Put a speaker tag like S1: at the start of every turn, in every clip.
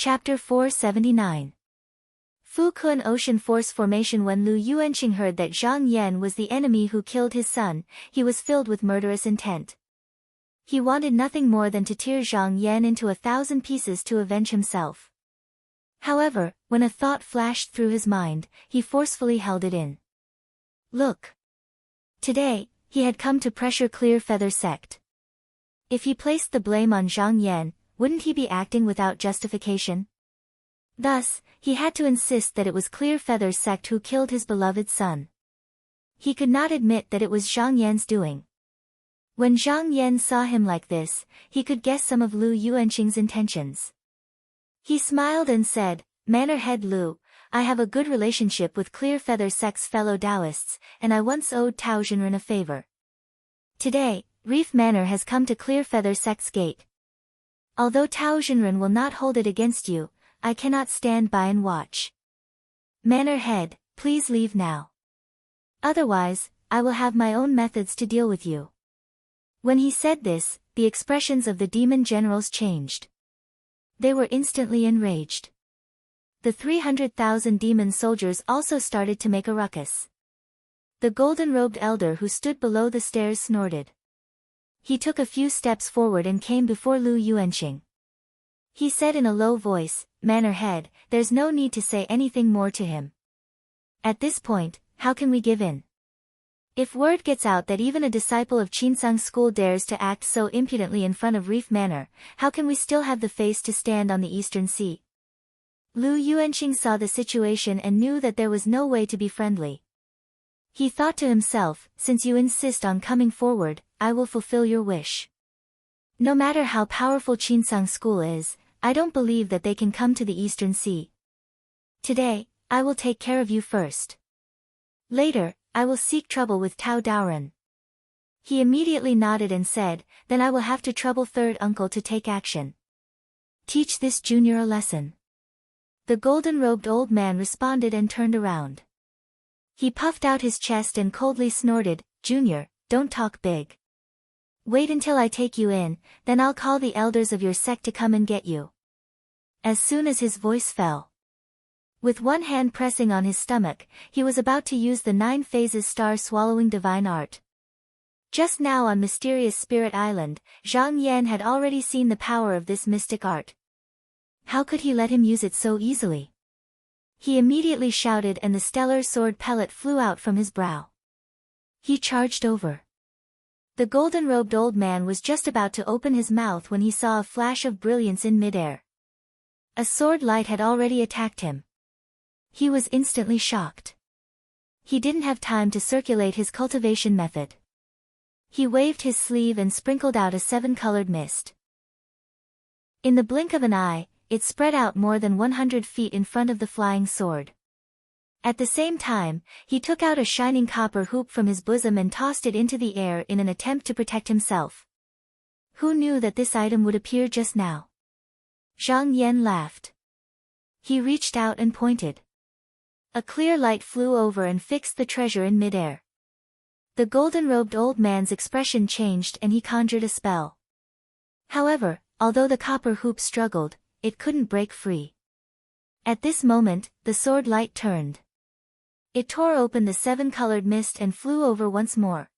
S1: Chapter 479. Fukuan Ocean Force Formation. When Lu Yuanqing heard that Zhang Yan was the enemy who killed his son, he was filled with murderous intent. He wanted nothing more than to tear Zhang Yan into 1,000 pieces to avenge himself. However, when a thought flashed through his mind, he forcefully held it in. Look. Today, he had come to pressure Clear Feather Sect. If he placed the blame on Zhang Yan, wouldn't he be acting without justification? Thus, he had to insist that it was Clear Feather Sect who killed his beloved son. He could not admit that it was Zhang Yan's doing. When Zhang Yan saw him like this, he could guess some of Lu Yuanqing's intentions. He smiled and said, "Manor Head Lu, I have a good relationship with Clear Feather Sect's fellow Taoists, and I once owed Tao Zhenren a favor. Today, Reef Manor has come to Clear Feather Sect's gate. Although Tao Zhenren will not hold it against you, I cannot stand by and watch. Manor Head, please leave now. Otherwise, I will have my own methods to deal with you." When he said this, the expressions of the demon generals changed. They were instantly enraged. The 300,000 demon soldiers also started to make a ruckus. The golden-robed elder who stood below the stairs snorted. He took a few steps forward and came before Lu Yuanqing. He said in a low voice, "Manor Head, there's no need to say anything more to him. At this point, how can we give in? If word gets out that even a disciple of Qinsang School dares to act so impudently in front of Reef Manor, how can we still have the face to stand on the Eastern Sea?" Lu Yuanqing saw the situation and knew that there was no way to be friendly. He thought to himself, "Since you insist on coming forward, I will fulfill your wish. No matter how powerful Qinsang School is, I don't believe that they can come to the Eastern Sea. Today, I will take care of you first. Later, I will seek trouble with Tao Daoren." He immediately nodded and said, "Then I will have to trouble third uncle to take action. Teach this junior a lesson." The golden-robed old man responded and turned around. He puffed out his chest and coldly snorted, "Junior, don't talk big. Wait until I take you in, then I'll call the elders of your sect to come and get you." As soon as his voice fell, with one hand pressing on his stomach, he was about to use the 9 phases star-swallowing divine art. Just now on Mysterious Spirit Island, Zhang Yan had already seen the power of this mystic art. How could he let him use it so easily? He immediately shouted and the stellar sword pellet flew out from his brow. He charged over. The golden-robed old man was just about to open his mouth when he saw a flash of brilliance in midair. A sword light had already attacked him. He was instantly shocked. He didn't have time to circulate his cultivation method. He waved his sleeve and sprinkled out a 7-colored mist. In the blink of an eye, it spread out more than 100 feet in front of the flying sword. At the same time, he took out a shining copper hoop from his bosom and tossed it into the air in an attempt to protect himself. Who knew that this item would appear just now? Zhang Yan laughed. He reached out and pointed. A clear light flew over and fixed the treasure in midair. The golden-robed old man's expression changed and he conjured a spell. However, although the copper hoop struggled, it couldn't break free. At this moment, the sword light turned. It tore open the 7-colored mist and flew over once more.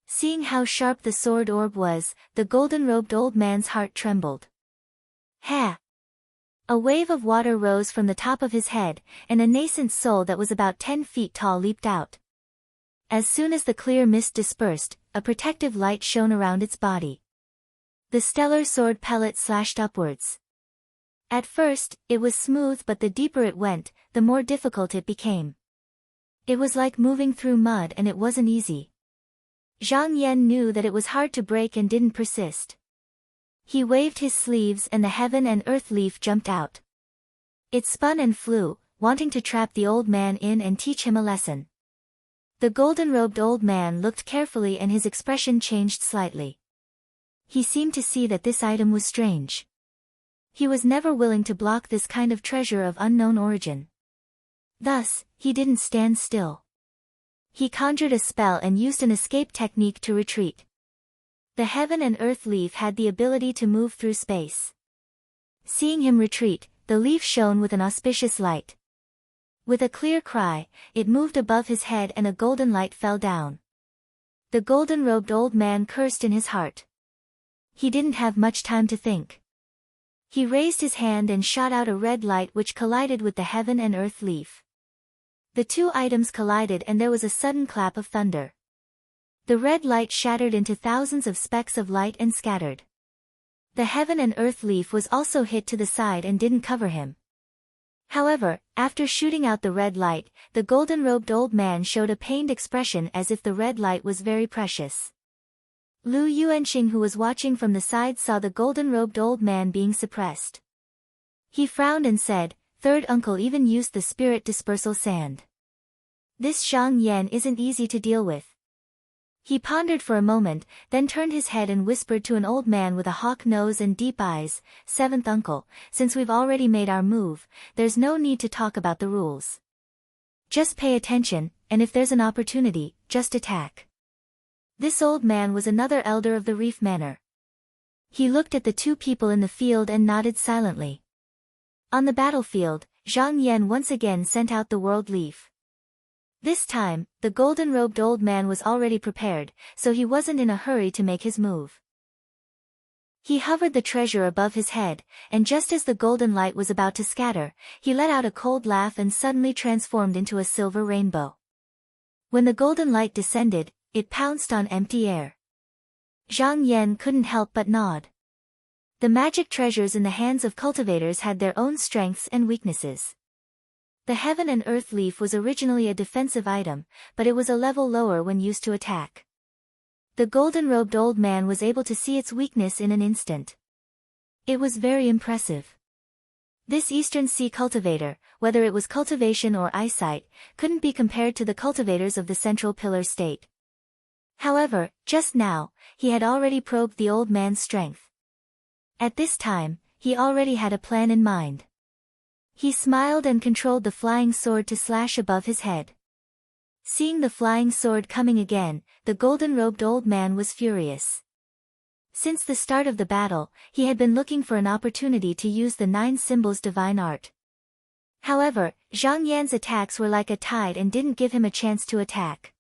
S1: Seeing how sharp the sword orb was, the golden-robed old man's heart trembled. Ha! A wave of water rose from the top of his head, and a nascent soul that was about 10 feet tall leaped out. As soon as the clear mist dispersed, a protective light shone around its body. The stellar sword pellet slashed upwards. At first, it was smooth, but the deeper it went, the more difficult it became. It was like moving through mud and it wasn't easy. Zhang Yan knew that it was hard to break and didn't persist. He waved his sleeves and the heaven and earth leaf jumped out. It spun and flew, wanting to trap the old man in and teach him a lesson. The golden-robed old man looked carefully and his expression changed slightly. He seemed to see that this item was strange. He was never willing to block this kind of treasure of unknown origin. Thus, he didn't stand still. He conjured a spell and used an escape technique to retreat. The heaven and earth leaf had the ability to move through space. Seeing him retreat, the leaf shone with an auspicious light. With a clear cry, it moved above his head and a golden light fell down. The golden-robed old man cursed in his heart. He didn't have much time to think. He raised his hand and shot out a red light which collided with the heaven and earth leaf. The two items collided and there was a sudden clap of thunder. The red light shattered into thousands of specks of light and scattered. The heaven and earth leaf was also hit to the side and didn't cover him. However, after shooting out the red light, the golden-robed old man showed a pained expression as if the red light was very precious. Lu Yuanqing, who was watching from the side, saw the golden-robed old man being suppressed. He frowned and said, "Third uncle even used the spirit dispersal sand. This Zhang Yan isn't easy to deal with." He pondered for a moment, then turned his head and whispered to an old man with a hawk nose and deep eyes, "Seventh uncle, since we've already made our move, there's no need to talk about the rules. Just pay attention, and if there's an opportunity, just attack." This old man was another elder of the Reef Manor. He looked at the two people in the field and nodded silently. On the battlefield, Zhang Yan once again sent out the world leaf. This time, the golden-robed old man was already prepared, so he wasn't in a hurry to make his move. He hovered the treasure above his head, and just as the golden light was about to scatter, he let out a cold laugh and suddenly transformed into a silver rainbow. When the golden light descended, it pounced on empty air. Zhang Yan couldn't help but nod. The magic treasures in the hands of cultivators had their own strengths and weaknesses. The heaven and earth leaf was originally a defensive item, but it was a level lower when used to attack. The golden-robed old man was able to see its weakness in an instant. It was very impressive. This Eastern Sea cultivator, whether it was cultivation or eyesight, couldn't be compared to the cultivators of the Central Pillar State. However, just now, he had already probed the old man's strength. At this time, he already had a plan in mind. He smiled and controlled the flying sword to slash above his head. Seeing the flying sword coming again, the golden-robed old man was furious. Since the start of the battle, he had been looking for an opportunity to use the 9 symbols divine art. However, Zhang Yan's attacks were like a tide and didn't give him a chance to attack.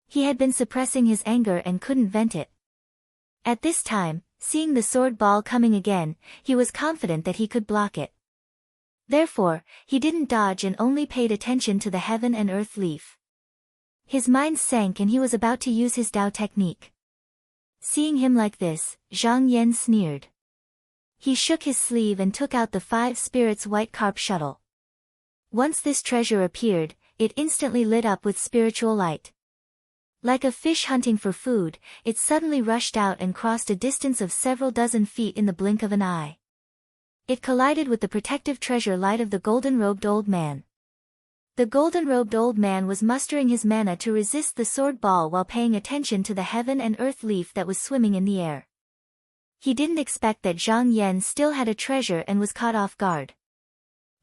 S1: He had been suppressing his anger and couldn't vent it. At this time, seeing the sword ball coming again, he was confident that he could block it. Therefore, he didn't dodge and only paid attention to the heaven and earth leaf. His mind sank and he was about to use his Dao technique. Seeing him like this, Zhang Yan sneered. He shook his sleeve and took out the 5 spirits white carp shuttle. Once this treasure appeared, it instantly lit up with spiritual light. Like a fish hunting for food, it suddenly rushed out and crossed a distance of several dozen feet in the blink of an eye. It collided with the protective treasure light of the golden-robed old man. The golden-robed old man was mustering his mana to resist the sword ball while paying attention to the heaven and earth leaf that was swimming in the air. He didn't expect that Zhang Yan still had a treasure and was caught off guard.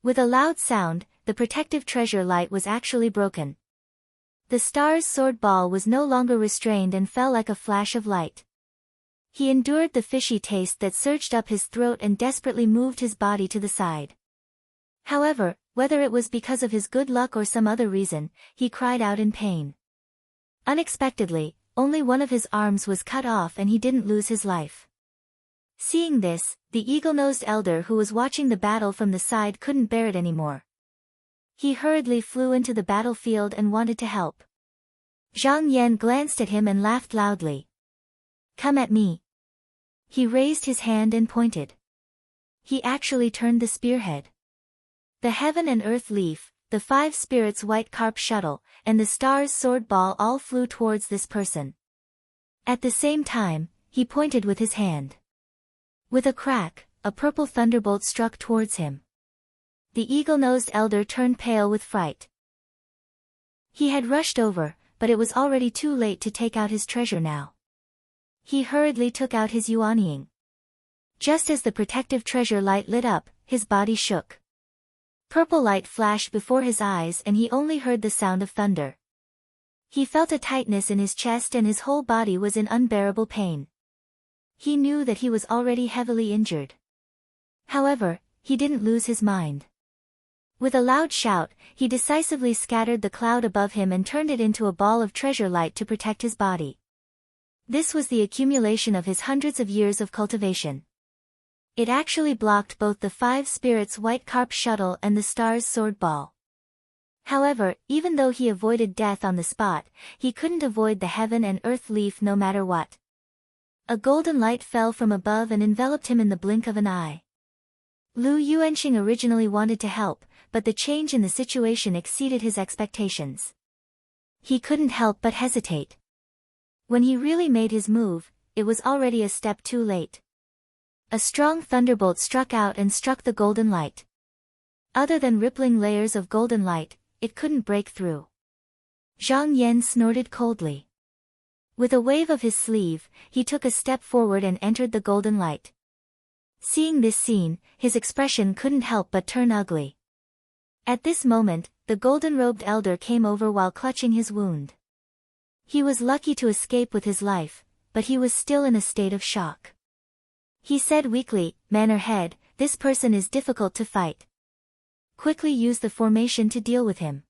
S1: With a loud sound, the protective treasure light was actually broken. The star's sword ball was no longer restrained and fell like a flash of light. He endured the fishy taste that surged up his throat and desperately moved his body to the side. However, whether it was because of his good luck or some other reason, he cried out in pain. Unexpectedly, only one of his arms was cut off and he didn't lose his life. Seeing this, the eagle-nosed elder who was watching the battle from the side couldn't bear it anymore. He hurriedly flew into the battlefield and wanted to help. Zhang Yan glanced at him and laughed loudly. "Come at me." He raised his hand and pointed. He actually turned the spearhead. The heaven and earth leaf, the 5 spirits white carp shuttle, and the star's sword ball all flew towards this person. At the same time, he pointed with his hand. With a crack, a purple thunderbolt struck towards him. The eagle-nosed elder turned pale with fright. He had rushed over, but it was already too late to take out his treasure now. He hurriedly took out his yuanying. Just as the protective treasure light lit up, his body shook. Purple light flashed before his eyes and he only heard the sound of thunder. He felt a tightness in his chest and his whole body was in unbearable pain. He knew that he was already heavily injured. However, he didn't lose his mind. With a loud shout, he decisively scattered the cloud above him and turned it into a ball of treasure light to protect his body. This was the accumulation of his hundreds of years of cultivation. It actually blocked both the five spirits' white carp shuttle and the star's sword ball. However, even though he avoided death on the spot, he couldn't avoid the heaven and earth leaf no matter what. A golden light fell from above and enveloped him in the blink of an eye. Lu Yuanqing originally wanted to help, but the change in the situation exceeded his expectations. He couldn't help but hesitate. When he really made his move, it was already a step too late. A strong thunderbolt struck out and struck the golden light. Other than rippling layers of golden light, it couldn't break through. Zhang Yan snorted coldly. With a wave of his sleeve, he took a step forward and entered the golden light. Seeing this scene, his expression couldn't help but turn ugly. At this moment, the golden-robed elder came over while clutching his wound. He was lucky to escape with his life, but he was still in a state of shock. He said weakly, "Manor head, this person is difficult to fight. Quickly use the formation to deal with him."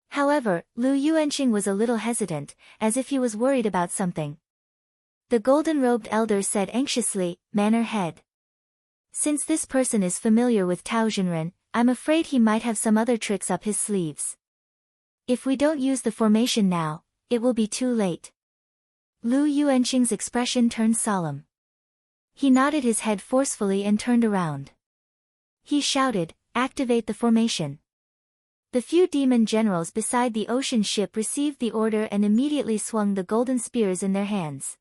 S1: However, Lu Yuanqing was a little hesitant, as if he was worried about something. The golden-robed elder said anxiously, "Manor head. Since this person is familiar with Tao Jinren, I'm afraid he might have some other tricks up his sleeves. If we don't use the formation now, it will be too late." Lu Yuanqing's expression turned solemn. He nodded his head forcefully and turned around. He shouted, "Activate the formation." The few demon generals beside the ocean ship received the order and immediately swung the golden spears in their hands.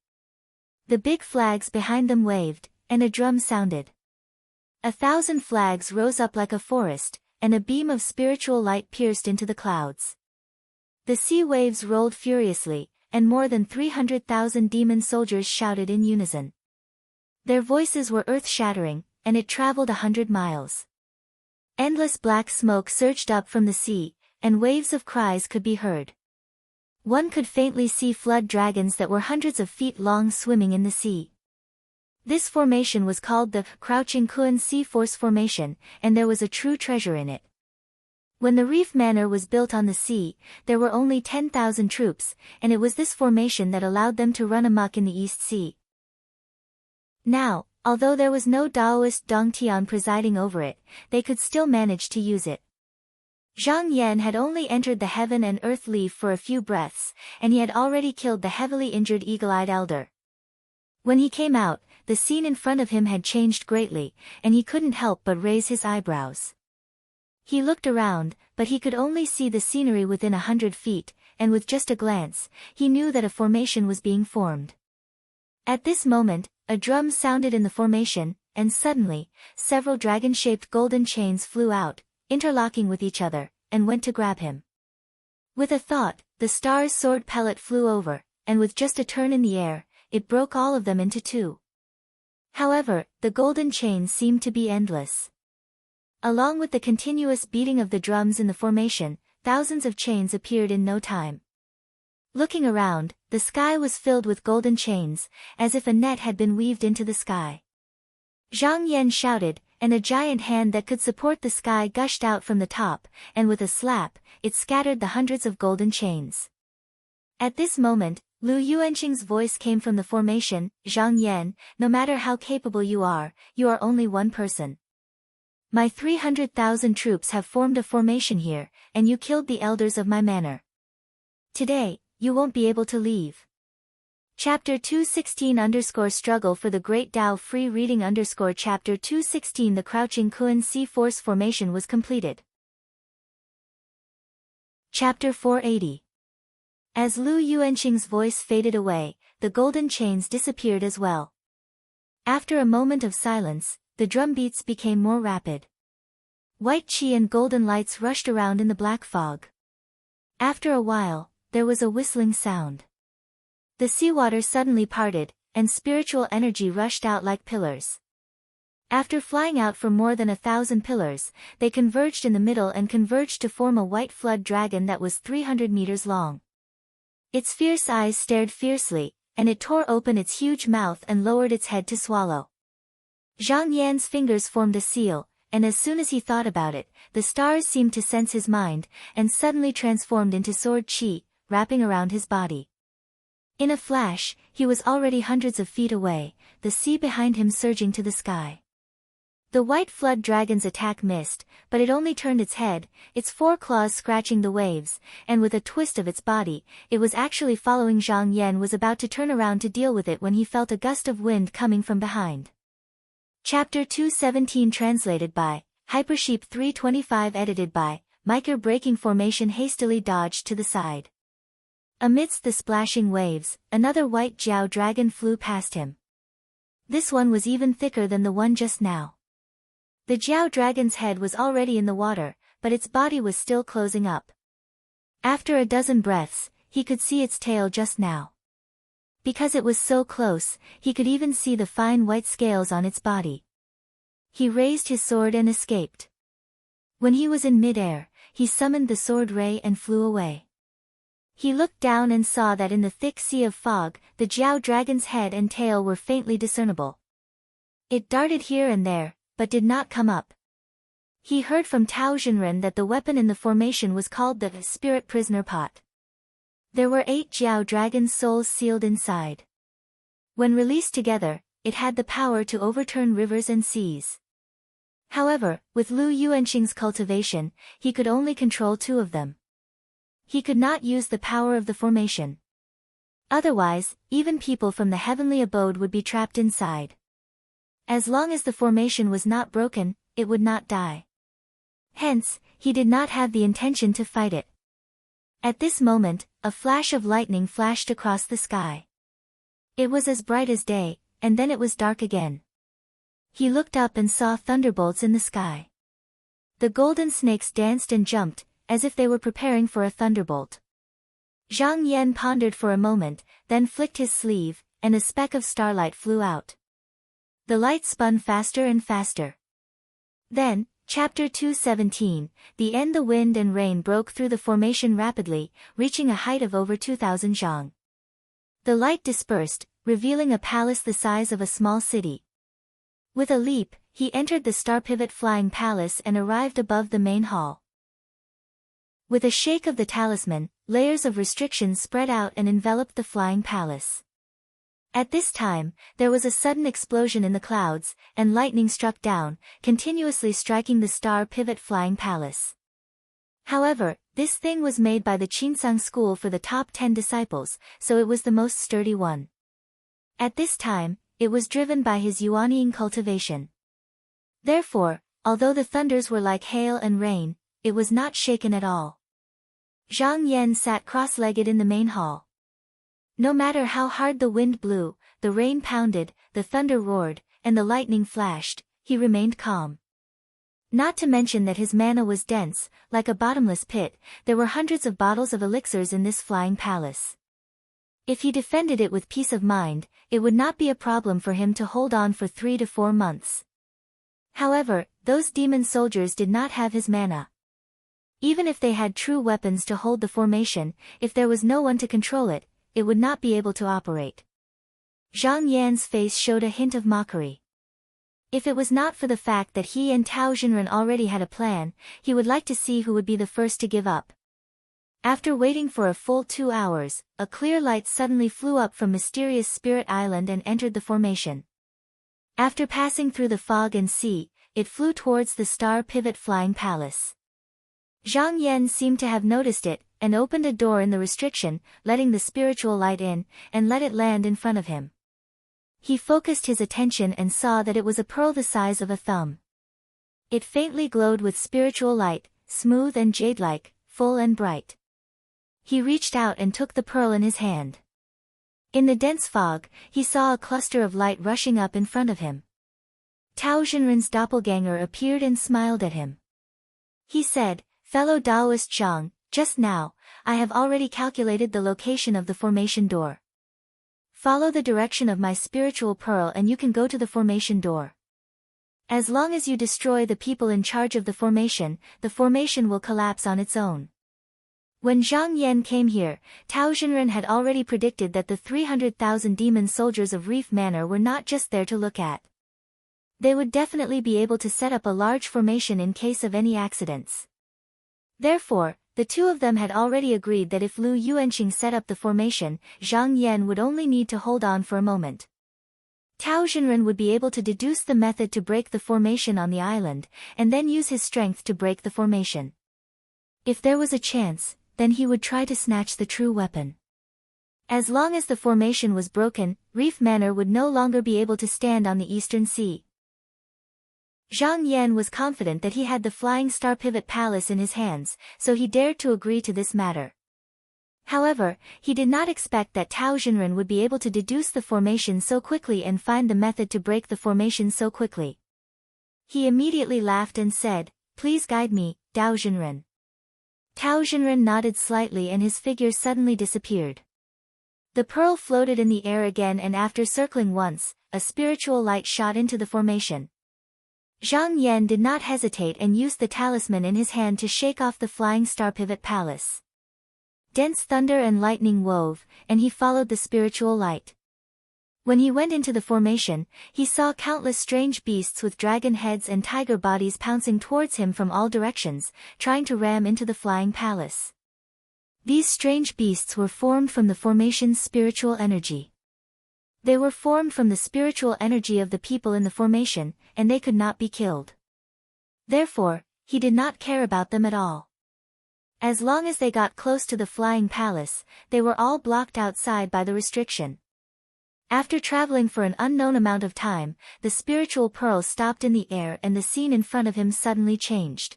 S1: The big flags behind them waved, and a drum sounded. 1,000 flags rose up like a forest, and a beam of spiritual light pierced into the clouds. The sea waves rolled furiously, and more than 300,000 demon soldiers shouted in unison. Their voices were earth-shattering, and it traveled 100 miles. Endless black smoke surged up from the sea, and waves of cries could be heard. One could faintly see flood dragons that were hundreds of feet long swimming in the sea. This formation was called the Crouching Kuan Sea Force Formation, and there was a true treasure in it. When the Reef Manor was built on the sea, there were only 10,000 troops, and it was this formation that allowed them to run amok in the East Sea. Now, although there was no Daoist Dongtian presiding over it, they could still manage to use it. Zhang Yan had only entered the heaven and earth leaf for a few breaths, and he had already killed the heavily injured eagle-eyed elder. When he came out, the scene in front of him had changed greatly, and he couldn't help but raise his eyebrows. He looked around, but he could only see the scenery within 100 feet, and with just a glance, he knew that a formation was being formed. At this moment, a drum sounded in the formation, and suddenly, several dragon-shaped golden chains flew out, interlocking with each other, and went to grab him. With a thought, the star's sword pellet flew over, and with just a turn in the air, it broke all of them into two. However, the golden chains seemed to be endless. Along with the continuous beating of the drums in the formation, thousands of chains appeared in no time. Looking around, the sky was filled with golden chains, as if a net had been weaved into the sky. Zhang Yan shouted, and a giant hand that could support the sky gushed out from the top, and with a slap, it scattered the hundreds of golden chains. At this moment, Lu Yuanqing's voice came from the formation, "Zhang Yan, no matter how capable you are only one person. My 300,000 troops have formed a formation here, and you killed the elders of my manor. Today, you won't be able to leave." Chapter 216 _ Struggle for the Great Tao Free Reading _ Chapter 216 The Crouching Kuan Sea Force Formation was completed. Chapter 480. As Lu Yuanqing's voice faded away, the golden chains disappeared as well. After a moment of silence, the drum beats became more rapid. White qi and golden lights rushed around in the black fog. After a while, there was a whistling sound. The seawater suddenly parted, and spiritual energy rushed out like pillars. After flying out for more than 1,000 pillars, they converged in the middle and converged to form a white flood dragon that was 300 meters long. Its fierce eyes stared fiercely, and it tore open its huge mouth and lowered its head to swallow. Zhang Yan's fingers formed a seal, and as soon as he thought about it, the stars seemed to sense his mind, and suddenly transformed into sword qi, wrapping around his body. In a flash, he was already hundreds of feet away, the sea behind him surging to the sky. The white flood dragon's attack missed, but it only turned its head, its 4 claws scratching the waves, and with a twist of its body, it was actually following Zhang Yan was about to turn around to deal with it when he felt a gust of wind coming from behind. Chapter 217 translated by Hypersheep 325 edited by Miker breaking formation hastily dodged to the side. Amidst the splashing waves, another white Jiao dragon flew past him. This one was even thicker than the one just now. The Jiao dragon's head was already in the water, but its body was still closing up. After a dozen breaths, he could see its tail just now. Because it was so close, he could even see the fine white scales on its body. He raised his sword and escaped. When he was in mid-air, he summoned the sword ray and flew away. He looked down and saw that in the thick sea of fog, the Jiao dragon's head and tail were faintly discernible. It darted here and there, but did not come up. He heard from Tao Zhenren that the weapon in the formation was called the Spirit Prisoner Pot. There were 8 Jiao dragon's souls sealed inside. When released together, it had the power to overturn rivers and seas. However, with Lu Yuanqing's cultivation, he could only control 2 of them. He could not use the power of the formation. Otherwise, even people from the heavenly abode would be trapped inside. As long as the formation was not broken, it would not die. Hence, he did not have the intention to fight it. At this moment, a flash of lightning flashed across the sky. It was as bright as day, and then it was dark again. He looked up and saw thunderbolts in the sky. The golden snakes danced and jumped, as if they were preparing for a thunderbolt. Zhang Yan pondered for a moment, then flicked his sleeve, and a speck of starlight flew out. The light spun faster and faster. Then, Chapter 217, the wind and rain broke through the formation rapidly, reaching a height of over 2,000 zhang. The light dispersed, revealing a palace the size of a small city. With a leap, he entered the star pivot flying palace and arrived above the main hall. With a shake of the talisman, layers of restrictions spread out and enveloped the flying palace. At this time, there was a sudden explosion in the clouds, and lightning struck down, continuously striking the star pivot flying palace. However, this thing was made by the Qinsang school for the top 10 disciples, so it was the most sturdy one. At this time, it was driven by his Yuanying cultivation. Therefore, although the thunders were like hail and rain, it was not shaken at all. Zhang Yan sat cross-legged in the main hall. No matter how hard the wind blew, the rain pounded, the thunder roared, and the lightning flashed, he remained calm. Not to mention that his mana was dense, like a bottomless pit, there were hundreds of bottles of elixirs in this flying palace. If he defended it with peace of mind, it would not be a problem for him to hold on for 3 to 4 months. However, those demon soldiers did not have his mana. Even if they had true weapons to hold the formation, if there was no one to control it, it would not be able to operate. Zhang Yan's face showed a hint of mockery. If it was not for the fact that he and Tao Zhenren already had a plan, he would like to see who would be the first to give up. After waiting for a full 2 hours, a clear light suddenly flew up from mysterious Spirit Island and entered the formation. After passing through the fog and sea, it flew towards the star pivot flying palace. Zhang Yan seemed to have noticed it, and opened a door in the restriction, letting the spiritual light in, and let it land in front of him. He focused his attention and saw that it was a pearl the size of a thumb. It faintly glowed with spiritual light, smooth and jade-like, full and bright. He reached out and took the pearl in his hand. In the dense fog, he saw a cluster of light rushing up in front of him. Tao Zhenren's doppelganger appeared and smiled at him. He said, "Fellow Taoist Zhang, just now, I have already calculated the location of the formation door. Follow the direction of my spiritual pearl and you can go to the formation door. As long as you destroy the people in charge of the formation will collapse on its own." When Zhang Yan came here, Tao Zhenren had already predicted that the 300,000 demon soldiers of Reef Manor were not just there to look at. They would definitely be able to set up a large formation in case of any accidents. Therefore, the two of them had already agreed that if Lu Yuanqing set up the formation, Zhang Yan would only need to hold on for a moment. Tao Xinren would be able to deduce the method to break the formation on the island, and then use his strength to break the formation. If there was a chance, then he would try to snatch the true weapon. As long as the formation was broken, Reef Manor would no longer be able to stand on the Eastern Sea. Zhang Yan was confident that he had the Flying Star Pivot Palace in his hands, so he dared to agree to this matter. However, he did not expect that Tao Xinren would be able to deduce the formation so quickly and find the method to break the formation so quickly. He immediately laughed and said, "Please guide me, Tao Xinren." Tao Xinren nodded slightly and his figure suddenly disappeared. The pearl floated in the air again, and after circling once, a spiritual light shot into the formation. Zhang Yan did not hesitate and used the talisman in his hand to shake off the Flying Star Pivot Palace. Dense thunder and lightning wove, and he followed the spiritual light. When he went into the formation, he saw countless strange beasts with dragon heads and tiger bodies pouncing towards him from all directions, trying to ram into the flying palace. These strange beasts were formed from the formation's spiritual energy. They were formed from the spiritual energy of the people in the formation, and they could not be killed. Therefore, he did not care about them at all. As long as they got close to the flying palace, they were all blocked outside by the restriction. After traveling for an unknown amount of time, the spiritual pearl stopped in the air and the scene in front of him suddenly changed.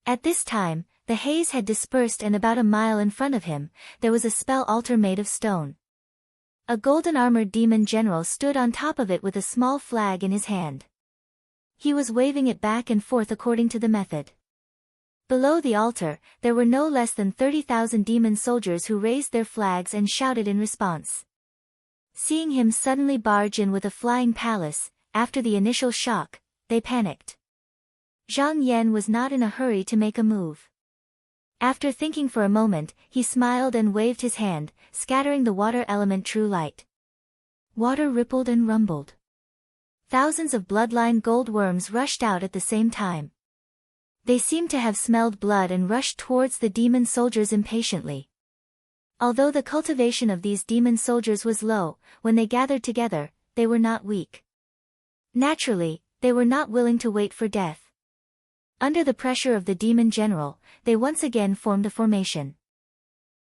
S1: At this time, the haze had dispersed, and about a mile in front of him, there was a spell altar made of stone. A golden-armored demon general stood on top of it with a small flag in his hand. He was waving it back and forth according to the method. Below the altar, there were no less than 30,000 demon soldiers who raised their flags and shouted in response. Seeing him suddenly barge in with a flying palace, after the initial shock, they panicked. Zhang Yan was not in a hurry to make a move. After thinking for a moment, he smiled and waved his hand, scattering the water element true light. Water rippled and rumbled. Thousands of bloodline gold worms rushed out at the same time. They seemed to have smelled blood and rushed towards the demon soldiers impatiently. Although the cultivation of these demon soldiers was low, when they gathered together, they were not weak. Naturally, they were not willing to wait for death. Under the pressure of the demon general, they once again formed a formation.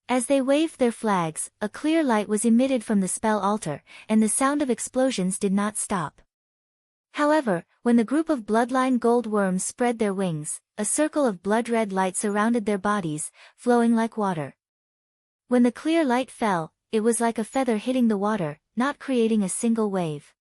S1: As they waved their flags, a clear light was emitted from the spell altar, and the sound of explosions did not stop. However, when the group of bloodline gold worms spread their wings, a circle of blood-red light surrounded their bodies, flowing like water. When the clear light fell, it was like a feather hitting the water, not creating a single wave.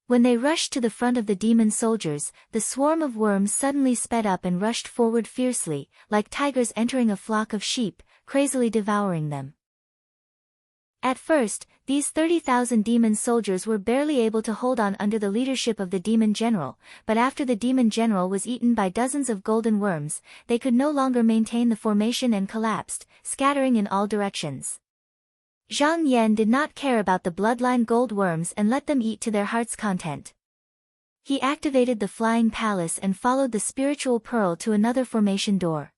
S1: When they rushed to the front of the demon soldiers, the swarm of worms suddenly sped up and rushed forward fiercely, like tigers entering a flock of sheep, crazily devouring them. At first, these 30,000 demon soldiers were barely able to hold on under the leadership of the demon general, but after the demon general was eaten by dozens of golden worms, they could no longer maintain the formation and collapsed, scattering in all directions. Zhang Yan did not care about the bloodline gold worms and let them eat to their heart's content. He activated the flying palace and followed the spiritual pearl to another formation door.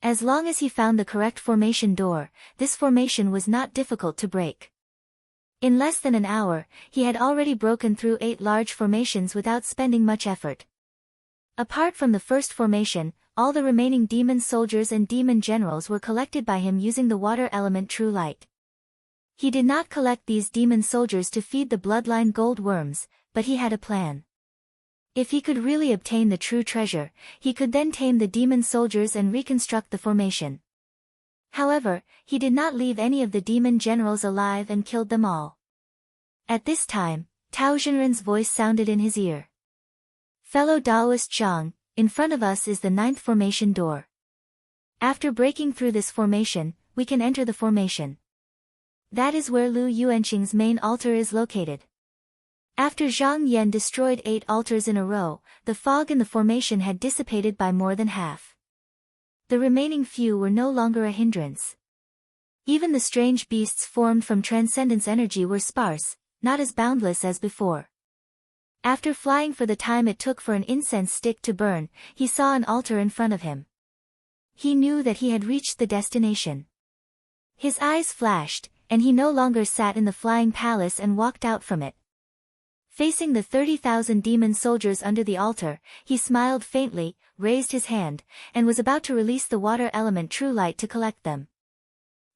S1: As long as he found the correct formation door, this formation was not difficult to break. In less than an hour, he had already broken through 8 large formations without spending much effort. Apart from the first formation, all the remaining demon soldiers and demon generals were collected by him using the water element true light. He did not collect these demon soldiers to feed the bloodline gold worms, but he had a plan. If he could really obtain the true treasure, he could then tame the demon soldiers and reconstruct the formation. However, he did not leave any of the demon generals alive and killed them all. At this time, Tao Xinren's voice sounded in his ear. "Fellow Daoist Zhang, in front of us is the 9th formation door. After breaking through this formation, we can enter the formation. That is where Lu Yuanqing's main altar is located." After Zhang Yan destroyed 8 altars in a row, the fog in the formation had dissipated by more than half. The remaining few were no longer a hindrance. Even the strange beasts formed from transcendence energy were sparse, not as boundless as before. After flying for the time it took for an incense stick to burn, he saw an altar in front of him. He knew that he had reached the destination. His eyes flashed, and he no longer sat in the flying palace and walked out from it. Facing the 30,000 demon soldiers under the altar, he smiled faintly, raised his hand, and was about to release the water element true light to collect them.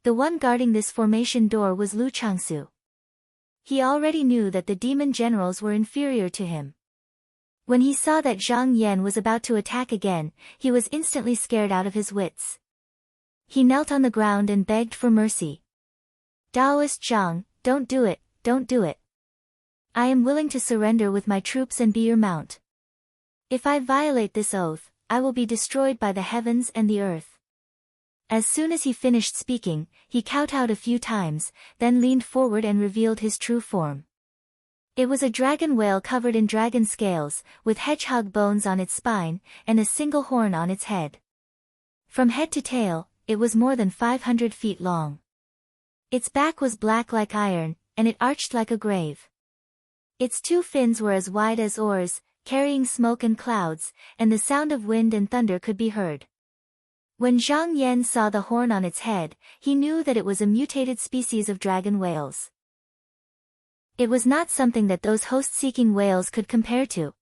S1: The one guarding this formation door was Lu Changsu. He already knew that the demon generals were inferior to him. When he saw that Zhang Yan was about to attack again, he was instantly scared out of his wits. He knelt on the ground and begged for mercy. Taoist Zhang, don't do it, don't do it. I am willing to surrender with my troops and be your mount. If I violate this oath, I will be destroyed by the heavens and the earth. As soon as he finished speaking, he kowtowed a few times, then leaned forward and revealed his true form. It was a dragon whale covered in dragon scales, with hedgehog bones on its spine, and a single horn on its head. From head to tail, it was more than 500 feet long. Its back was black like iron, and it arched like a grave. Its two fins were as wide as oars, carrying smoke and clouds, and the sound of wind and thunder could be heard. When Zhang Yan saw the horn on its head, he knew that it was a mutated species of dragon whales. It was not something that those host-seeking whales could compare to.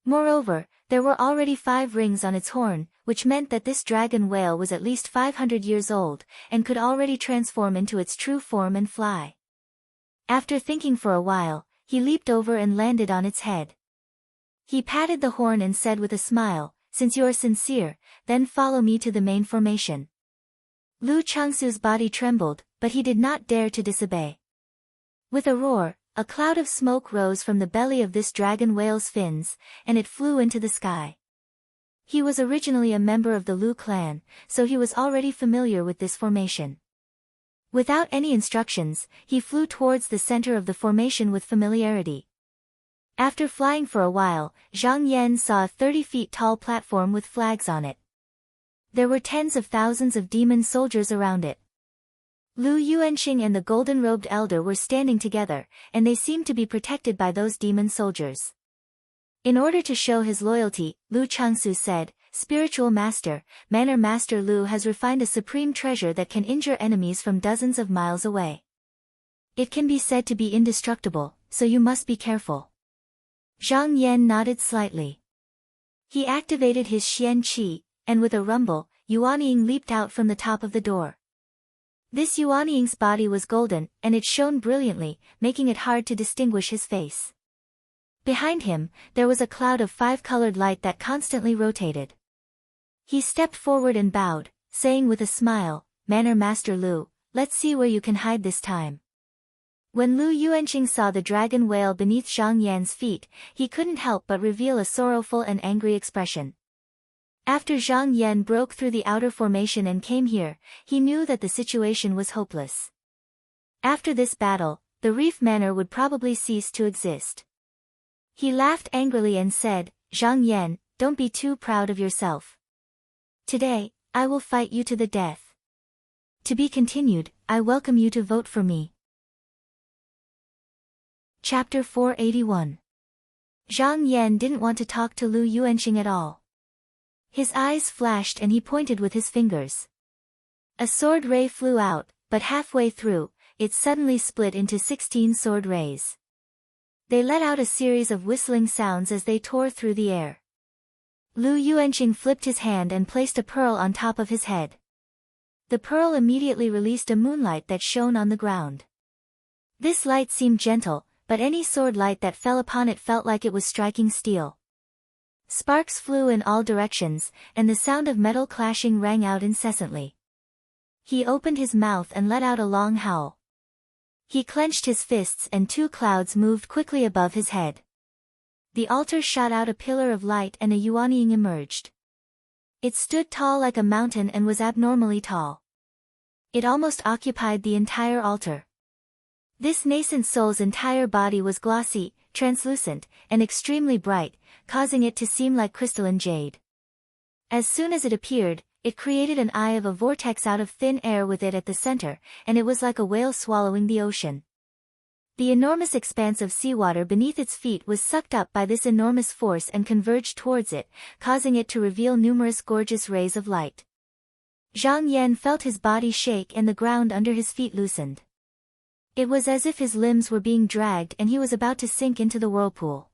S1: Moreover, there were already 5 rings on its horn, which meant that this dragon whale was at least 500 years old, and could already transform into its true form and fly. After thinking for a while, he leaped over and landed on its head. He patted the horn and said with a smile, "Since you are sincere, then follow me to the main formation." Lu Changsu's body trembled, but he did not dare to disobey. With a roar, a cloud of smoke rose from the belly of this dragon whale's fins, and it flew into the sky. He was originally a member of the Lu clan, so he was already familiar with this formation. Without any instructions, he flew towards the center of the formation with familiarity. After flying for a while, Zhang Yan saw a 30 feet tall platform with flags on it. There were tens of thousands of demon soldiers around it. Lu Yuanqing and the golden-robed elder were standing together, and they seemed to be protected by those demon soldiers. In order to show his loyalty, Lu Changsu said, "Spiritual Master, Manner Master Lu has refined a supreme treasure that can injure enemies from dozens of miles away. It can be said to be indestructible, so you must be careful." Zhang Yan nodded slightly. He activated his Xian Qi, and with a rumble, Yuanying leaped out from the top of the door. This Yuanying's body was golden, and it shone brilliantly, making it hard to distinguish his face. Behind him, there was a cloud of 5-colored light that constantly rotated. He stepped forward and bowed, saying with a smile, "Manner Master Lu, let's see where you can hide this time." When Lu Yuanqing saw the dragon whale beneath Zhang Yan's feet, he couldn't help but reveal a sorrowful and angry expression. After Zhang Yan broke through the outer formation and came here, he knew that the situation was hopeless. After this battle, the Reef Manor would probably cease to exist. He laughed angrily and said, "Zhang Yan, don't be too proud of yourself. Today, I will fight you to the death. To be continued, I welcome you to vote for me." Chapter 481. Zhang Yan didn't want to talk to Lu Yuanqing at all. His eyes flashed and he pointed with his fingers. A sword ray flew out, but halfway through, it suddenly split into 16 sword rays. They let out a series of whistling sounds as they tore through the air. Lu Yuanqing flipped his hand and placed a pearl on top of his head. The pearl immediately released a moonlight that shone on the ground. This light seemed gentle, but any sword light that fell upon it felt like it was striking steel. Sparks flew in all directions, and the sound of metal clashing rang out incessantly. He opened his mouth and let out a long howl. He clenched his fists and 2 clouds moved quickly above his head. The altar shot out a pillar of light and a Yuanying emerged. It stood tall like a mountain and was abnormally tall. It almost occupied the entire altar. This nascent soul's entire body was glossy, translucent, and extremely bright, causing it to seem like crystalline jade. As soon as it appeared, it created an eye of a vortex out of thin air with it at the center, and it was like a whale swallowing the ocean. The enormous expanse of seawater beneath its feet was sucked up by this enormous force and converged towards it, causing it to reveal numerous gorgeous rays of light. Zhang Yan felt his body shake and the ground under his feet loosened. It was as if his limbs were being dragged and he was about to sink into the whirlpool.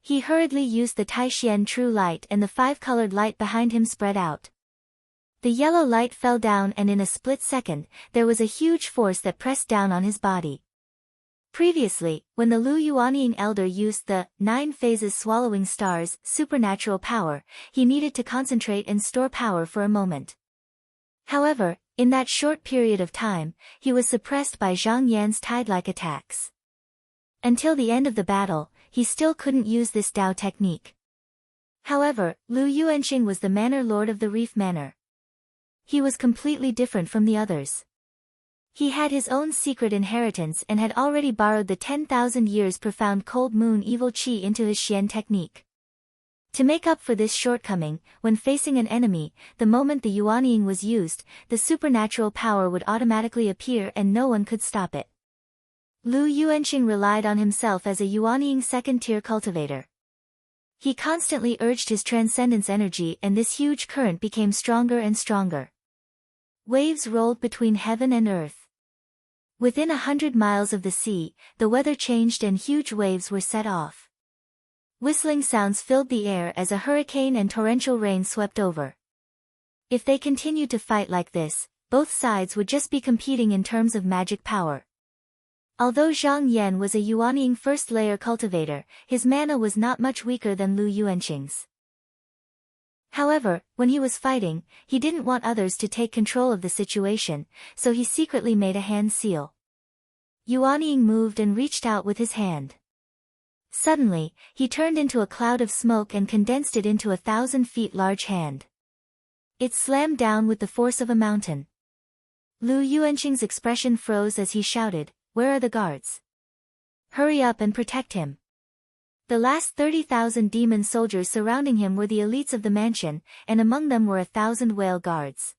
S1: He hurriedly used the Taishian True Light and the five-colored light behind him spread out. The yellow light fell down and in a split second, there was a huge force that pressed down on his body. Previously, when the Lu Yuanying elder used the 9 phases swallowing stars supernatural power, he needed to concentrate and store power for a moment. However, in that short period of time, he was suppressed by Zhang Yan's tide-like attacks. Until the end of the battle, he still couldn't use this Dao technique. However, Lu Yuanxing was the manor lord of the Reef Manor. He was completely different from the others. He had his own secret inheritance and had already borrowed the 10,000 years profound cold moon evil qi into his Xian technique. To make up for this shortcoming, when facing an enemy, the moment the Yuanying was used, the supernatural power would automatically appear and no one could stop it. Lu Yuanxing relied on himself as a Yuanying second-tier cultivator. He constantly urged his transcendence energy and this huge current became stronger and stronger. Waves rolled between heaven and earth. Within 100 miles of the sea, the weather changed and huge waves were set off. Whistling sounds filled the air as a hurricane and torrential rain swept over. If they continued to fight like this, both sides would just be competing in terms of magic power. Although Zhang Yan was a Yuanying first-layer cultivator, his mana was not much weaker than Lu Yuanxing's. However, when he was fighting, he didn't want others to take control of the situation, so he secretly made a hand seal. Yuanying moved and reached out with his hand. Suddenly, he turned into a cloud of smoke and condensed it into a 1,000 feet large hand. It slammed down with the force of a mountain. Lu Yuanxing's expression froze as he shouted, "Where are the guards? Hurry up and protect him." The last 30,000 demon soldiers surrounding him were the elites of the mansion, and among them were 1,000 whale guards.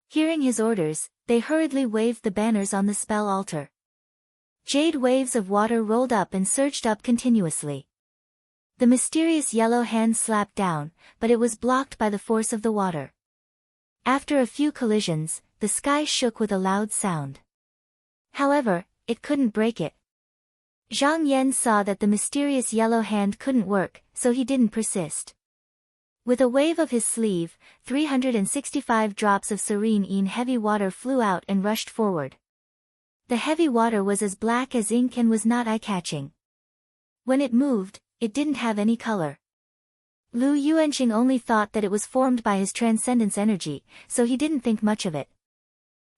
S1: Hearing his orders, they hurriedly waved the banners on the spell altar. Jade waves of water rolled up and surged up continuously. The mysterious yellow hand slapped down, but it was blocked by the force of the water. After a few collisions, the sky shook with a loud sound. However, it couldn't break it. Zhang Yan saw that the mysterious yellow hand couldn't work, so he didn't persist. With a wave of his sleeve, 365 drops of serene heavy water flew out and rushed forward. The heavy water was as black as ink and was not eye-catching. When it moved, it didn't have any color. Lu Yuanxing only thought that it was formed by his transcendence energy, so he didn't think much of it.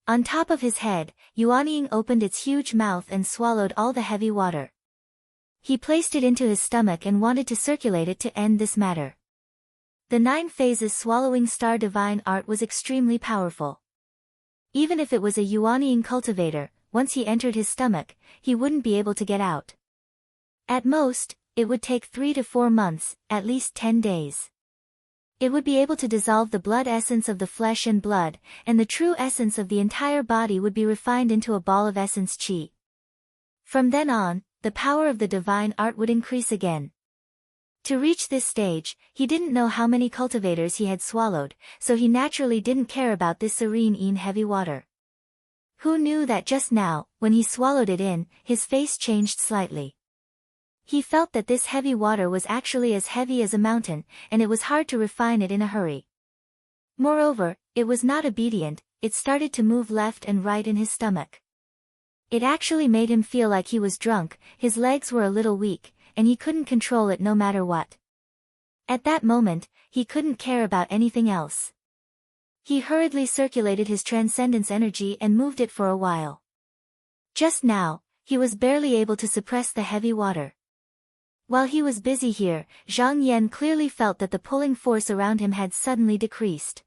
S1: On top of his head, Yuanying opened its huge mouth and swallowed all the heavy water. He placed it into his stomach and wanted to circulate it to end this matter. The 9 phases swallowing star divine art was extremely powerful. Even if it was a Yuanying cultivator, once he entered his stomach, he wouldn't be able to get out. At most, it would take 3 to 4 months, at least 10 days. It would be able to dissolve the blood essence of the flesh and blood, and the true essence of the entire body would be refined into a ball of essence qi. From then on, the power of the divine art would increase again. To reach this stage, he didn't know how many cultivators he had swallowed, so he naturally didn't care about this serene heavy water. Who knew that just now, when he swallowed it in, his face changed slightly. He felt that this heavy water was actually as heavy as a mountain, and it was hard to refine it in a hurry. Moreover, it was not obedient, it started to move left and right in his stomach. It actually made him feel like he was drunk, his legs were a little weak, and he couldn't control it no matter what. At that moment, he couldn't care about anything else. He hurriedly circulated his transcendence energy and moved it for a while. Just now, he was barely able to suppress the heavy water. While he was busy here, Zhang Yan clearly felt that the pulling force around him had suddenly decreased.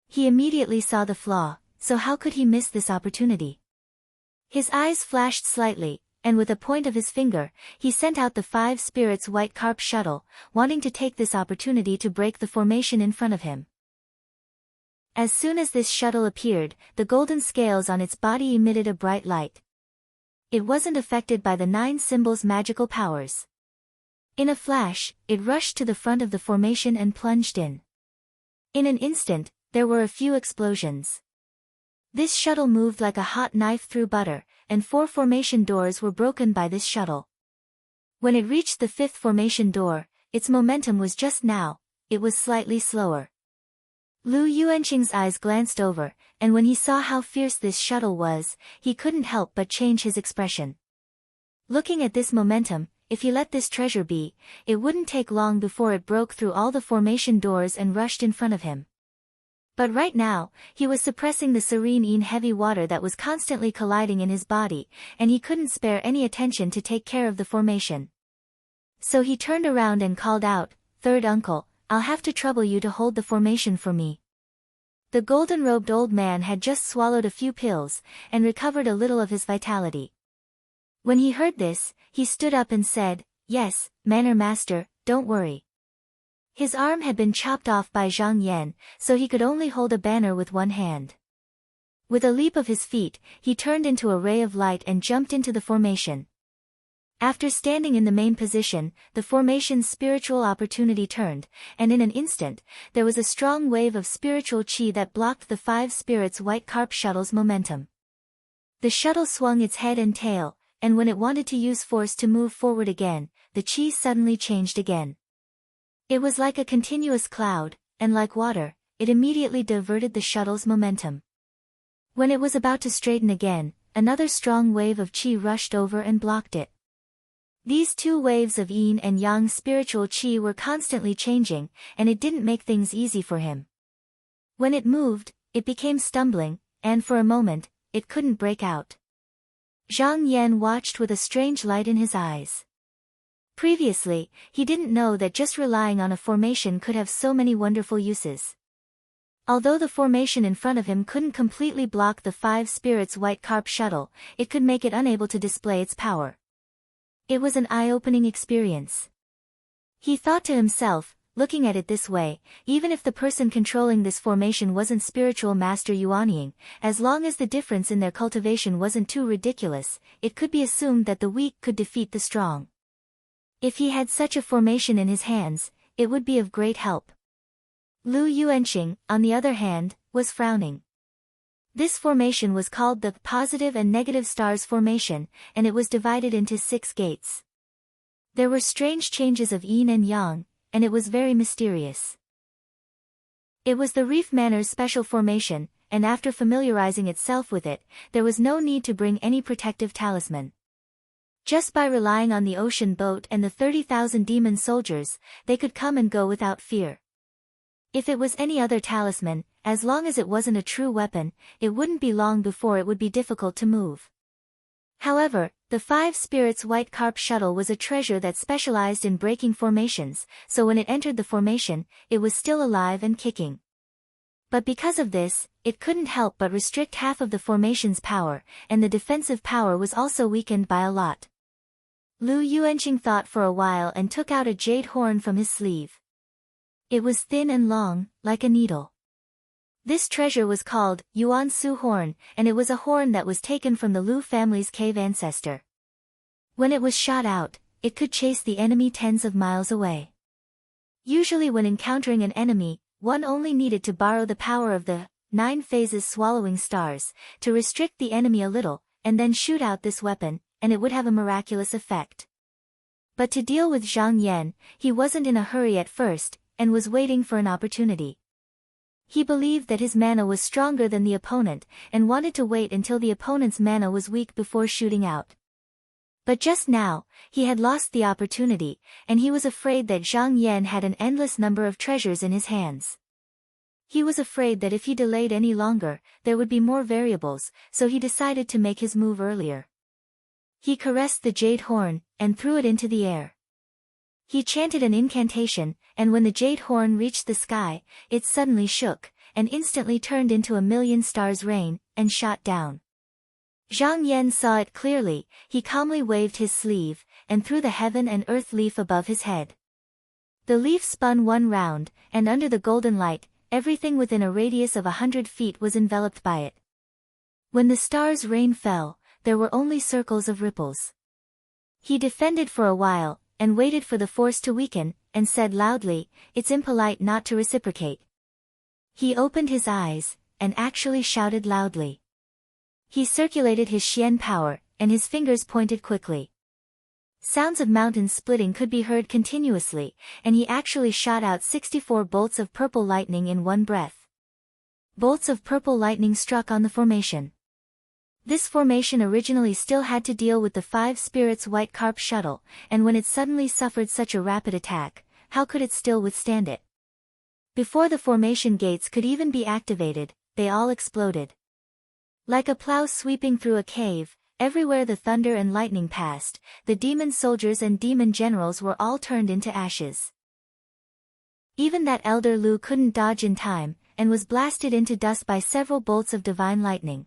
S1: He immediately saw the flaw, so how could he miss this opportunity? His eyes flashed slightly, and with a point of his finger, he sent out the 5 spirits white carp shuttle, wanting to take this opportunity to break the formation in front of him. As soon as this shuttle appeared, the golden scales on its body emitted a bright light. it wasn't affected by the 9 symbols' magical powers. In a flash, it rushed to the front of the formation and plunged in. In an instant, there were a few explosions. This shuttle moved like a hot knife through butter, and 4 formation doors were broken by this shuttle. When it reached the 5th formation door, its momentum was just now, it was slightly slower. Lu Yuanqing's eyes glanced over, and when he saw how fierce this shuttle was, he couldn't help but change his expression. Looking at this momentum, if he let this treasure be, it wouldn't take long before it broke through all the formation doors and rushed in front of him. But right now, he was suppressing the serene heavy water that was constantly colliding in his body, and he couldn't spare any attention to take care of the formation. So he turned around and called out, "Third uncle, I'll have to trouble you to hold the formation for me." The golden-robed old man had just swallowed a few pills, and recovered a little of his vitality. When he heard this, he stood up and said, "Yes, Manor Master, don't worry." His arm had been chopped off by Zhang Yan, so he could only hold a banner with one hand. With a leap of his feet, he turned into a ray of light and jumped into the formation. After standing in the main position, the formation's spiritual opportunity turned, and in an instant, there was a strong wave of spiritual qi that blocked the 5 spirits' white carp shuttle's momentum. The shuttle swung its head and tail, and when it wanted to use force to move forward again, the qi suddenly changed again. It was like a continuous cloud, and like water, it immediately diverted the shuttle's momentum. When it was about to straighten again, another strong wave of qi rushed over and blocked it. These 2 waves of yin and yang spiritual qi were constantly changing, and it didn't make things easy for him. When it moved, it became stumbling, and for a moment, it couldn't break out. Zhang Yan watched with a strange light in his eyes. Previously, he didn't know that just relying on a formation could have so many wonderful uses. Although the formation in front of him couldn't completely block the 5 spirits' white carp shuttle, it could make it unable to display its power. It was an eye-opening experience. He thought to himself, looking at it this way, even if the person controlling this formation wasn't spiritual master Yuanying, as long as the difference in their cultivation wasn't too ridiculous, it could be assumed that the weak could defeat the strong. If he had such a formation in his hands, it would be of great help. Lu Yuanqing, on the other hand, was frowning. This formation was called the positive and negative stars formation, and it was divided into 6 gates. There were strange changes of yin and yang, and it was very mysterious. It was the Reef Manor's special formation, and after familiarizing itself with it, there was no need to bring any protective talisman. Just by relying on the ocean boat and the 30,000 demon soldiers, they could come and go without fear. If it was any other talisman, as long as it wasn't a true weapon, it wouldn't be long before it would be difficult to move. However, the 5 spirits' white carp shuttle was a treasure that specialized in breaking formations, so when it entered the formation, it was still alive and kicking. But because of this, it couldn't help but restrict half of the formation's power, and the defensive power was also weakened by a lot. Lu Yuanqing thought for a while and took out a jade horn from his sleeve. It was thin and long, like a needle. This treasure was called Yuan Su Horn, and it was a horn that was taken from the Lu family's cave ancestor. When it was shot out, it could chase the enemy tens of miles away. Usually when encountering an enemy, one only needed to borrow the power of the 9 phases swallowing stars, to restrict the enemy a little, and then shoot out this weapon, and it would have a miraculous effect. But to deal with Zhang Yan, he wasn't in a hurry at first, and was waiting for an opportunity. He believed that his mana was stronger than the opponent, and wanted to wait until the opponent's mana was weak before shooting out. But just now, he had lost the opportunity, and he was afraid that Zhang Yan had an endless number of treasures in his hands. He was afraid that if he delayed any longer, there would be more variables, so he decided to make his move earlier. He caressed the jade horn, and threw it into the air. He chanted an incantation, and when the jade horn reached the sky, it suddenly shook, and instantly turned into a million stars rain, and shot down. Zhang Yan saw it clearly. He calmly waved his sleeve, and threw the heaven and earth leaf above his head. The leaf spun one round, and under the golden light, everything within a radius of 100 feet was enveloped by it. When the stars' rain fell, there were only circles of ripples. He defended for a while, and waited for the force to weaken, and said loudly, "It's impolite not to reciprocate." He opened his eyes, and actually shouted loudly. He circulated his Xian power, and his fingers pointed quickly. Sounds of mountains splitting could be heard continuously, and he actually shot out 64 bolts of purple lightning in one breath. Bolts of purple lightning struck on the formation. This formation originally still had to deal with the 5 spirits White Carp shuttle, and when it suddenly suffered such a rapid attack, how could it still withstand it? Before the formation gates could even be activated, they all exploded. Like a plow sweeping through a cave, everywhere the thunder and lightning passed, the demon soldiers and demon generals were all turned into ashes. Even that elder Lu couldn't dodge in time, and was blasted into dust by several bolts of divine lightning.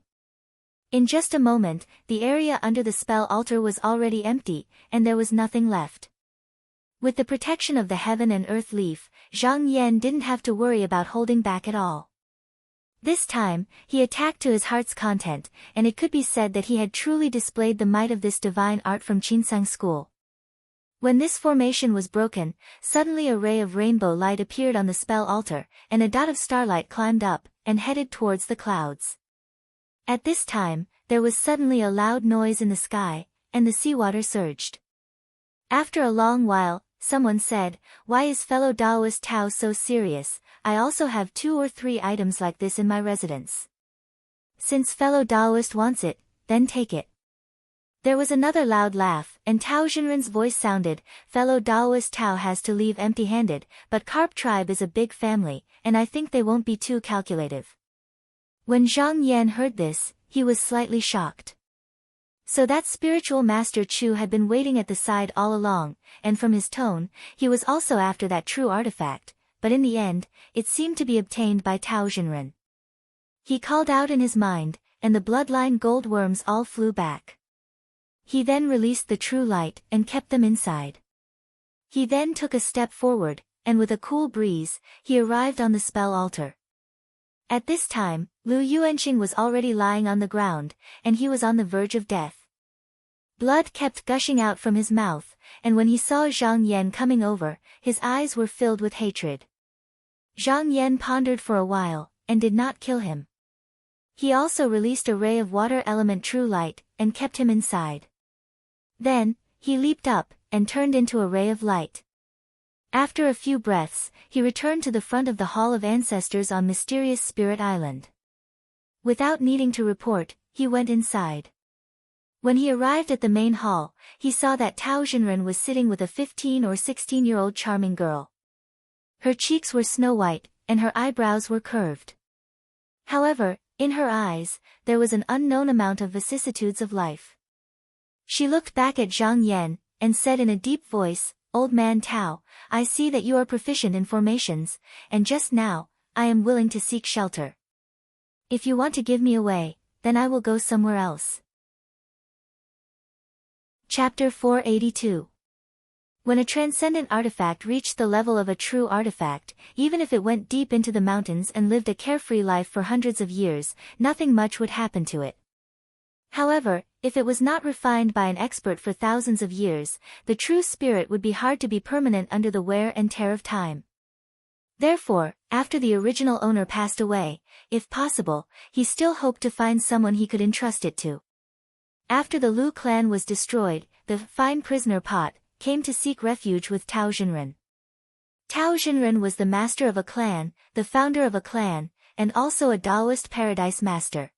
S1: In just a moment, the area under the spell altar was already empty, and there was nothing left. With the protection of the heaven and earth leaf, Zhang Yan didn't have to worry about holding back at all. This time, he attacked to his heart's content, and it could be said that he had truly displayed the might of this divine art from Qinsang school. When this formation was broken, suddenly a ray of rainbow light appeared on the spell altar, and a dot of starlight climbed up, and headed towards the clouds. At this time, there was suddenly a loud noise in the sky, and the seawater surged. After a long while, someone said, "Why is fellow Taoist Tao so serious? I also have 2 or 3 items like this in my residence." "Since fellow Taoist wants it, then take it." There was another loud laugh, and Tao Jinren's voice sounded, "Fellow Taoist Tao has to leave empty-handed, but Carp tribe is a big family, and I think they won't be too calculative." When Zhang Yan heard this, he was slightly shocked. So that spiritual master Chu had been waiting at the side all along, and from his tone, he was also after that true artifact, but in the end, it seemed to be obtained by Tao Jinren. He called out in his mind, and the bloodline gold worms all flew back. He then released the true light and kept them inside. He then took a step forward, and with a cool breeze, he arrived on the spell altar. At this time, Lu Yuanqing was already lying on the ground, and he was on the verge of death. Blood kept gushing out from his mouth, and when he saw Zhang Yan coming over, his eyes were filled with hatred. Zhang Yan pondered for a while, and did not kill him. He also released a ray of water element true light, and kept him inside. Then, he leaped up, and turned into a ray of light. After a few breaths, he returned to the front of the Hall of Ancestors on Mysterious Spirit Island. Without needing to report, he went inside. When he arrived at the main hall, he saw that Tao Jinren was sitting with a 15 or 16-year-old charming girl. Her cheeks were snow-white, and her eyebrows were curved. However, in her eyes, there was an unknown amount of vicissitudes of life. She looked back at Zhang Yan, and said in a deep voice, "Old man Tao, I see that you are proficient in formations, and just now, I am willing to seek shelter. If you want to give me away, then I will go somewhere else." Chapter 482. When a transcendent artifact reached the level of a true artifact, even if it went deep into the mountains and lived a carefree life for hundreds of years, nothing much would happen to it. However, if it was not refined by an expert for thousands of years, the true spirit would be hard to be permanent under the wear and tear of time. Therefore, after the original owner passed away, if possible, he still hoped to find someone he could entrust it to. After the Lu clan was destroyed, the fine prisoner Pot came to seek refuge with Tao Jinren. Tao Jinren was the master of a clan, the founder of a clan, and also a Taoist paradise master.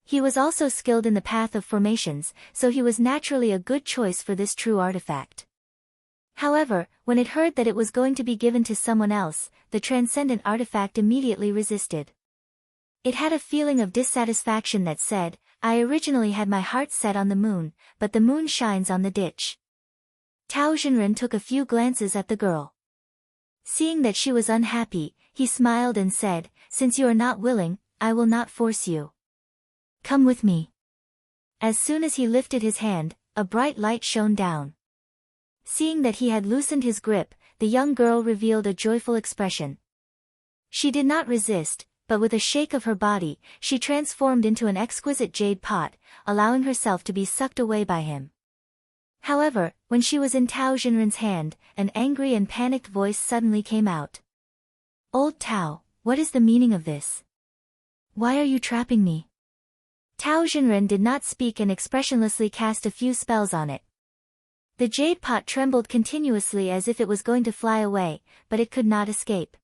S1: He was also skilled in the path of formations, so he was naturally a good choice for this true artifact. However, when it heard that it was going to be given to someone else, the transcendent artifact immediately resisted. It had a feeling of dissatisfaction that said, "I originally had my heart set on the moon, but the moon shines on the ditch." Tao Jinren took a few glances at the girl. Seeing that she was unhappy, he smiled and said, "Since you are not willing, I will not force you. Come with me." As soon as he lifted his hand, a bright light shone down. Seeing that he had loosened his grip, the young girl revealed a joyful expression. She did not resist, but with a shake of her body, she transformed into an exquisite jade pot, allowing herself to be sucked away by him. However, when she was in Tao Xinren's hand, an angry and panicked voice suddenly came out. "Old Tao, what is the meaning of this? Why are you trapping me?" Tao Xinren did not speak and expressionlessly cast a few spells on it. The jade pot trembled continuously as if it was going to fly away, but it could not escape.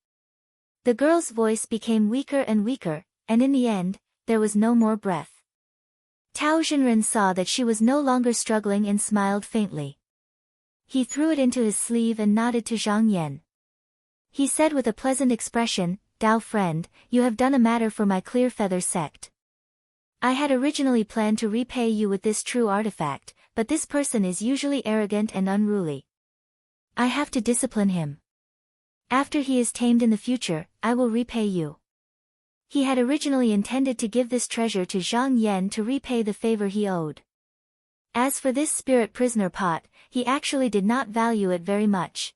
S1: The girl's voice became weaker and weaker, and in the end, there was no more breath. Tao Xinren saw that she was no longer struggling and smiled faintly. He threw it into his sleeve and nodded to Zhang Yan. He said with a pleasant expression, "Tao friend, you have done a matter for my Clear Feather sect. I had originally planned to repay you with this true artifact, but this person is usually arrogant and unruly. I have to discipline him. After he is tamed in the future, I will repay you." He had originally intended to give this treasure to Zhang Yan to repay the favor he owed. As for this spirit prisoner pot, he actually did not value it very much.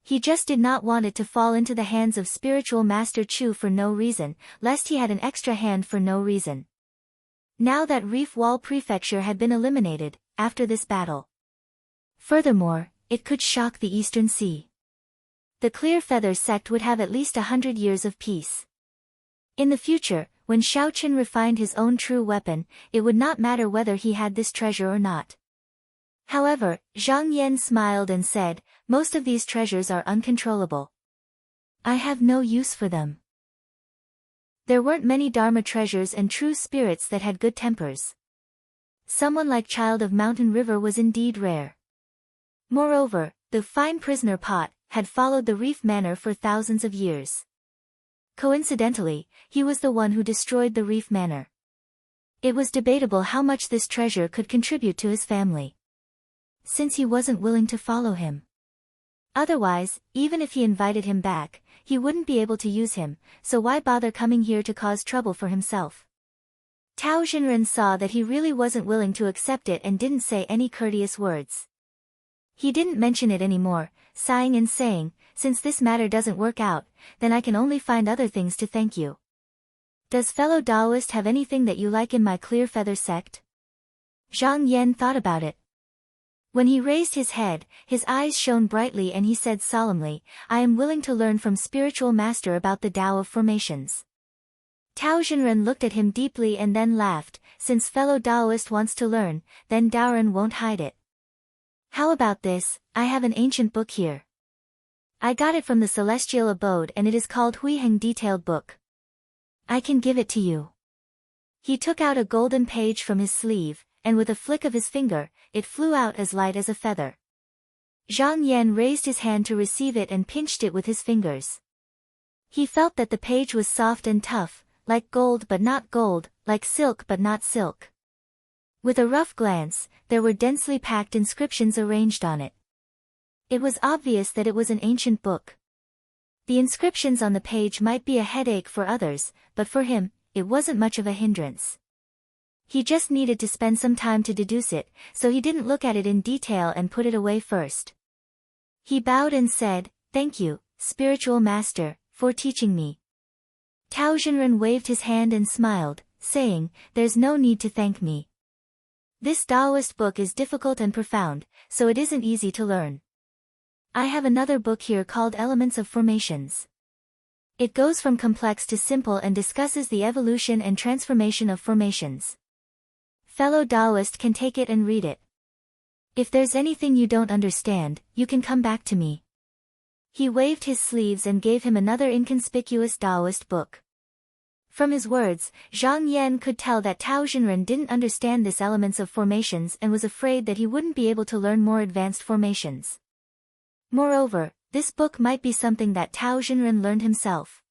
S1: He just did not want it to fall into the hands of spiritual master Chu for no reason, lest he had an extra hand for no reason. Now that Reef Wall Prefecture had been eliminated, after this battle. Furthermore, it could shock the Eastern Sea. The Clear Feather sect would have at least 100 years of peace. In the future, when Xiaoqin refined his own true weapon, it would not matter whether he had this treasure or not. However, Zhang Yan smiled and said, "Most of these treasures are uncontrollable. I have no use for them." There weren't many Dharma treasures and true spirits that had good tempers. Someone like Child of Mountain River was indeed rare. Moreover, the fine prisoner pot had followed the Reef Manor for thousands of years. Coincidentally, he was the one who destroyed the Reef Manor. It was debatable how much this treasure could contribute to his family, since he wasn't willing to follow him. Otherwise, even if he invited him back, he wouldn't be able to use him, so why bother coming here to cause trouble for himself? Tao Xinren saw that he really wasn't willing to accept it and didn't say any courteous words. He didn't mention it anymore, sighing and saying, "Since this matter doesn't work out, then I can only find other things to thank you. Does fellow Taoist have anything that you like in my Clear Feather sect?" Zhang Yan thought about it. When he raised his head, his eyes shone brightly and he said solemnly, "I am willing to learn from spiritual master about the Tao of formations." Tao Xinren looked at him deeply and then laughed, "Since fellow Taoist wants to learn, then Daoren won't hide it. How about this? I have an ancient book here. I got it from the celestial abode and it is called Huiheng Detailed Book. I can give it to you." He took out a golden page from his sleeve, and with a flick of his finger, it flew out as light as a feather. Zhang Yan raised his hand to receive it and pinched it with his fingers. He felt that the page was soft and tough, like gold but not gold, like silk but not silk. With a rough glance, there were densely packed inscriptions arranged on it. It was obvious that it was an ancient book. The inscriptions on the page might be a headache for others, but for him, it wasn't much of a hindrance. He just needed to spend some time to deduce it, so he didn't look at it in detail and put it away first. He bowed and said, "Thank you, spiritual master, for teaching me." Tao Xinren waved his hand and smiled, saying, "There's no need to thank me. This Taoist book is difficult and profound, so it isn't easy to learn. I have another book here called Elements of Formations. It goes from complex to simple and discusses the evolution and transformation of formations. Fellow Taoist can take it and read it. If there's anything you don't understand, you can come back to me." He waved his sleeves and gave him another inconspicuous Taoist book. From his words, Zhang Yan could tell that Tao Xinren didn't understand this Elements of Formations and was afraid that he wouldn't be able to learn more advanced formations. Moreover, this book might be something that Tao Xinren learned himself.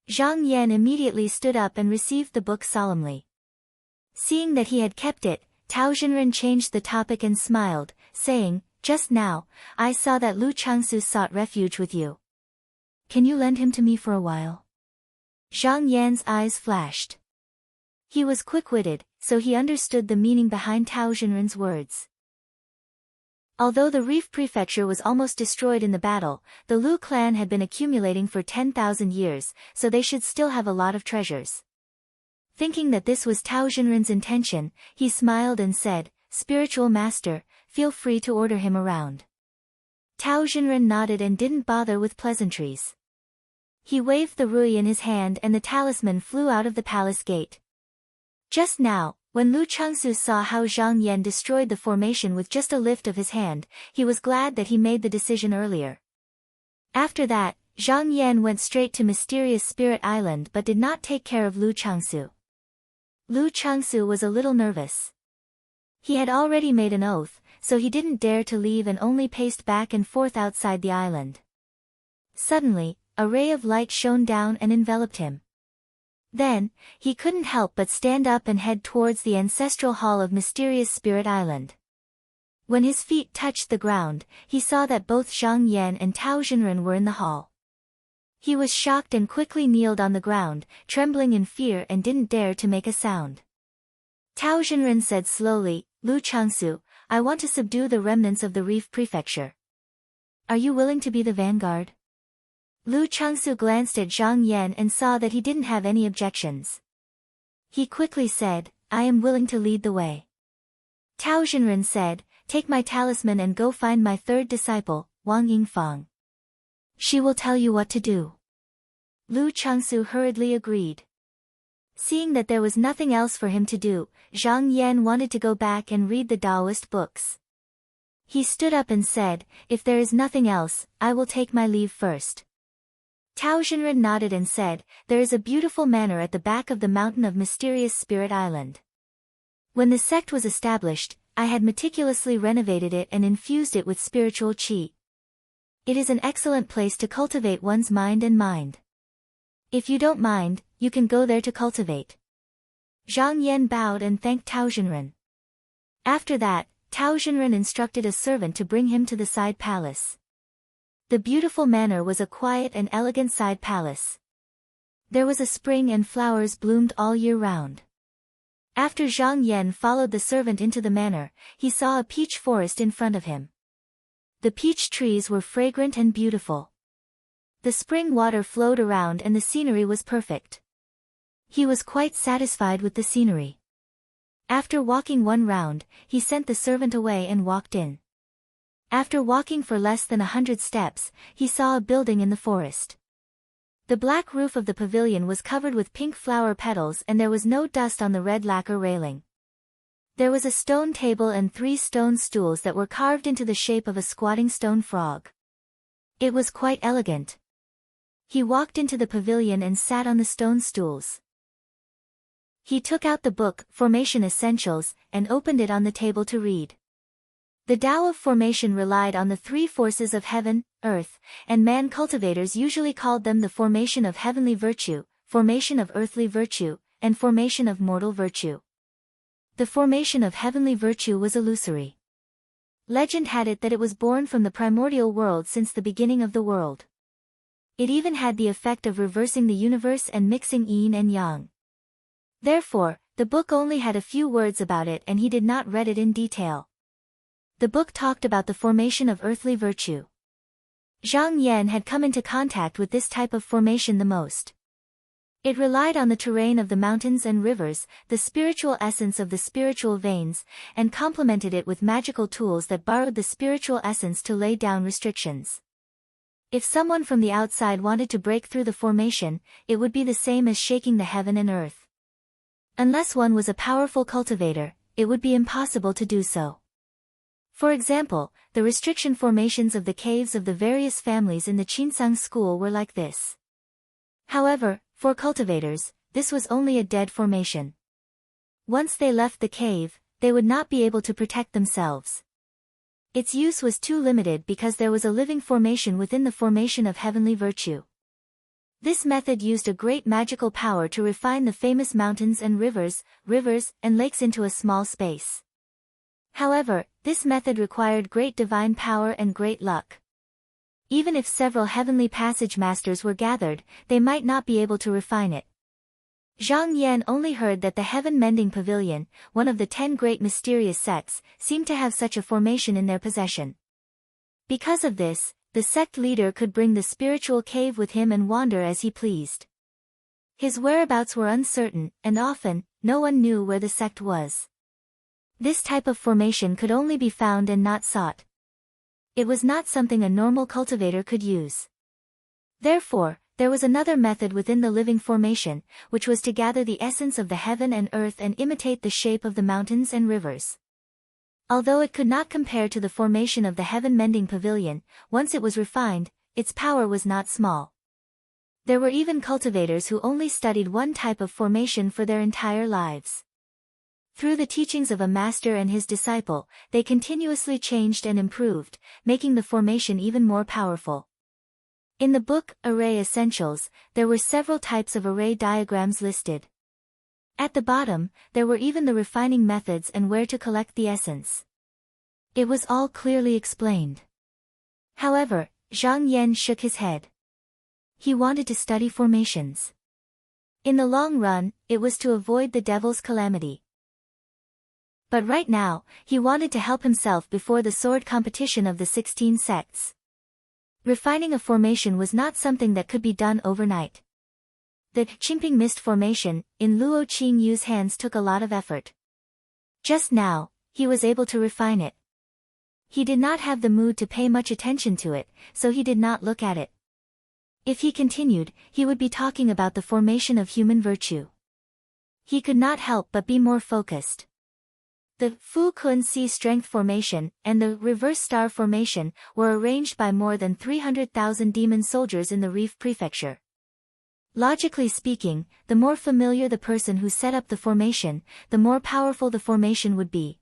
S1: Zhang Yan immediately stood up and received the book solemnly. Seeing that he had kept it, Tao Xinren changed the topic and smiled, saying, "Just now, I saw that Lu Changsu sought refuge with you. Can you lend him to me for a while?" Zhang Yan's eyes flashed. He was quick-witted, so he understood the meaning behind Tao Xinren's words. Although the Reef Prefecture was almost destroyed in the battle, the Lu clan had been accumulating for 10,000 years, so they should still have a lot of treasures. Thinking that this was Tao Xinren's intention, he smiled and said, "Spiritual master, feel free to order him around." Tao Xinren nodded and didn't bother with pleasantries. He waved the rui in his hand and the talisman flew out of the palace gate. Just now, when Lu Changsu saw how Zhang Yan destroyed the formation with just a lift of his hand, he was glad that he made the decision earlier. After that, Zhang Yan went straight to Mysterious Spirit Island but did not take care of Lu Changsu. Lu Changsu was a little nervous. He had already made an oath, so he didn't dare to leave and only paced back and forth outside the island. Suddenly, a ray of light shone down and enveloped him. Then, he couldn't help but stand up and head towards the ancestral hall of Mysterious Spirit Island. When his feet touched the ground, he saw that both Zhang Yan and Tao Xinren were in the hall. He was shocked and quickly kneeled on the ground, trembling in fear and didn't dare to make a sound. Tao Xinren said slowly, "Lu Changsu, I want to subdue the remnants of the Reef Prefecture. Are you willing to be the vanguard?" Lu Changsu glanced at Zhang Yan and saw that he didn't have any objections. He quickly said, "I am willing to lead the way." Tao Xinren said, "Take my talisman and go find my third disciple, Wang Yingfang. She will tell you what to do." Lu Changsu hurriedly agreed. Seeing that there was nothing else for him to do, Zhang Yan wanted to go back and read the Taoist books. He stood up and said, "If there is nothing else, I will take my leave first." Tao Xinren nodded and said, "There is a beautiful manor at the back of the mountain of Mysterious Spirit Island. When the sect was established, I had meticulously renovated it and infused it with spiritual qi. It is an excellent place to cultivate one's mind and mind. If you don't mind, you can go there to cultivate." Zhang Yan bowed and thanked Tao Xinren. After that, Tao Xinren instructed a servant to bring him to the side palace. The beautiful manor was a quiet and elegant side palace. There was a spring and flowers bloomed all year round. After Zhang Yan followed the servant into the manor, he saw a peach forest in front of him. The peach trees were fragrant and beautiful. The spring water flowed around and the scenery was perfect. He was quite satisfied with the scenery. After walking one round, he sent the servant away and walked in. After walking for less than 100 steps, he saw a building in the forest. The black roof of the pavilion was covered with pink flower petals and there was no dust on the red lacquer railing. There was a stone table and 3 stone stools that were carved into the shape of a squatting stone frog. It was quite elegant. He walked into the pavilion and sat on the stone stools. He took out the book, Formation Essentials, and opened it on the table to read. The Tao of formation relied on the 3 forces of heaven, earth, and man. Cultivators usually called them the formation of heavenly virtue, formation of earthly virtue, and formation of mortal virtue. The formation of heavenly virtue was illusory. Legend had it that it was born from the primordial world since the beginning of the world. It even had the effect of reversing the universe and mixing yin and yang. Therefore, the book only had a few words about it and he did not read it in detail. The book talked about the formation of earthly virtue. Zhang Yan had come into contact with this type of formation the most. It relied on the terrain of the mountains and rivers, the spiritual essence of the spiritual veins, and complemented it with magical tools that borrowed the spiritual essence to lay down restrictions. If someone from the outside wanted to break through the formation, it would be the same as shaking the heaven and earth. Unless one was a powerful cultivator, it would be impossible to do so. For example, the restriction formations of the caves of the various families in the Qinsang school were like this. However, for cultivators, this was only a dead formation. Once they left the cave, they would not be able to protect themselves. Its use was too limited because there was a living formation within the formation of heavenly virtue. This method used a great magical power to refine the famous mountains and rivers and lakes into a small space. However, this method required great divine power and great luck. Even if several heavenly passage masters were gathered, they might not be able to refine it. Zhang Yan only heard that the heaven-mending pavilion, one of the 10 great mysterious sects, seemed to have such a formation in their possession. Because of this, the sect leader could bring the spiritual cave with him and wander as he pleased. His whereabouts were uncertain, and often, no one knew where the sect was. This type of formation could only be found and not sought. It was not something a normal cultivator could use. Therefore, there was another method within the living formation, which was to gather the essence of the heaven and earth and imitate the shape of the mountains and rivers. Although it could not compare to the formation of the heaven-mending pavilion, once it was refined, its power was not small. There were even cultivators who only studied one type of formation for their entire lives. Through the teachings of a master and his disciple, they continuously changed and improved, making the formation even more powerful. In the book, Array Essentials, there were several types of array diagrams listed. At the bottom, there were even the refining methods and where to collect the essence. It was all clearly explained. However, Zhang Yan shook his head. He wanted to study formations. In the long run, it was to avoid the devil's calamity. But right now, he wanted to help himself before the sword competition of the 16 sects. Refining a formation was not something that could be done overnight. The Qingping Mist formation, in Luo Qingyu's hands took a lot of effort. Just now, he was able to refine it. He did not have the mood to pay much attention to it, so he did not look at it. If he continued, he would be talking about the formation of human virtue. He could not help but be more focused. The Fu Kun Si Strength Formation and the Reverse Star Formation were arranged by more than 300,000 demon soldiers in the Reef Prefecture. Logically speaking, the more familiar the person who set up the formation, the more powerful the formation would be.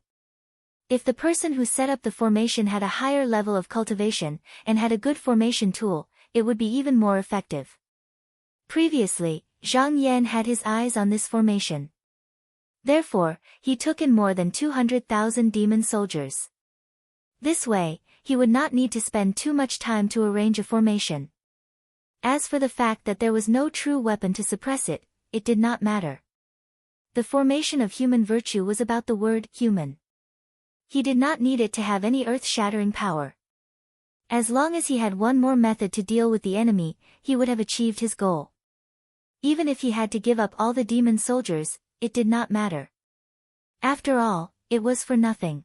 S1: If the person who set up the formation had a higher level of cultivation, and had a good formation tool, it would be even more effective. Previously, Zhang Yan had his eyes on this formation. Therefore, he took in more than 200,000 demon soldiers. This way, he would not need to spend too much time to arrange a formation. As for the fact that there was no true weapon to suppress it, it did not matter. The formation of human virtue was about the word human. He did not need it to have any earth-shattering power. As long as he had one more method to deal with the enemy, he would have achieved his goal. Even if he had to give up all the demon soldiers, it did not matter. After all, it was for nothing.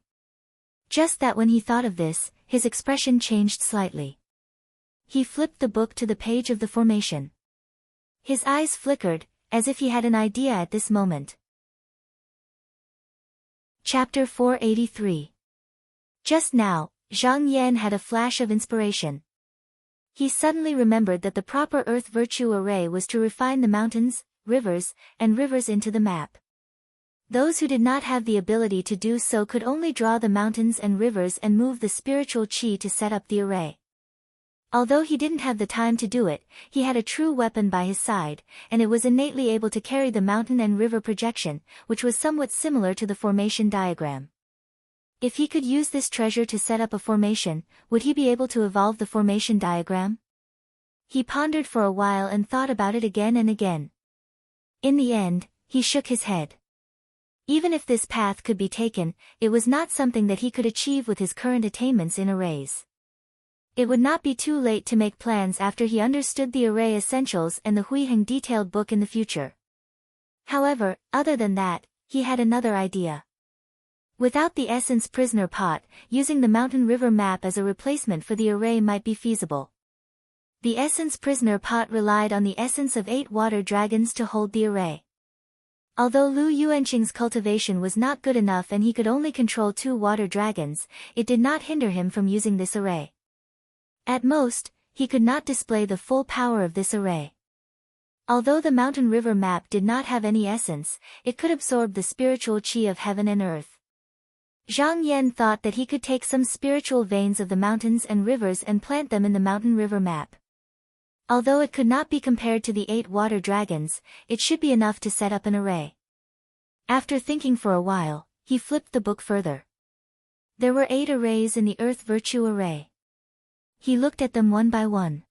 S1: Just that when he thought of this, his expression changed slightly. He flipped the book to the page of the formation. His eyes flickered, as if he had an idea at this moment. Chapter 483. Just now, Zhang Yan had a flash of inspiration. He suddenly remembered that the proper earth virtue array was to refine the mountains, rivers, and rivers into the map. Those who did not have the ability to do so could only draw the mountains and rivers and move the spiritual qi to set up the array. Although he didn't have the time to do it, he had a true weapon by his side, and it was innately able to carry the mountain and river projection, which was somewhat similar to the formation diagram. If he could use this treasure to set up a formation, would he be able to evolve the formation diagram? He pondered for a while and thought about it again and again. In the end, he shook his head. Even if this path could be taken, it was not something that he could achieve with his current attainments in arrays. It would not be too late to make plans after he understood the Array Essentials and the Huiheng detailed book in the future. However, other than that, he had another idea. Without the Essence Prisoner Pot, using the Mountain River map as a replacement for the array might be feasible. The Essence Prisoner Pot relied on the essence of 8 water dragons to hold the array. Although Lu Yuanqing's cultivation was not good enough and he could only control 2 water dragons, it did not hinder him from using this array. At most, he could not display the full power of this array. Although the Mountain River map did not have any essence, it could absorb the spiritual qi of heaven and earth. Zhang Yan thought that he could take some spiritual veins of the mountains and rivers and plant them in the Mountain River map. Although it could not be compared to the 8 water dragons, it should be enough to set up an array. After thinking for a while, he flipped the book further. There were 8 arrays in the Earth Virtue Array. He looked at them one by one.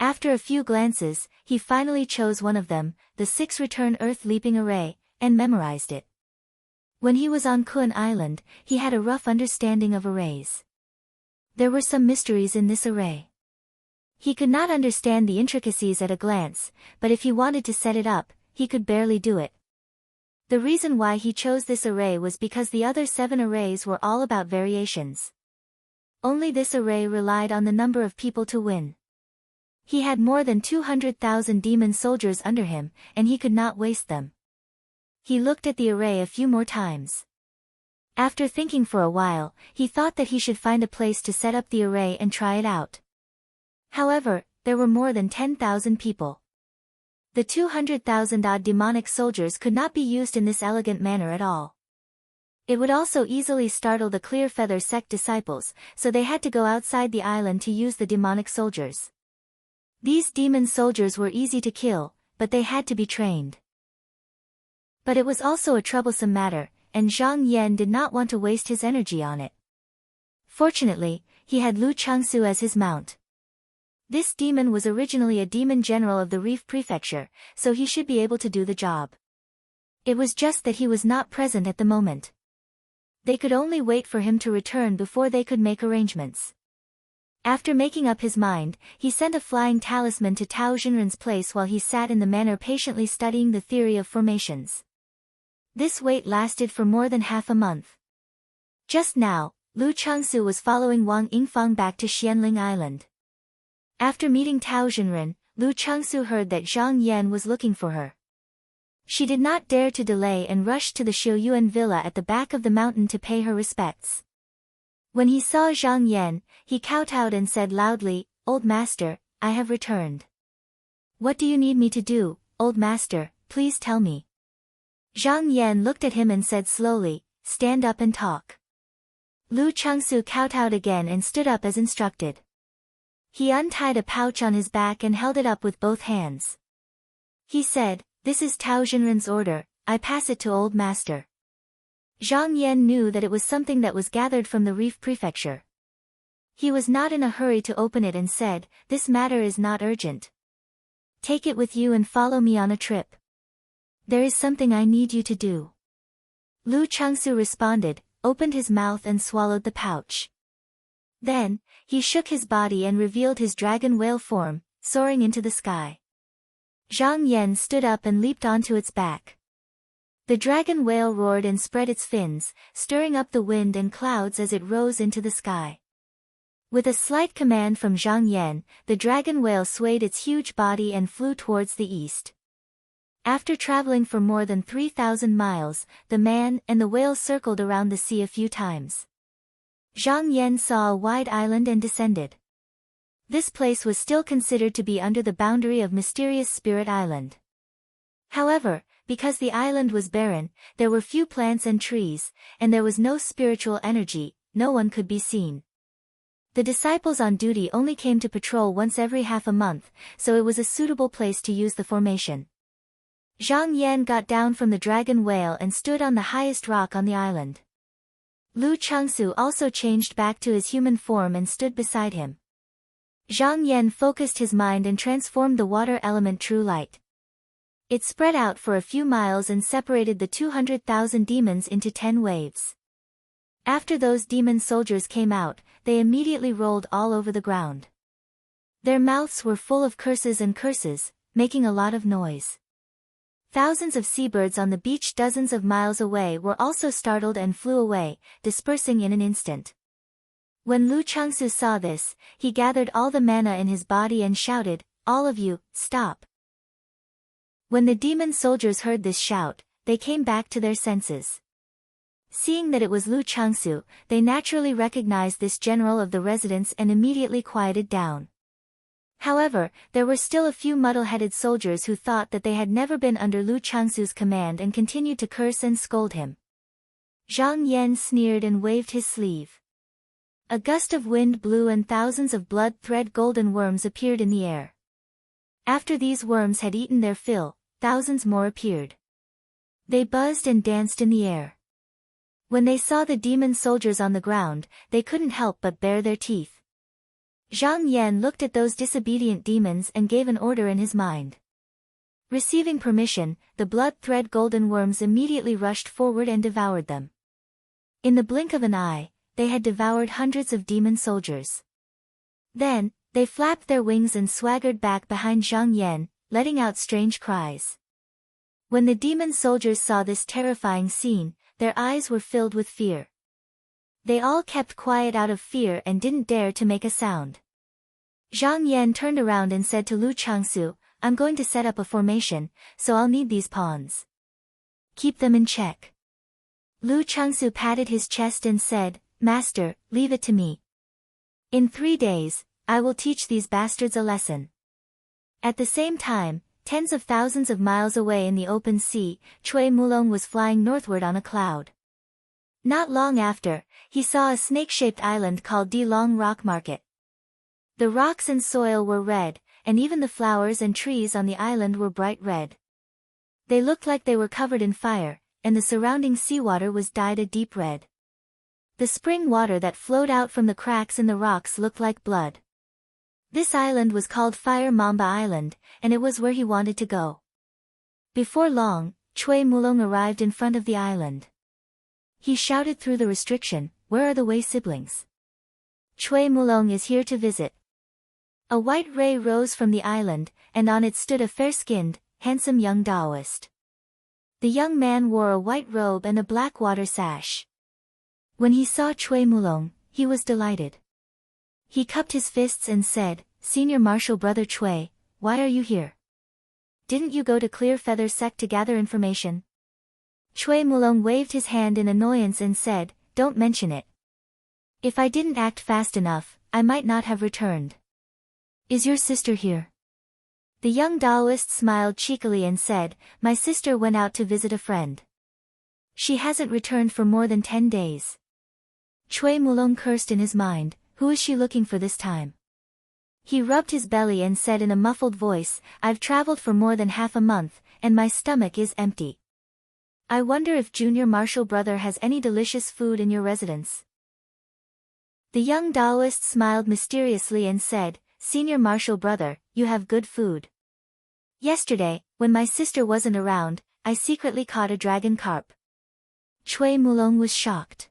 S1: After a few glances, he finally chose one of them, the 6 return Earth leaping array, and memorized it. When he was on Kun Island, he had a rough understanding of arrays. There were some mysteries in this array. He could not understand the intricacies at a glance, but if he wanted to set it up, he could barely do it. The reason why he chose this array was because the other 7 arrays were all about variations. Only this array relied on the number of people to win. He had more than 200,000 demon soldiers under him, and he could not waste them. He looked at the array a few more times. After thinking for a while, he thought that he should find a place to set up the array and try it out. However, there were more than 10,000 people. The 200,000-odd demonic soldiers could not be used in this elegant manner at all. It would also easily startle the Clear Feather sect disciples, so they had to go outside the island to use the demonic soldiers. These demon soldiers were easy to kill, but they had to be trained. But it was also a troublesome matter, and Zhang Yan did not want to waste his energy on it. Fortunately, he had Lu Changsu as his mount. This demon was originally a demon general of the Reef Prefecture, so he should be able to do the job. It was just that he was not present at the moment. They could only wait for him to return before they could make arrangements. After making up his mind, he sent a flying talisman to Tao Xinren's place while he sat in the manor patiently studying the theory of formations. This wait lasted for more than half a month. Just now, Lu Changsu was following Wang Yingfang back to Xianling Island. After meeting Tao Xinren, Lu Changsu heard that Zhang Yan was looking for her. She did not dare to delay and rushed to the Xiuyuan villa at the back of the mountain to pay her respects. When he saw Zhang Yan, he kowtowed and said loudly, "Old master, I have returned." "What do you need me to do, old master, please tell me." Zhang Yan looked at him and said slowly, "Stand up and talk." Lu Changsu kowtowed again and stood up as instructed. He untied a pouch on his back and held it up with both hands. He said, "This is Tao Xinren's order, I pass it to old master." Zhang Yan knew that it was something that was gathered from the Reef Prefecture. He was not in a hurry to open it and said, "This matter is not urgent. Take it with you and follow me on a trip. There is something I need you to do." Lu Changsu responded, opened his mouth and swallowed the pouch. Then, he shook his body and revealed his dragon whale form, soaring into the sky. Zhang Yan stood up and leaped onto its back. The dragon whale roared and spread its fins, stirring up the wind and clouds as it rose into the sky. With a slight command from Zhang Yan, the dragon whale swayed its huge body and flew towards the east. After traveling for more than 3,000 miles, the man and the whale circled around the sea a few times. Zhang Yan saw a wide island and descended. This place was still considered to be under the boundary of Mysterious Spirit Island. However, because the island was barren, there were few plants and trees, and there was no spiritual energy, no one could be seen. The disciples on duty only came to patrol once every half a month, so it was a suitable place to use the formation. Zhang Yan got down from the dragon whale and stood on the highest rock on the island. Lu Changsu also changed back to his human form and stood beside him. Zhang Yan focused his mind and transformed the water element True Light. It spread out for a few miles and separated the 200,000 demons into 10 waves. After those demon soldiers came out, they immediately rolled all over the ground. Their mouths were full of curses and curses, making a lot of noise. Thousands of seabirds on the beach dozens of miles away were also startled and flew away, dispersing in an instant. When Lu Changsu saw this, he gathered all the mana in his body and shouted, "All of you, stop." When the demon soldiers heard this shout, they came back to their senses. Seeing that it was Lu Changsu, they naturally recognized this general of the residence and immediately quieted down. However, there were still a few muddle-headed soldiers who thought that they had never been under Lu Changsu's command and continued to curse and scold him. Zhang Yan sneered and waved his sleeve. A gust of wind blew and thousands of blood-thread golden worms appeared in the air. After these worms had eaten their fill, thousands more appeared. They buzzed and danced in the air. When they saw the demon soldiers on the ground, they couldn't help but bare their teeth. Zhang Yan looked at those disobedient demons and gave an order in his mind. Receiving permission, the blood-thread golden worms immediately rushed forward and devoured them. In the blink of an eye, they had devoured hundreds of demon soldiers. Then, they flapped their wings and swaggered back behind Zhang Yan, letting out strange cries. When the demon soldiers saw this terrifying scene, their eyes were filled with fear. They all kept quiet out of fear and didn't dare to make a sound. Zhang Yan turned around and said to Lu Changsu, I'm going to set up a formation, so I'll need these pawns. Keep them in check. Lu Changsu patted his chest and said, Master, leave it to me. In 3 days, I will teach these bastards a lesson. At the same time, tens of thousands of miles away in the open sea, Cui Mulong was flying northward on a cloud. Not long after, he saw a snake-shaped island called Di Long Rock Market. The rocks and soil were red, and even the flowers and trees on the island were bright red. They looked like they were covered in fire, and the surrounding seawater was dyed a deep red. The spring water that flowed out from the cracks in the rocks looked like blood. This island was called Fire Mamba Island, and it was where he wanted to go. Before long, Cui Mulong arrived in front of the island. He shouted through the restriction, Where are the Wei siblings? Cui Mulong is here to visit. A white ray rose from the island, and on it stood a fair-skinned, handsome young Taoist. The young man wore a white robe and a black water sash. When he saw Cui Mulong, he was delighted. He cupped his fists and said, Senior Marshal Brother Cui, why are you here? Didn't you go to Clear Feather Sect to gather information? Cui Mulong waved his hand in annoyance and said, Don't mention it. If I didn't act fast enough, I might not have returned. Is your sister here? The young Taoist smiled cheekily and said, My sister went out to visit a friend. She hasn't returned for more than 10 days. Cui Mulong cursed in his mind, Who is she looking for this time? He rubbed his belly and said in a muffled voice, I've traveled for more than half a month, and my stomach is empty. I wonder if Junior Marshal Brother has any delicious food in your residence. The young Taoist smiled mysteriously and said, Senior Marshal Brother, you have good food. Yesterday, when my sister wasn't around, I secretly caught a dragon carp. Cui Mulong was shocked.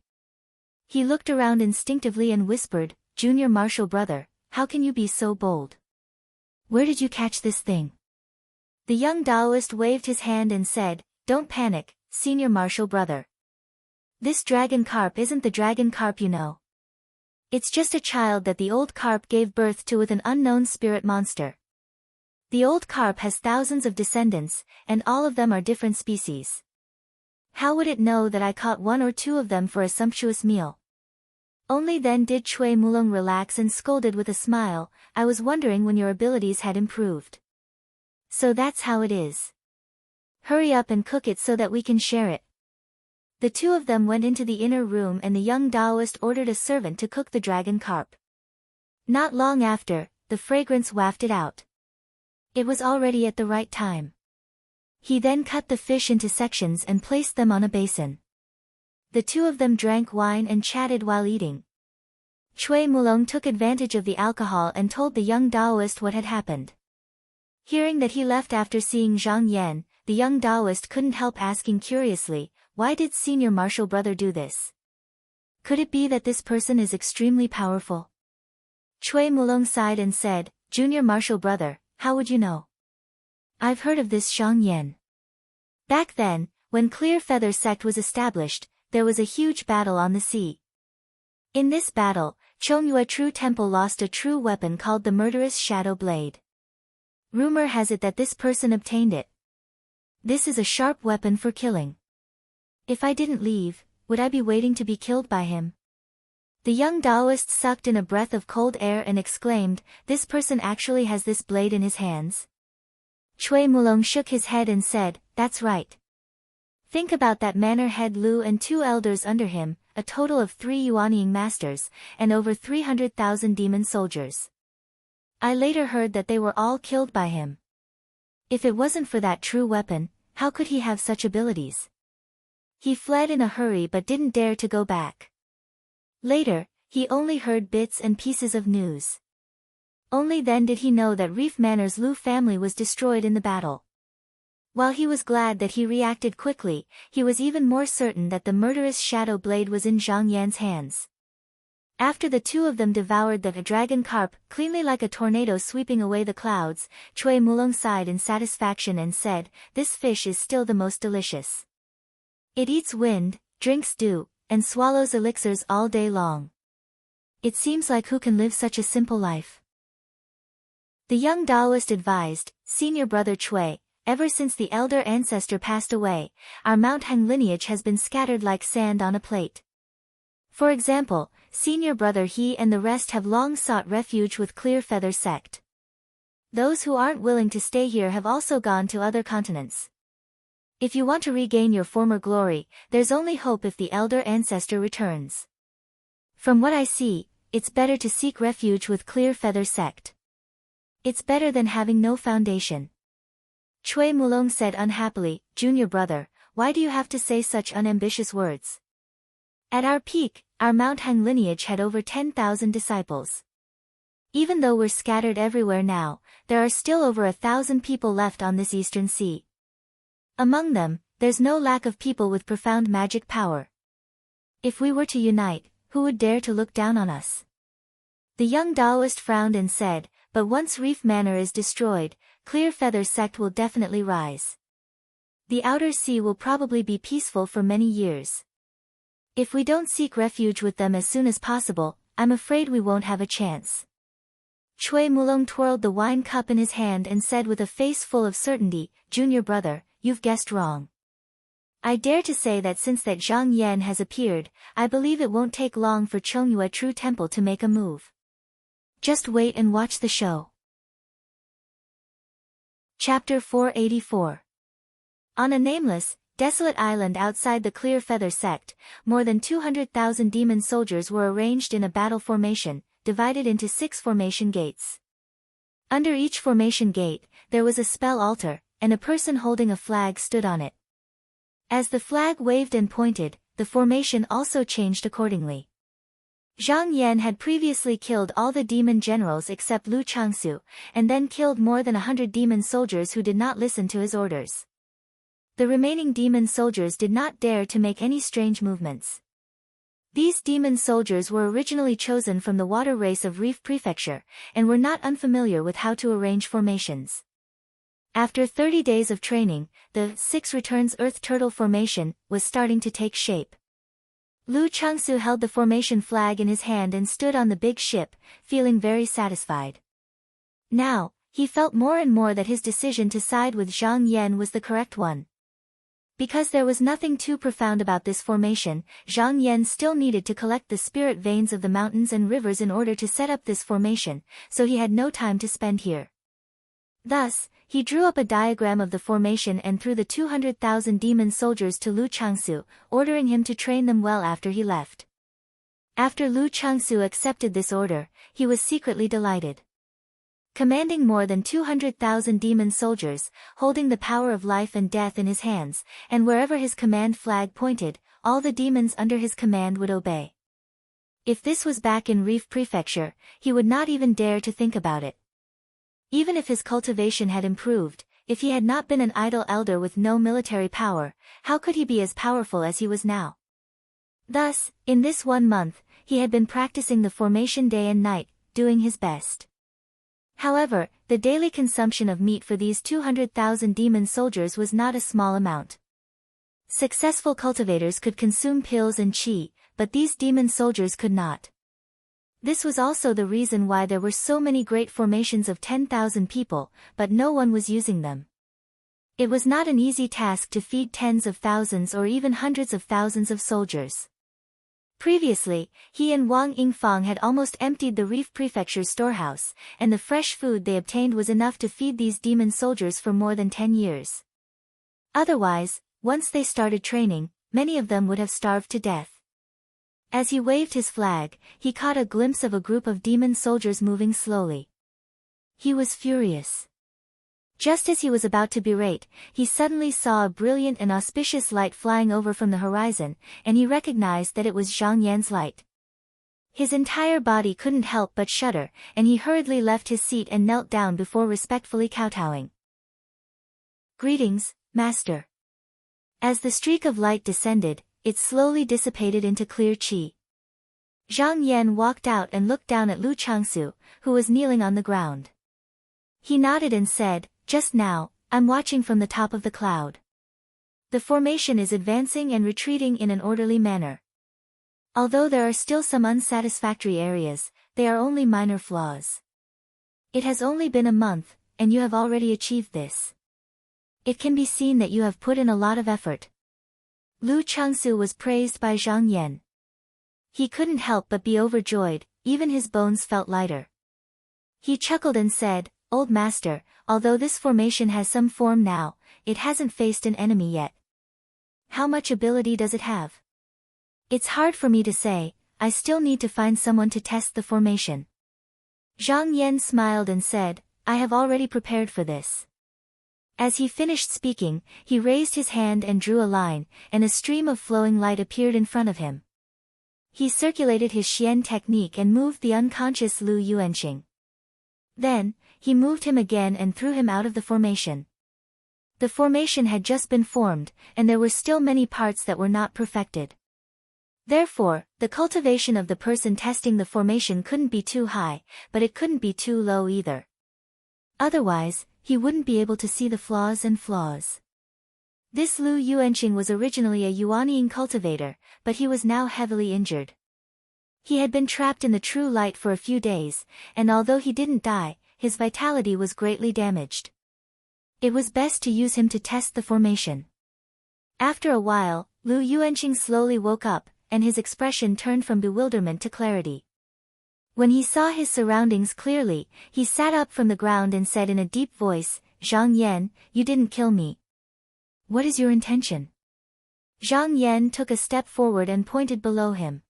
S1: He looked around instinctively and whispered, Junior Marshal Brother, how can you be so bold? Where did you catch this thing? The young Taoist waved his hand and said, Don't panic, Senior Marshal Brother. This dragon carp isn't the dragon carp you know. It's just a child that the old carp gave birth to with an unknown spirit monster. The old carp has thousands of descendants, and all of them are different species. How would it know that I caught 1 or 2 of them for a sumptuous meal? Only then did Cui Mulong relax and scolded with a smile, I was wondering when your abilities had improved. So that's how it is. Hurry up and cook it so that we can share it. The 2 of them went into the inner room and the young Taoist ordered a servant to cook the dragon carp. Not long after, the fragrance wafted out. It was already at the right time. He then cut the fish into sections and placed them on a basin. The 2 of them drank wine and chatted while eating. Cui Mulong took advantage of the alcohol and told the young Taoist what had happened. Hearing that he left after seeing Zhang Yan, the young Taoist couldn't help asking curiously, why did Senior Marshal Brother do this? Could it be that this person is extremely powerful? Cui Mulong sighed and said, Junior Marshal Brother, how would you know? I've heard of this Zhang Yan. Back then, when Clear Feather Sect was established, there was a huge battle on the sea. In this battle, Chongyue True Temple lost a true weapon called the murderous Shadow Blade. Rumor has it that this person obtained it. This is a sharp weapon for killing. If I didn't leave, would I be waiting to be killed by him? The young Taoist sucked in a breath of cold air and exclaimed, this person actually has this blade in his hands? Cui Mulong shook his head and said, that's right. Think about that manor head Lu and 2 elders under him, a total of 3 Yuanying masters, and over 300,000 demon soldiers. I later heard that they were all killed by him. If it wasn't for that true weapon, how could he have such abilities? He fled in a hurry but didn't dare to go back. Later, he only heard bits and pieces of news. Only then did he know that Reef Manor's Lu family was destroyed in the battle. While he was glad that he reacted quickly, he was even more certain that the murderous shadow blade was in Zhang Yan's hands. After the two of them devoured the dragon carp, cleanly like a tornado sweeping away the clouds, Cui Mulong sighed in satisfaction and said, "This fish is still the most delicious. It eats wind, drinks dew, and swallows elixirs all day long. It seems like who can live such a simple life?" The young Taoist advised, "Senior brother Cui, ever since the elder ancestor passed away, our Mount Hang lineage has been scattered like sand on a plate. For example, senior brother he and the rest have long sought refuge with Clear Feather sect. Those who aren't willing to stay here have also gone to other continents. If you want to regain your former glory, there's only hope if the elder ancestor returns. From what I see, it's better to seek refuge with Clear Feather sect. It's better than having no foundation." Cui Mulong said unhappily, "Junior brother, why do you have to say such unambitious words? At our peak, our Mount Hang lineage had over 10,000 disciples. Even though we're scattered everywhere now, there are still over 1,000 people left on this eastern sea. Among them, there's no lack of people with profound magic power. If we were to unite, who would dare to look down on us?" The young Taoist frowned and said, "But once Reef Manor is destroyed, Clear Feather sect will definitely rise. The outer sea will probably be peaceful for many years. If we don't seek refuge with them as soon as possible, I'm afraid we won't have a chance." Cui Mulong twirled the wine cup in his hand and said with a face full of certainty, "Junior brother, you've guessed wrong. I dare to say that since that Zhang Yan has appeared, I believe it won't take long for Chongyue True Temple to make a move. Just wait and watch the show." Chapter 484. On a nameless, desolate island outside the Clear Feather sect, more than 200,000 demon soldiers were arranged in a battle formation, divided into 6 formation gates. Under each formation gate, there was a spell altar, and a person holding a flag stood on it. As the flag waved and pointed, the formation also changed accordingly. Zhang Yan had previously killed all the demon generals except Lu Changsu, and then killed more than 100 demon soldiers who did not listen to his orders. The remaining demon soldiers did not dare to make any strange movements. These demon soldiers were originally chosen from the water race of Reef Prefecture, and were not unfamiliar with how to arrange formations. After 30 days of training, the 6 Returns Earth Turtle formation was starting to take shape. Lu Changsu held the formation flag in his hand and stood on the big ship, feeling very satisfied. Now, he felt more and more that his decision to side with Zhang Yan was the correct one. Because there was nothing too profound about this formation, Zhang Yan still needed to collect the spirit veins of the mountains and rivers in order to set up this formation, so he had no time to spend here. Thus, he drew up a diagram of the formation and threw the 200,000 demon soldiers to Lu Changsu, ordering him to train them well after he left. After Lu Changsu accepted this order, he was secretly delighted. Commanding more than 200,000 demon soldiers, holding the power of life and death in his hands, and wherever his command flag pointed, all the demons under his command would obey. If this was back in Reef Prefecture, he would not even dare to think about it. Even if his cultivation had improved, if he had not been an idle elder with no military power, how could he be as powerful as he was now? Thus, in this 1 month, he had been practicing the formation day and night, doing his best. However, the daily consumption of meat for these 200,000 demon soldiers was not a small amount. Successful cultivators could consume pills and qi, but these demon soldiers could not. This was also the reason why there were so many great formations of 10,000 people, but no one was using them. It was not an easy task to feed tens of thousands or even hundreds of thousands of soldiers. Previously, he and Wang Yingfang had almost emptied the Reef Prefecture's storehouse, and the fresh food they obtained was enough to feed these demon soldiers for more than 10 years. Otherwise, once they started training, many of them would have starved to death. As he waved his flag, he caught a glimpse of a group of demon soldiers moving slowly. He was furious. Just as he was about to berate, he suddenly saw a brilliant and auspicious light flying over from the horizon, and he recognized that it was Zhang Yan's light. His entire body couldn't help but shudder, and he hurriedly left his seat and knelt down before respectfully kowtowing. "Greetings, master." As the streak of light descended, it slowly dissipated into clear qi. Zhang Yan walked out and looked down at Lu Changsu, who was kneeling on the ground. He nodded and said, "Just now, I'm watching from the top of the cloud. The formation is advancing and retreating in an orderly manner. Although there are still some unsatisfactory areas, they are only minor flaws. It has only been a month, and you have already achieved this. It can be seen that you have put in a lot of effort." Lu Changsu was praised by Zhang Yan. He couldn't help but be overjoyed, even his bones felt lighter. He chuckled and said, "Old master, although this formation has some form now, it hasn't faced an enemy yet. How much ability does it have? It's hard for me to say, I still need to find someone to test the formation." Zhang Yan smiled and said, "I have already prepared for this." As he finished speaking, he raised his hand and drew a line, and a stream of flowing light appeared in front of him. He circulated his Xian technique and moved the unconscious Lu Yuanqing. Then, he moved him again and threw him out of the formation. The formation had just been formed, and there were still many parts that were not perfected. Therefore, the cultivation of the person testing the formation couldn't be too high, but it couldn't be too low either. Otherwise, he wouldn't be able to see the flaws. This Lu Yuanqing was originally a Yuanying cultivator, but he was now heavily injured. He had been trapped in the true light for a few days, and although he didn't die, his vitality was greatly damaged. It was best to use him to test the formation. After a while, Lu Yuanqing slowly woke up, and his expression turned from bewilderment to clarity. When he saw his surroundings clearly, he sat up from the ground and said in a deep voice, "Zhang Yan, you didn't kill me. What is your intention?" Zhang Yan took a step forward and pointed below him.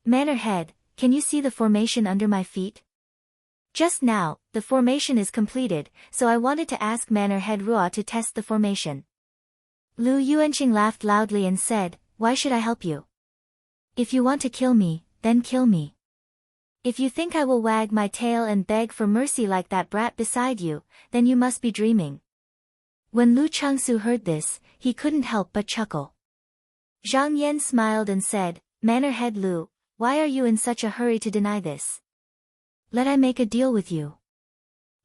S1: "Manor Head, can you see the formation under my feet? Just now, the formation is completed, so I wanted to ask Manor Head Ruo to test the formation." Lu Yuanqing laughed loudly and said, "Why should I help you? If you want to kill me, then kill me. If you think I will wag my tail and beg for mercy like that brat beside you, then you must be dreaming." When Lu Changsu heard this, he couldn't help but chuckle. Zhang Yan smiled and said, "Manor Head Lu, why are you in such a hurry to deny this? Let I make a deal with you.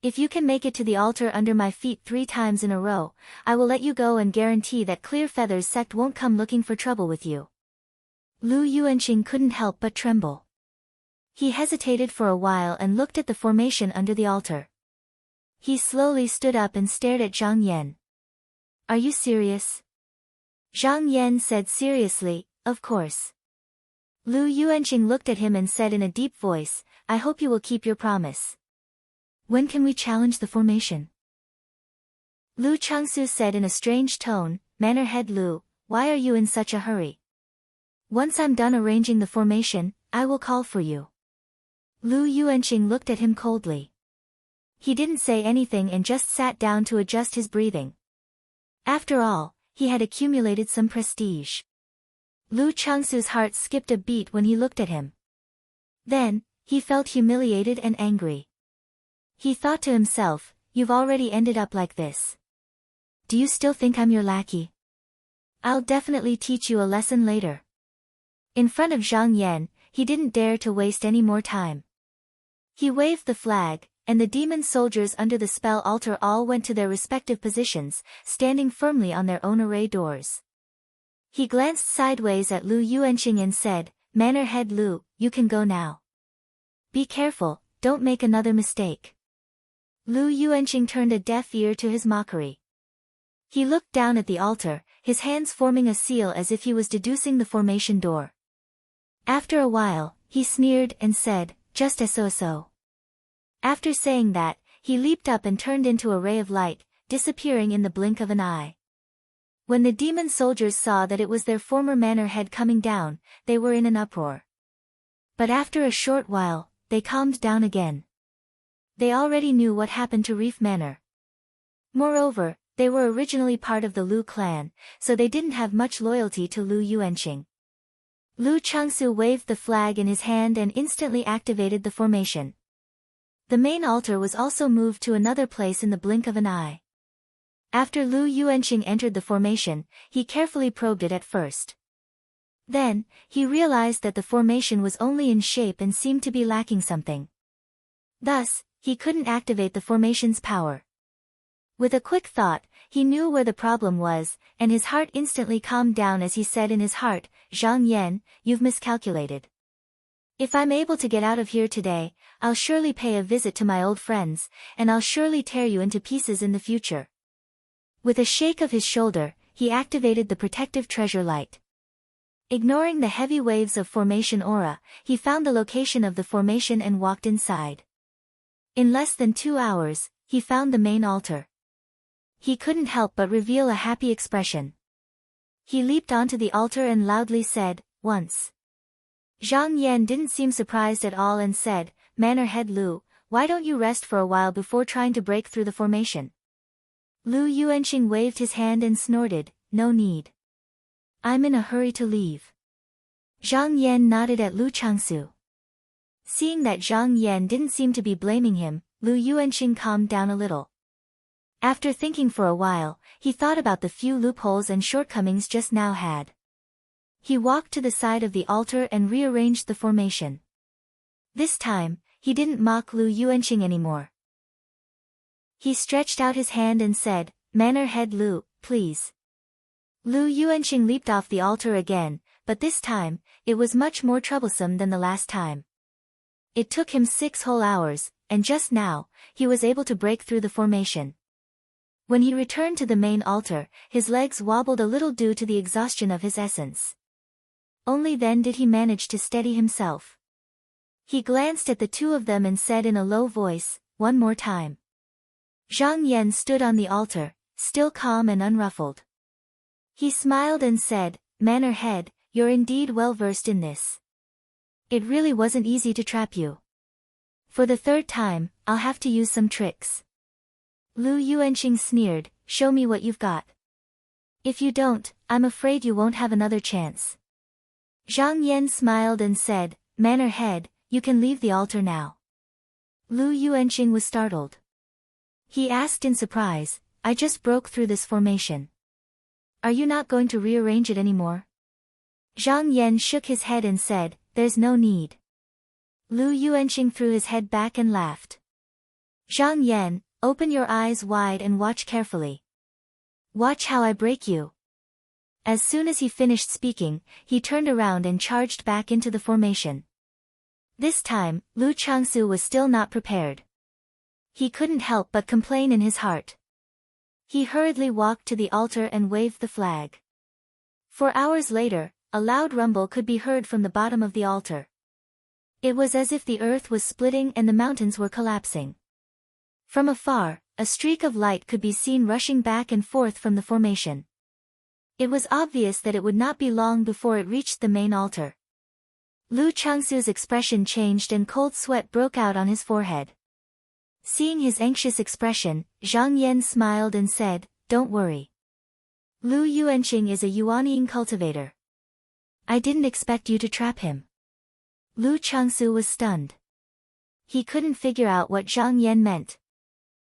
S1: If you can make it to the altar under my feet 3 times in a row, I will let you go and guarantee that Clear Feathers sect won't come looking for trouble with you." Lu Yuanqing couldn't help but tremble. He hesitated for a while and looked at the formation under the altar. He slowly stood up and stared at Zhang Yan. "Are you serious?" Zhang Yan said seriously, "Of course." Lu Yuanqing looked at him and said in a deep voice, "I hope you will keep your promise. When can we challenge the formation?" Lu Changsu said in a strange tone, "Manor Head Lu, why are you in such a hurry? Once I'm done arranging the formation, I will call for you." Lu Yuanqing looked at him coldly. He didn't say anything and just sat down to adjust his breathing. After all, he had accumulated some prestige. Lu Changsu's heart skipped a beat when he looked at him. Then, he felt humiliated and angry. He thought to himself, "You've already ended up like this. Do you still think I'm your lackey? I'll definitely teach you a lesson later." In front of Zhang Yan, he didn't dare to waste any more time. He waved the flag, and the demon soldiers under the spell altar all went to their respective positions, standing firmly on their own array doors. He glanced sideways at Lu Yuanqing and said, "Manor Head Lu, you can go now. Be careful, don't make another mistake." Lu Yuanqing turned a deaf ear to his mockery. He looked down at the altar, his hands forming a seal as if he was deducing the formation door. After a while, he sneered and said, "Just so. After saying that, he leaped up and turned into a ray of light, disappearing in the blink of an eye. When the demon soldiers saw that it was their former manor head coming down, they were in an uproar. But after a short while, they calmed down again. They already knew what happened to Reef Manor. Moreover, they were originally part of the Lu clan, so they didn't have much loyalty to Lu Yuanqing. Lu Changsu waved the flag in his hand and instantly activated the formation. The main altar was also moved to another place in the blink of an eye. After Lu Yuanqing entered the formation, he carefully probed it at first. Then, he realized that the formation was only in shape and seemed to be lacking something. Thus, he couldn't activate the formation's power. With a quick thought, he knew where the problem was, and his heart instantly calmed down as he said in his heart, "Zhang Yan, you've miscalculated. If I'm able to get out of here today, I'll surely pay a visit to my old friends, and I'll surely tear you into pieces in the future." With a shake of his shoulder, he activated the protective treasure light. Ignoring the heavy waves of formation aura, he found the location of the formation and walked inside. In less than 2 hours, he found the main altar. He couldn't help but reveal a happy expression. He leaped onto the altar and loudly said, "Once." Zhang Yan didn't seem surprised at all and said, "Manor Head Lu, why don't you rest for a while before trying to break through the formation?" Lu Yuanqing waved his hand and snorted, "No need. I'm in a hurry to leave." Zhang Yan nodded at Lu Changsu. Seeing that Zhang Yan didn't seem to be blaming him, Lu Yuanqing calmed down a little. After thinking for a while, he thought about the few loopholes and shortcomings just now had. He walked to the side of the altar and rearranged the formation. This time, he didn't mock Lu Yuanqing anymore. He stretched out his hand and said, "Manor Head Lu, please." Lu Yuanqing leaped off the altar again, but this time, it was much more troublesome than the last time. It took him 6 whole hours, and just now, he was able to break through the formation. When he returned to the main altar, his legs wobbled a little due to the exhaustion of his essence. Only then did he manage to steady himself. He glanced at the two of them and said in a low voice, "One more time." Zhang Yan stood on the altar, still calm and unruffled. He smiled and said, "Manor Head, you're indeed well versed in this. It really wasn't easy to trap you. For the 3rd time, I'll have to use some tricks." Lu Yuanqing sneered, "Show me what you've got. If you don't, I'm afraid you won't have another chance." Zhang Yan smiled and said, "Manor Head, you can leave the altar now." Lu Yuanqing was startled. He asked in surprise, "I just broke through this formation. Are you not going to rearrange it anymore?" Zhang Yan shook his head and said, "There's no need." Lu Yuanqing threw his head back and laughed. "Zhang Yan, open your eyes wide and watch carefully. Watch how I break you." As soon as he finished speaking, he turned around and charged back into the formation. This time, Lu Changsu was still not prepared. He couldn't help but complain in his heart. He hurriedly walked to the altar and waved the flag. 4 hours later, a loud rumble could be heard from the bottom of the altar. It was as if the earth was splitting and the mountains were collapsing. From afar, a streak of light could be seen rushing back and forth from the formation. It was obvious that it would not be long before it reached the main altar. Lu Changsu's expression changed and cold sweat broke out on his forehead. Seeing his anxious expression, Zhang Yan smiled and said, "Don't worry. Lu Yuanqing is a Yuanying cultivator. I didn't expect you to trap him." Lu Changsu was stunned. He couldn't figure out what Zhang Yan meant.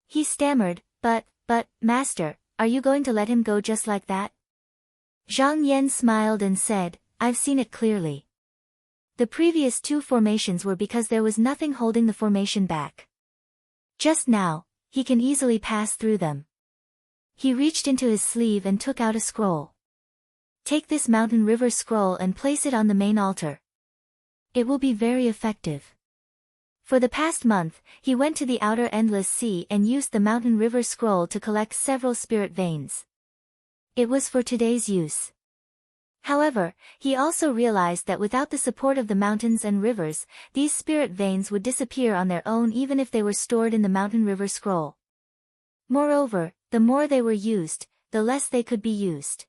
S1: He stammered, but, Master, are you going to let him go just like that?" Zhang Yan smiled and said, "I've seen it clearly. The previous 2 formations were because there was nothing holding the formation back. Just now, he can easily pass through them." He reached into his sleeve and took out a scroll. "Take this Mountain River scroll and place it on the main altar. It will be very effective." For the past month, he went to the outer endless sea and used the Mountain River scroll to collect several spirit veins. It was for today's use. However, he also realized that without the support of the mountains and rivers, these spirit veins would disappear on their own even if they were stored in the Mountain River scroll. Moreover, the more they were used, the less they could be used.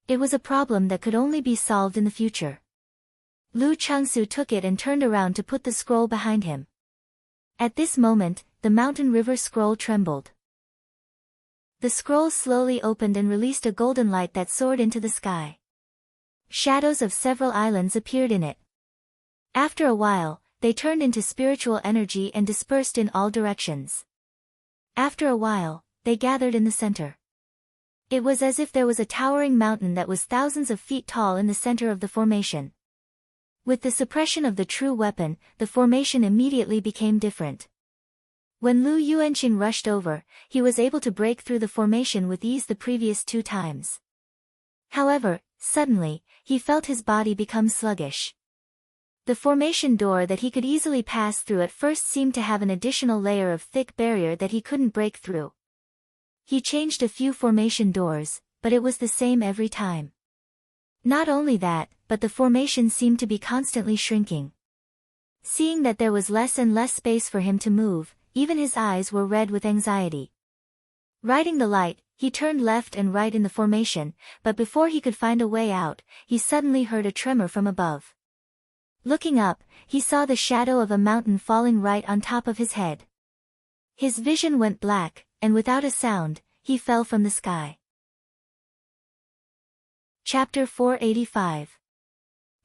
S1: It was a problem that could only be solved in the future. Lu Changsu took it and turned around to put the scroll behind him. At this moment, the Mountain River scroll trembled. The scroll slowly opened and released a golden light that soared into the sky. Shadows of several islands appeared in it. After a while, they turned into spiritual energy and dispersed in all directions. After a while, they gathered in the center. It was as if there was a towering mountain that was thousands of feet tall in the center of the formation. With the suppression of the true weapon, the formation immediately became different. When Lu Yuanqing rushed over, he was able to break through the formation with ease the previous 2 times. However, suddenly, he felt his body become sluggish. The formation door that he could easily pass through at first seemed to have an additional layer of thick barrier that he couldn't break through. He changed a few formation doors, but it was the same every time. Not only that, but the formation seemed to be constantly shrinking. Seeing that there was less and less space for him to move, even his eyes were red with anxiety. Riding the light, he turned left and right in the formation, but before he could find a way out, he suddenly heard a tremor from above. Looking up, he saw the shadow of a mountain falling right on top of his head. His vision went black, and without a sound, he fell from the sky. Chapter 485.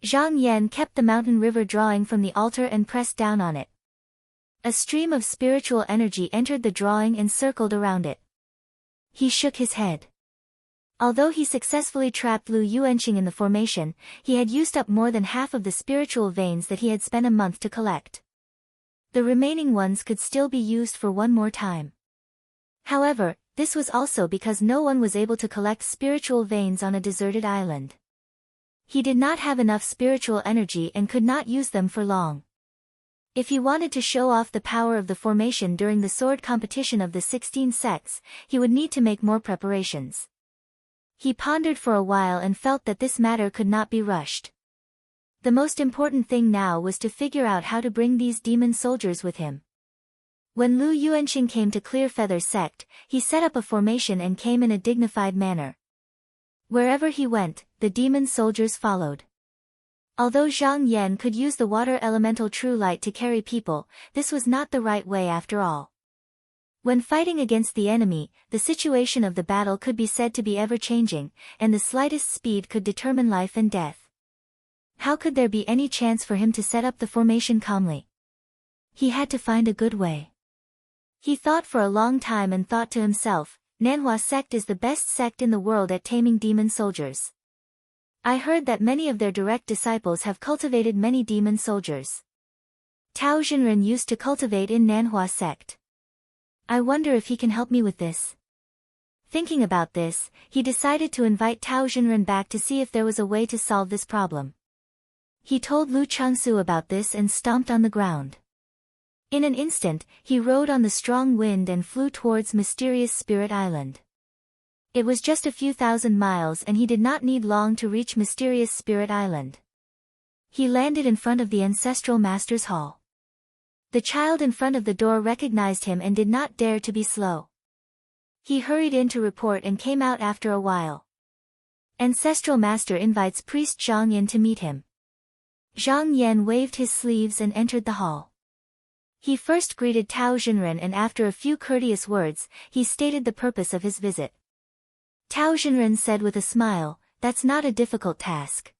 S1: Zhang Yan kept the mountain river drawing from the altar and pressed down on it. A stream of spiritual energy entered the drawing and circled around it. He shook his head. Although he successfully trapped Lu Yuanqing in the formation, he had used up more than half of the spiritual veins that he had spent a month to collect. The remaining ones could still be used for one more time. However, this was also because no one was able to collect spiritual veins on a deserted island. He did not have enough spiritual energy and could not use them for long. If he wanted to show off the power of the formation during the sword competition of the 16 sects, he would need to make more preparations. He pondered for a while and felt that this matter could not be rushed. The most important thing now was to figure out how to bring these demon soldiers with him. When Lu Yuanqing came to Clear Feather sect, he set up a formation and came in a dignified manner. Wherever he went, the demon soldiers followed. Although Zhang Yan could use the water elemental true light to carry people, this was not the right way after all. When fighting against the enemy, the situation of the battle could be said to be ever-changing, and the slightest speed could determine life and death. How could there be any chance for him to set up the formation calmly? He had to find a good way. He thought for a long time and thought to himself, Nanhua sect is the best sect in the world at taming demon soldiers. I heard that many of their direct disciples have cultivated many demon soldiers. Tao Xinren used to cultivate in Nanhua sect. I wonder if he can help me with this. Thinking about this, he decided to invite Tao Xinren back to see if there was a way to solve this problem. He told Lu Changsu about this and stomped on the ground. In an instant, he rode on the strong wind and flew towards Mysterious Spirit Island. It was just a few thousand miles and he did not need long to reach Mysterious Spirit Island. He landed in front of the Ancestral Master's Hall. The child in front of the door recognized him and did not dare to be slow. He hurried in to report and came out after a while. Ancestral Master invites Priest Zhang Yan to meet him. Zhang Yan waved his sleeves and entered the hall. He first greeted Tao Xinren and after a few courteous words, he stated the purpose of his visit. Tao Xinren said with a smile, "That's not a difficult task.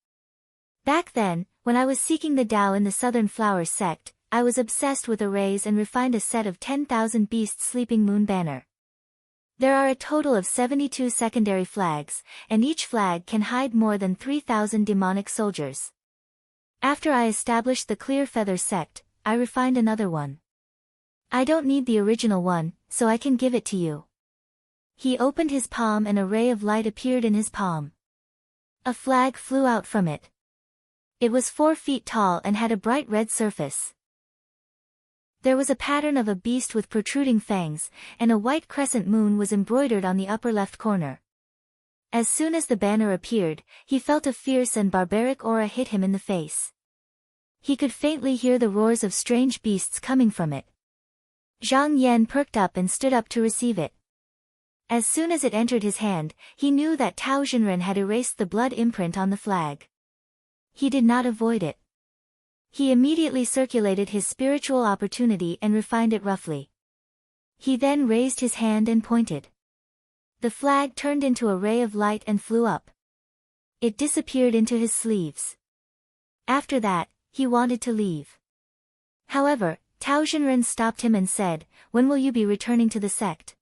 S1: Back then, when I was seeking the Tao in the Southern Flower sect, I was obsessed with arrays and refined a set of 10,000 beasts sleeping moon banner. There are a total of 72 secondary flags, and each flag can hide more than 3,000 demonic soldiers. After I established the Clear Feather sect, I refined another one. I don't need the original one, so I can give it to you." He opened his palm and a ray of light appeared in his palm. A flag flew out from it. It was 4 feet tall and had a bright red surface. There was a pattern of a beast with protruding fangs, and a white crescent moon was embroidered on the upper left corner. As soon as the banner appeared, he felt a fierce and barbaric aura hit him in the face. He could faintly hear the roars of strange beasts coming from it. Zhang Yan perked up and stood up to receive it. As soon as it entered his hand, he knew that Tao Xinren had erased the blood imprint on the flag. He did not avoid it. He immediately circulated his spiritual opportunity and refined it roughly. He then raised his hand and pointed. The flag turned into a ray of light and flew up. It disappeared into his sleeves. After that, he wanted to leave. However, Tao Xinren stopped him and said, "When will you be returning to the sect?"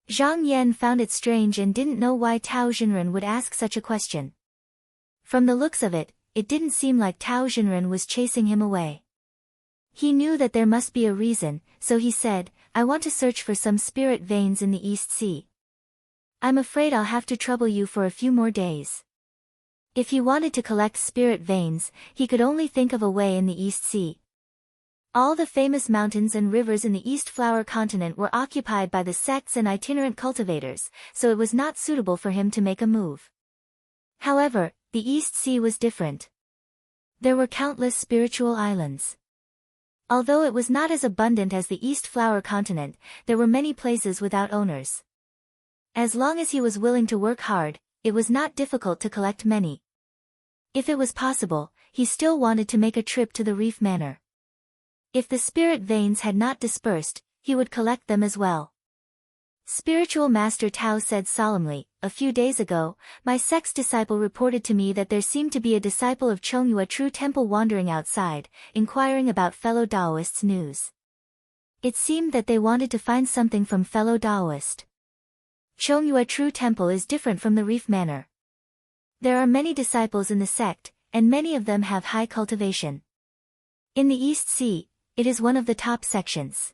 S1: Zhang Yan found it strange and didn't know why Tao Xinren would ask such a question. From the looks of it, it didn't seem like Tao Xinren was chasing him away. He knew that there must be a reason, so he said, "I want to search for some spirit veins in the East Sea. I'm afraid I'll have to trouble you for a few more days." If he wanted to collect spirit veins, he could only think of a way in the East Sea. All the famous mountains and rivers in the East Flower continent were occupied by the sects and itinerant cultivators, so it was not suitable for him to make a move. However, the East Sea was different. There were countless spiritual islands. Although it was not as abundant as the East Flower continent, there were many places without owners. As long as he was willing to work hard, it was not difficult to collect many. If it was possible, he still wanted to make a trip to the Reef Manor. If the spirit veins had not dispersed, he would collect them as well. Spiritual Master Tao said solemnly, "A few days ago, my sect's disciple reported to me that there seemed to be a disciple of Chongyue True Temple wandering outside, inquiring about fellow Daoists' news. It seemed that they wanted to find something from fellow Daoist. Chongyue True Temple is different from the Reef Manor. There are many disciples in the sect, and many of them have high cultivation. In the East Sea, it is one of the top sections.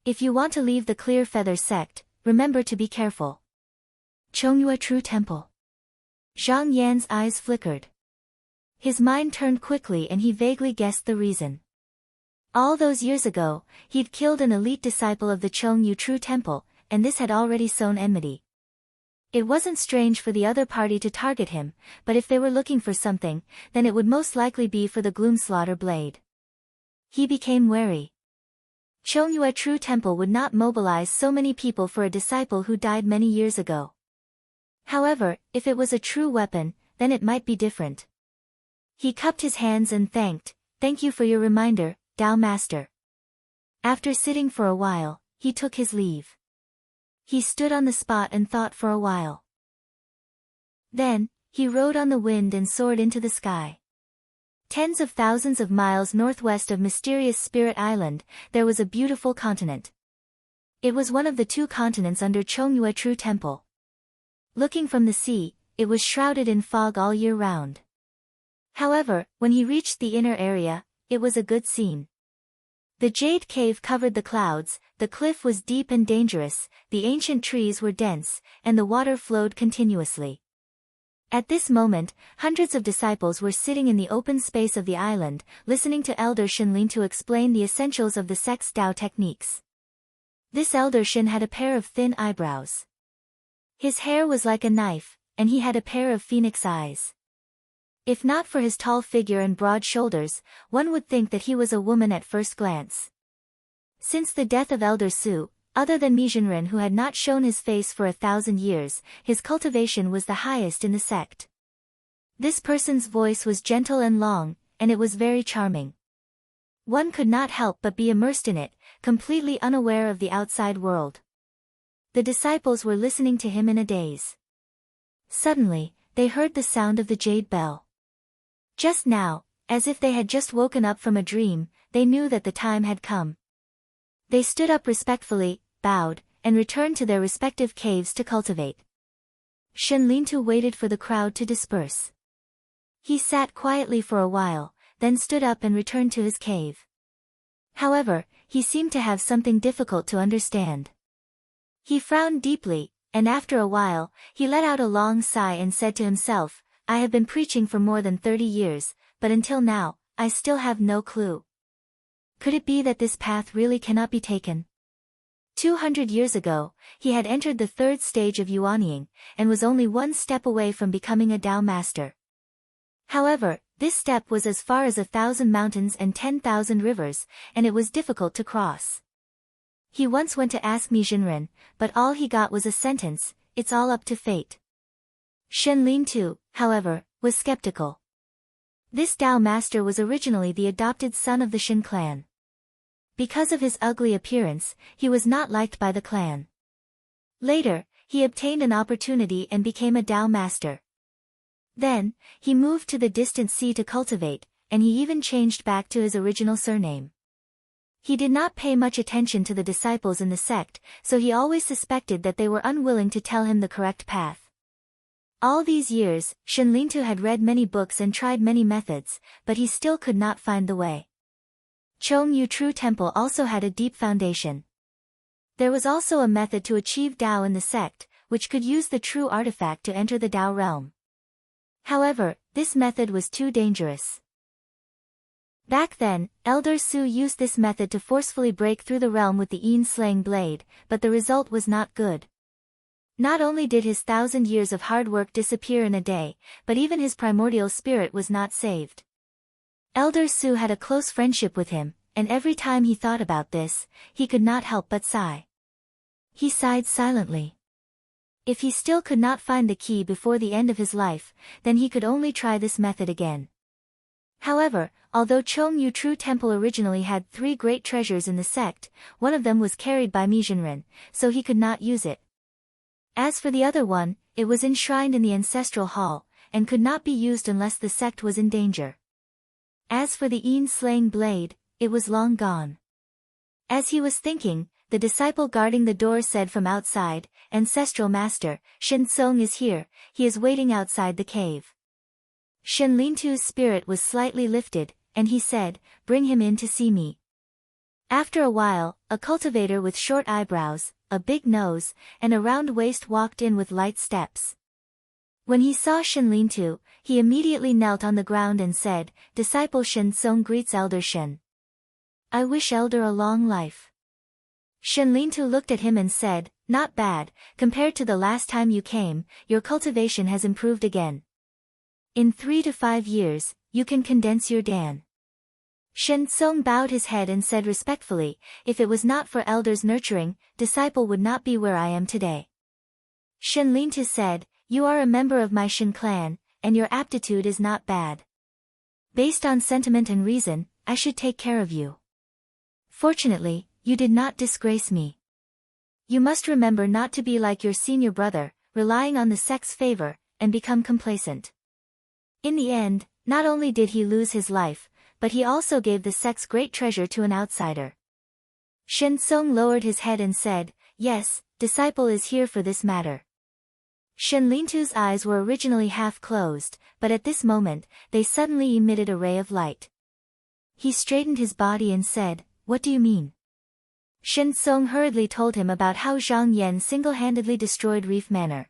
S1: If you want to leave the Clear Feather sect, remember to be careful." Chongyue True Temple. Zhang Yan's eyes flickered. His mind turned quickly and he vaguely guessed the reason. All those years ago, he'd killed an elite disciple of the Chongyue True Temple, and this had already sown enmity. It wasn't strange for the other party to target him, but if they were looking for something, then it would most likely be for the Gloomslaughter blade. He became wary. Chongyue True Temple would not mobilize so many people for a disciple who died many years ago. However, if it was a true weapon, then it might be different. He cupped his hands and thanked, "Thank you for your reminder, Tao Master." After sitting for a while, he took his leave. He stood on the spot and thought for a while. Then, he rode on the wind and soared into the sky. Tens of thousands of miles northwest of mysterious Spirit Island, there was a beautiful continent. It was one of the two continents under Chongyue True Temple. Looking from the sea, it was shrouded in fog all year round. However, when he reached the inner area, it was a good scene. The jade cave covered the clouds, the cliff was deep and dangerous, the ancient trees were dense, and the water flowed continuously. At this moment, hundreds of disciples were sitting in the open space of the island, listening to Elder Shenlin to explain the essentials of the sect's Tao techniques. This Elder Shen had a pair of thin eyebrows. His hair was like a knife, and he had a pair of phoenix eyes. If not for his tall figure and broad shoulders, one would think that he was a woman at first glance. Since the death of Elder Su, other than Mijinren who had not shown his face for 1,000 years, his cultivation was the highest in the sect. This person's voice was gentle and long, and it was very charming. One could not help but be immersed in it, completely unaware of the outside world. The disciples were listening to him in a daze. Suddenly, they heard the sound of the jade bell. Just now, as if they had just woken up from a dream, they knew that the time had come. They stood up respectfully, bowed, and returned to their respective caves to cultivate. Shen Lintu waited for the crowd to disperse. He sat quietly for a while, then stood up and returned to his cave. However, he seemed to have something difficult to understand. He frowned deeply, and after a while, he let out a long sigh and said to himself, "I have been preaching for more than 30 years, but until now, I still have no clue. Could it be that this path really cannot be taken?" 200 years ago, he had entered the third stage of Yuanying, and was only one step away from becoming a Tao master. However, this step was as far as 1,000 mountains and 10,000 rivers, and it was difficult to cross. He once went to ask Mijinren, but all he got was a sentence, "It's all up to fate." Shen Lintu, however, was skeptical. This Tao master was originally the adopted son of the Shen clan. Because of his ugly appearance, he was not liked by the clan. Later, he obtained an opportunity and became a Tao master. Then, he moved to the distant sea to cultivate, and he even changed back to his original surname. He did not pay much attention to the disciples in the sect, so he always suspected that they were unwilling to tell him the correct path. All these years, Shenlintu had read many books and tried many methods, but he still could not find the way. Chongyu True Temple also had a deep foundation. There was also a method to achieve Tao in the sect, which could use the true artifact to enter the Tao realm. However, this method was too dangerous. Back then, Elder Su used this method to forcefully break through the realm with the Yin-slaying blade, but the result was not good. Not only did his 1,000 years of hard work disappear in a day, but even his primordial spirit was not saved. Elder Su had a close friendship with him, and every time he thought about this, he could not help but sigh. He sighed silently. If he still could not find the key before the end of his life, then he could only try this method again. However, although Chongyu True Temple originally had 3 great treasures in the sect, one of them was carried by Mizhenren, so he could not use it. As for the other one, it was enshrined in the ancestral hall, and could not be used unless the sect was in danger. As for the Yin-slaying blade, it was long gone. As he was thinking, the disciple guarding the door said from outside, "Ancestral Master, Shen Song is here, he is waiting outside the cave." Shenlintu's spirit was slightly lifted, and he said, "Bring him in to see me." After a while, a cultivator with short eyebrows, a big nose, and a round waist walked in with light steps. When he saw Shenlintu, he immediately knelt on the ground and said, "Disciple Shen Song greets Elder Shen. I wish Elder a long life." Shenlintu looked at him and said, "Not bad, compared to the last time you came, your cultivation has improved again. In 3 to 5 years, you can condense your Dan." Shen Song bowed his head and said respectfully, "If it was not for Elder's nurturing, disciple would not be where I am today." Shenlintu said, "You are a member of my Shen clan, and your aptitude is not bad. Based on sentiment and reason, I should take care of you. Fortunately, you did not disgrace me. You must remember not to be like your senior brother, relying on the sect's favor, and become complacent." In the end, not only did he lose his life, but he also gave the sect's great treasure to an outsider. Shen Song lowered his head and said, "Yes, disciple is here for this matter." Shenlintu's eyes were originally half closed, but at this moment, they suddenly emitted a ray of light. He straightened his body and said, "What do you mean?" Shen Song hurriedly told him about how Zhang Yan single-handedly destroyed Reef Manor.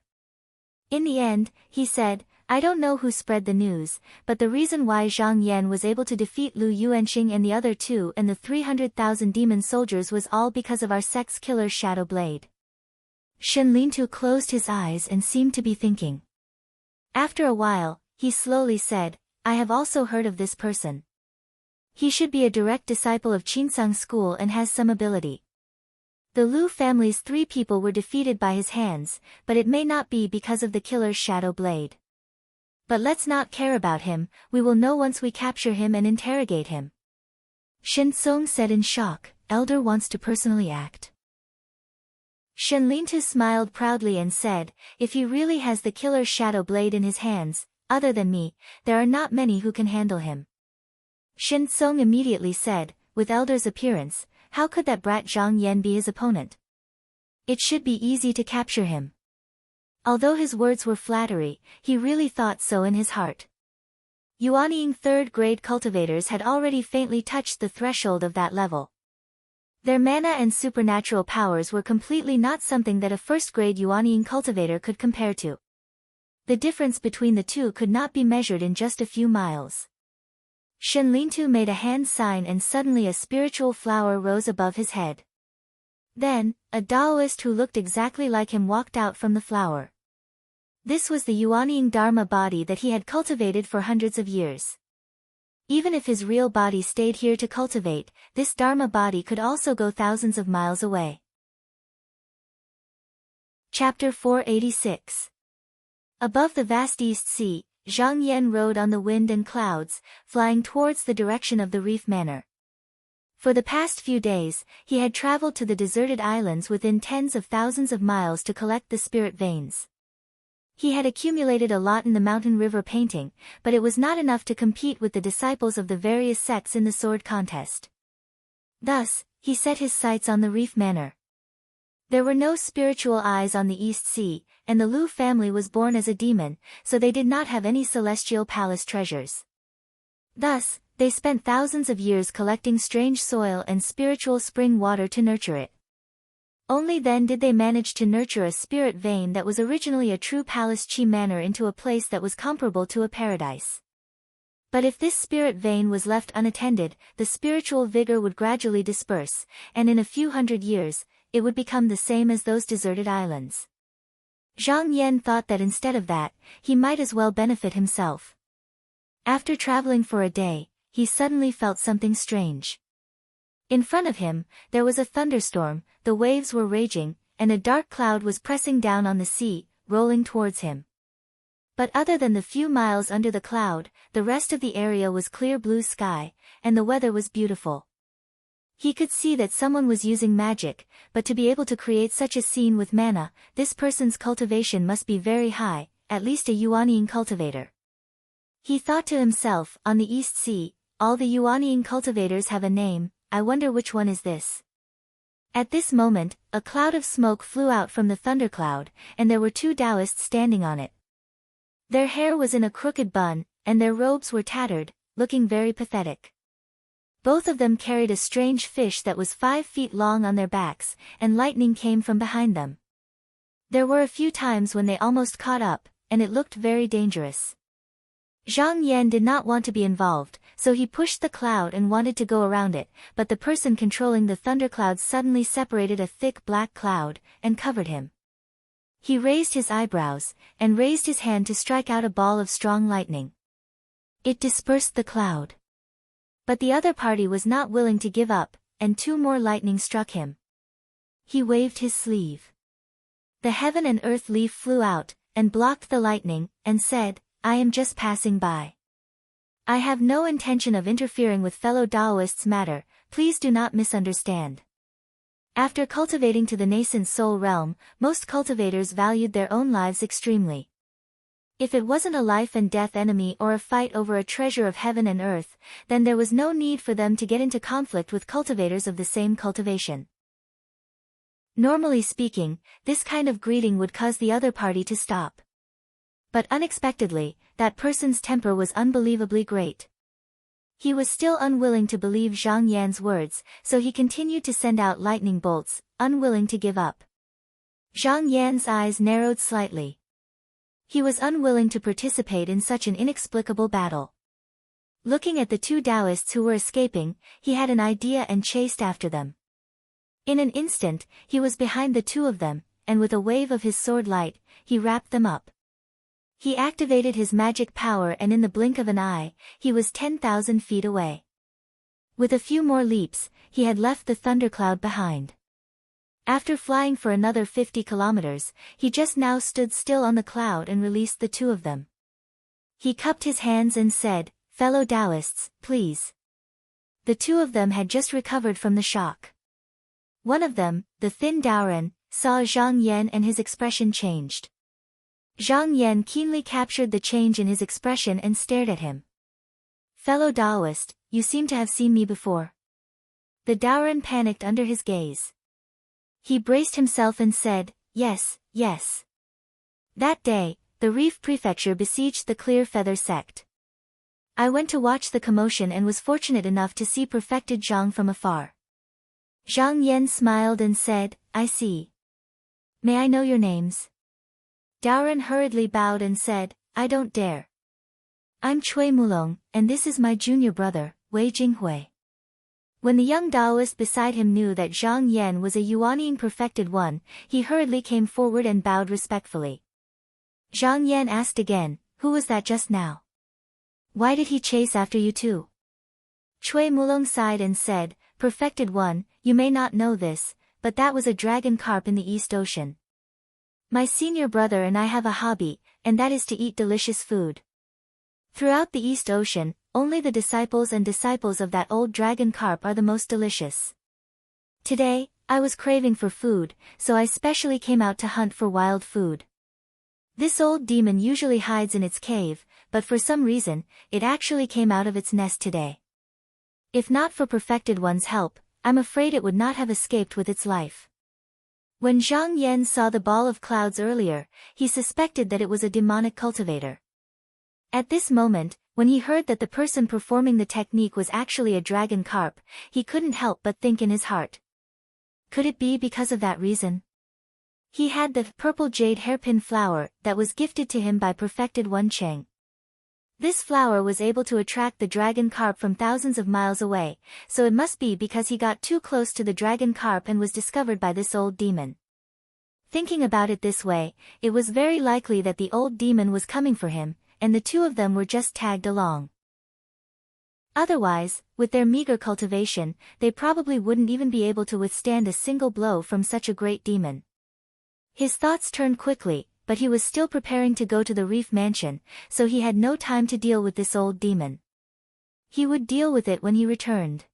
S1: In the end, he said, "I don't know who spread the news, but the reason why Zhang Yan was able to defeat Lu Yuanqing and the other 2 and the 300,000 demon soldiers was all because of our sect's killer's shadow blade." Shenlintu closed his eyes and seemed to be thinking. After a while, he slowly said, "I have also heard of this person. He should be a direct disciple of Qinsang School and has some ability. The Lu family's 3 people were defeated by his hands, but it may not be because of the killer's shadow blade. But let's not care about him, we will know once we capture him and interrogate him." Shen Song said in shock, "Elder wants to personally act." Shenlintu smiled proudly and said, "If he really has the killer's shadow blade in his hands, other than me, there are not many who can handle him." Shen Song immediately said, "With Elder's appearance, how could that brat Zhang Yan be his opponent? It should be easy to capture him." Although his words were flattery, he really thought so in his heart. Yuanying 3rd grade cultivators had already faintly touched the threshold of that level. Their mana and supernatural powers were completely not something that a 1st grade Yuanying cultivator could compare to. The difference between the two could not be measured in just a few miles. Shenlintu made a hand sign and suddenly a spiritual flower rose above his head. Then, a Taoist who looked exactly like him walked out from the flower. This was the Yuanying Dharma body that he had cultivated for hundreds of years. Even if his real body stayed here to cultivate, this Dharma body could also go thousands of miles away. Chapter 486. Above the vast East Sea, Zhang Yan rode on the wind and clouds, flying towards the direction of the Reef Manor. For the past few days, he had traveled to the deserted islands within tens of thousands of miles to collect the spirit veins. He had accumulated a lot in the mountain river painting, but it was not enough to compete with the disciples of the various sects in the sword contest. Thus, he set his sights on the reef manor. There were no spiritual eyes on the East Sea, and the Lu family was born as a demon, so they did not have any celestial palace treasures. Thus, they spent thousands of years collecting strange soil and spiritual spring water to nurture it. Only then did they manage to nurture a spirit vein that was originally a true palace chi manor into a place that was comparable to a paradise. But if this spirit vein was left unattended, the spiritual vigor would gradually disperse, and in a few hundred years, it would become the same as those deserted islands. Zhang Yan thought that instead of that, he might as well benefit himself. After traveling for a day, he suddenly felt something strange. In front of him, there was a thunderstorm, the waves were raging, and a dark cloud was pressing down on the sea, rolling towards him. But other than the few miles under the cloud, the rest of the area was clear blue sky, and the weather was beautiful. He could see that someone was using magic, but to be able to create such a scene with mana, this person's cultivation must be very high, at least a Yuanying cultivator. He thought to himself, on the East Sea, all the Yuanying cultivators have a name, I wonder which one is this. At this moment, a cloud of smoke flew out from the thundercloud, and there were two Taoists standing on it. Their hair was in a crooked bun, and their robes were tattered, looking very pathetic. Both of them carried a strange fish that was 5 feet long on their backs, and lightning came from behind them. There were a few times when they almost caught up, and it looked very dangerous. Zhang Yan did not want to be involved, so he pushed the cloud and wanted to go around it, but the person controlling the thundercloud suddenly separated a thick black cloud, and covered him. He raised his eyebrows, and raised his hand to strike out a ball of strong lightning. It dispersed the cloud. But the other party was not willing to give up, and 2 more lightning struck him. He waved his sleeve. The heaven and earth leaf flew out, and blocked the lightning, and said, I am just passing by. I have no intention of interfering with fellow Taoists' matter, please do not misunderstand. After cultivating to the nascent soul realm, most cultivators valued their own lives extremely. If it wasn't a life and death enemy or a fight over a treasure of heaven and earth, then there was no need for them to get into conflict with cultivators of the same cultivation. Normally speaking, this kind of greeting would cause the other party to stop. But unexpectedly, that person's temper was unbelievably great. He was still unwilling to believe Zhang Yan's words, so he continued to send out lightning bolts, unwilling to give up. Zhang Yan's eyes narrowed slightly. He was unwilling to participate in such an inexplicable battle. Looking at the 2 Taoists who were escaping, he had an idea and chased after them. In an instant, he was behind the 2 of them, and with a wave of his sword light, he wrapped them up. He activated his magic power and in the blink of an eye, he was 10,000 feet away. With a few more leaps, he had left the thundercloud behind. After flying for another 50 kilometers, he just now stood still on the cloud and released the 2 of them. He cupped his hands and said, fellow Taoists, please. The 2 of them had just recovered from the shock. One of them, the thin Daoren, saw Zhang Yan and his expression changed. Zhang Yan keenly captured the change in his expression and stared at him. Fellow Taoist, you seem to have seen me before. The Daoren panicked under his gaze. He braced himself and said, yes, yes. That day, the Reef Prefecture besieged the Clear Feather sect. I went to watch the commotion and was fortunate enough to see perfected Zhang from afar. Zhang Yan smiled and said, I see. May I know your names? Daoren hurriedly bowed and said, I don't dare. I'm Cui Mulong, and this is my junior brother, Wei Jinghui. When the young Taoist beside him knew that Zhang Yan was a Yuanying perfected one, he hurriedly came forward and bowed respectfully. Zhang Yan asked again, who was that just now? Why did he chase after you too? Cui Mulong sighed and said, perfected one, you may not know this, but that was a dragon carp in the East Ocean. My senior brother and I have a hobby, and that is to eat delicious food. Throughout the East Ocean, only the disciples of that old dragon carp are the most delicious. Today, I was craving for food, so I specially came out to hunt for wild food. This old demon usually hides in its cave, but for some reason, it actually came out of its nest today. If not for Perfected One's help, I'm afraid it would not have escaped with its life. When Zhang Yan saw the ball of clouds earlier, he suspected that it was a demonic cultivator. At this moment, when he heard that the person performing the technique was actually a dragon carp, he couldn't help but think in his heart. Could it be because of that reason? He had the purple jade hairpin flower that was gifted to him by Perfected One Cheng. This flower was able to attract the dragon carp from thousands of miles away, so it must be because he got too close to the dragon carp and was discovered by this old demon. Thinking about it this way, it was very likely that the old demon was coming for him, and the two of them were just tagged along. Otherwise, with their meager cultivation, they probably wouldn't even be able to withstand a single blow from such a great demon. His thoughts turned quickly, but he was still preparing to go to the Reef Mansion, so he had no time to deal with this old demon. He would deal with it when he returned.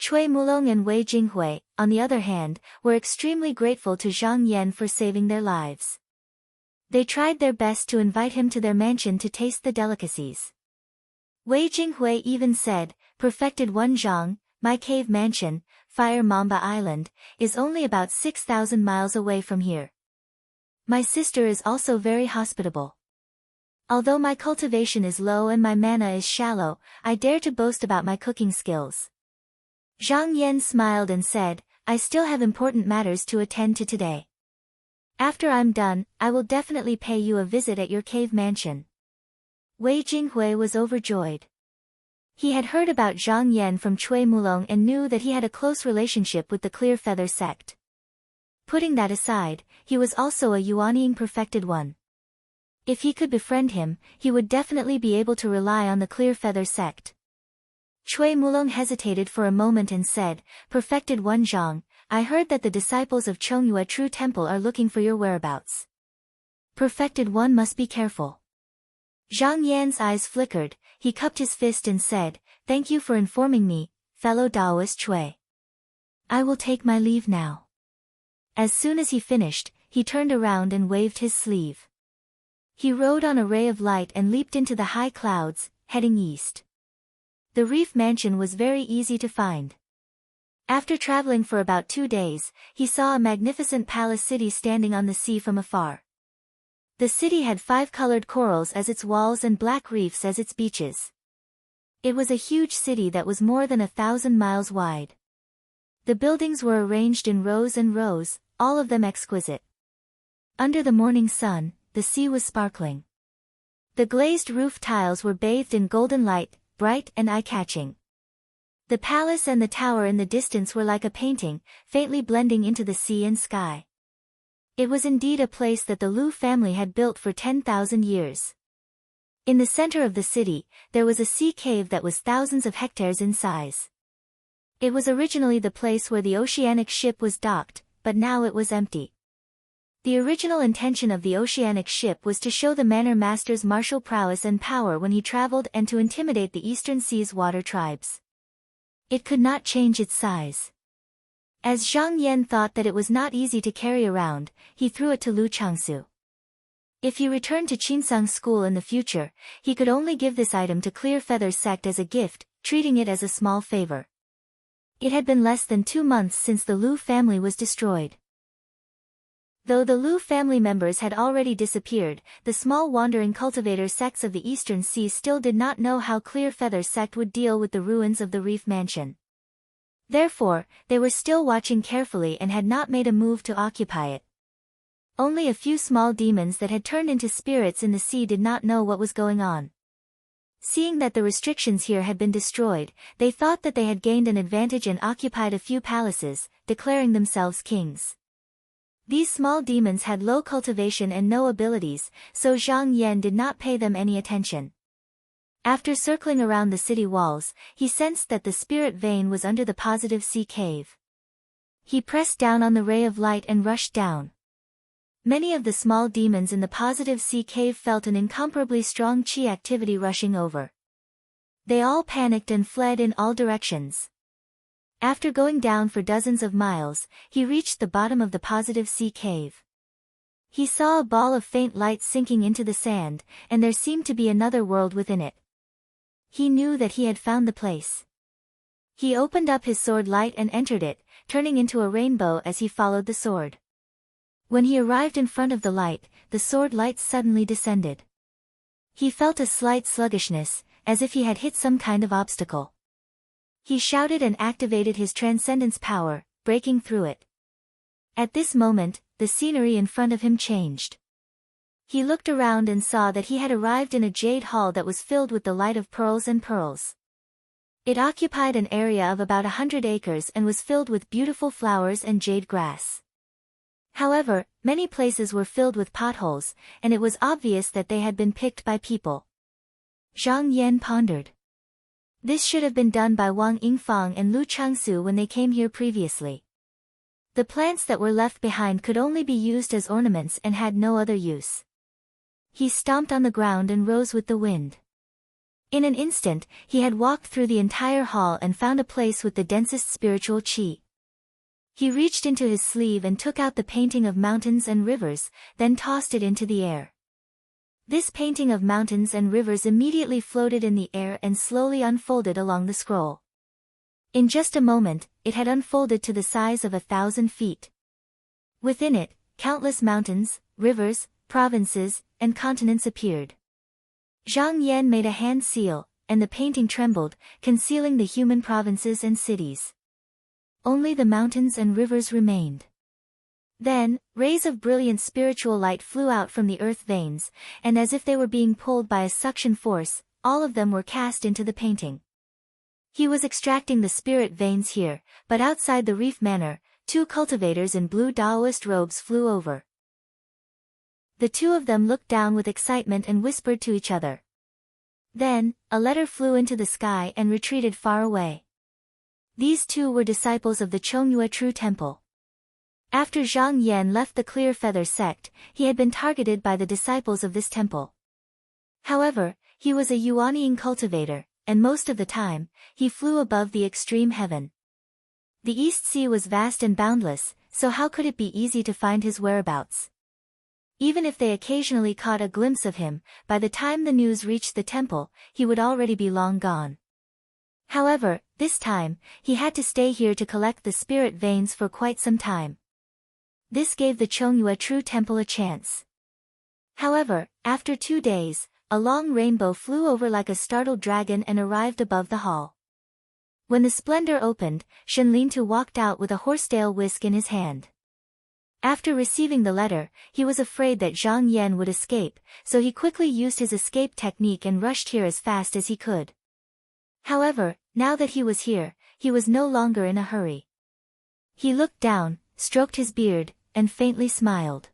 S1: Cui Mulong and Wei Jinghui, on the other hand, were extremely grateful to Zhang Yan for saving their lives. They tried their best to invite him to their mansion to taste the delicacies. Wei Jinghui even said, "Perfected One Zhang, my cave mansion, Fire Mamba Island, is only about 6,000 miles away from here. My sister is also very hospitable. Although my cultivation is low and my mana is shallow, I dare to boast about my cooking skills." Zhang Yan smiled and said, "I still have important matters to attend to today. After I'm done, I will definitely pay you a visit at your cave mansion." Wei Jinghui was overjoyed. He had heard about Zhang Yan from Cui Mulong and knew that he had a close relationship with the Clear Feather sect. Putting that aside, he was also a Yuanying Perfected One. If he could befriend him, he would definitely be able to rely on the Clear Feather sect. Cui Mulong hesitated for a moment and said, "Perfected One Zhang, I heard that the disciples of Chongyue True Temple are looking for your whereabouts. Perfected One must be careful." Zhang Yan's eyes flickered, he cupped his fist and said, "Thank you for informing me, fellow Taoist Cui. I will take my leave now." As soon as he finished, he turned around and waved his sleeve. He rode on a ray of light and leaped into the high clouds, heading east. The Reef Mansion was very easy to find. After traveling for about 2 days, he saw a magnificent palace city standing on the sea from afar. The city had 5 colored corals as its walls and black reefs as its beaches. It was a huge city that was more than 1,000 miles wide. The buildings were arranged in rows and rows, all of them exquisite. Under the morning sun, the sea was sparkling. The glazed roof tiles were bathed in golden light, bright and eye-catching. The palace and the tower in the distance were like a painting, faintly blending into the sea and sky. It was indeed a place that the Lu family had built for 10,000 years. In the center of the city, there was a sea cave that was thousands of hectares in size. It was originally the place where the oceanic ship was docked, but now it was empty. The original intention of the oceanic ship was to show the manor master's martial prowess and power when he traveled and to intimidate the Eastern Sea's water tribes. It could not change its size. As Zhang Yan thought that it was not easy to carry around, he threw it to Lu Changsu. If he returned to Qinsang School in the future, he could only give this item to Clear Feather's sect as a gift, treating it as a small favor. It had been less than 2 months since the Lu family was destroyed. Though the Lu family members had already disappeared, the small wandering cultivator sects of the Eastern Sea still did not know how Clear Feather's sect would deal with the ruins of the Reef Mansion. Therefore, they were still watching carefully and had not made a move to occupy it. Only a few small demons that had turned into spirits in the sea did not know what was going on. Seeing that the restrictions here had been destroyed, they thought that they had gained an advantage and occupied a few palaces, declaring themselves kings. These small demons had low cultivation and no abilities, so Zhang Yan did not pay them any attention. After circling around the city walls, he sensed that the spirit vein was under the positive sea cave. He pressed down on the ray of light and rushed down. Many of the small demons in the positive sea cave felt an incomparably strong chi activity rushing over. They all panicked and fled in all directions. After going down for dozens of miles, he reached the bottom of the positive sea cave. He saw a ball of faint light sinking into the sand, and there seemed to be another world within it. He knew that he had found the place. He opened up his sword light and entered it, turning into a rainbow as he followed the sword. When he arrived in front of the light, the sword light suddenly descended. He felt a slight sluggishness, as if he had hit some kind of obstacle. He shouted and activated his transcendence power, breaking through it. At this moment, the scenery in front of him changed. He looked around and saw that he had arrived in a jade hall that was filled with the light of pearls and pearls. It occupied an area of about 100 acres and was filled with beautiful flowers and jade grass. However, many places were filled with potholes, and it was obvious that they had been picked by people. Zhang Yan pondered. This should have been done by Wang Yingfang and Lu Changsu when they came here previously. The plants that were left behind could only be used as ornaments and had no other use. He stomped on the ground and rose with the wind. In an instant, he had walked through the entire hall and found a place with the densest spiritual qi. He reached into his sleeve and took out the painting of mountains and rivers, then tossed it into the air. This painting of mountains and rivers immediately floated in the air and slowly unfolded along the scroll. In just a moment, it had unfolded to the size of 1,000 feet. Within it, countless mountains, rivers, provinces, and continents appeared. Zhang Yan made a hand seal, and the painting trembled, concealing the human provinces and cities. Only the mountains and rivers remained. Then, rays of brilliant spiritual light flew out from the earth veins, and as if they were being pulled by a suction force, all of them were cast into the painting. He was extracting the spirit veins here, but outside the reef manor, 2 cultivators in blue Taoist robes flew over. The 2 of them looked down with excitement and whispered to each other. Then, a letter flew into the sky and retreated far away. These 2 were disciples of the Chongyue True Temple. After Zhang Yan left the Clear Feather sect, he had been targeted by the disciples of this temple. However, he was a Yuanying cultivator, and most of the time, he flew above the extreme heaven. The East Sea was vast and boundless, so how could it be easy to find his whereabouts? Even if they occasionally caught a glimpse of him, by the time the news reached the temple, he would already be long gone. However, this time, he had to stay here to collect the spirit veins for quite some time. This gave the Chongyue True Temple a chance. However, after 2 days, a long rainbow flew over like a startled dragon and arrived above the hall. When the splendor opened, Shenlintu walked out with a horsetail whisk in his hand. After receiving the letter, he was afraid that Zhang Yan would escape, so he quickly used his escape technique and rushed here as fast as he could. However, now that he was here, he was no longer in a hurry. He looked down, stroked his beard, and faintly smiled.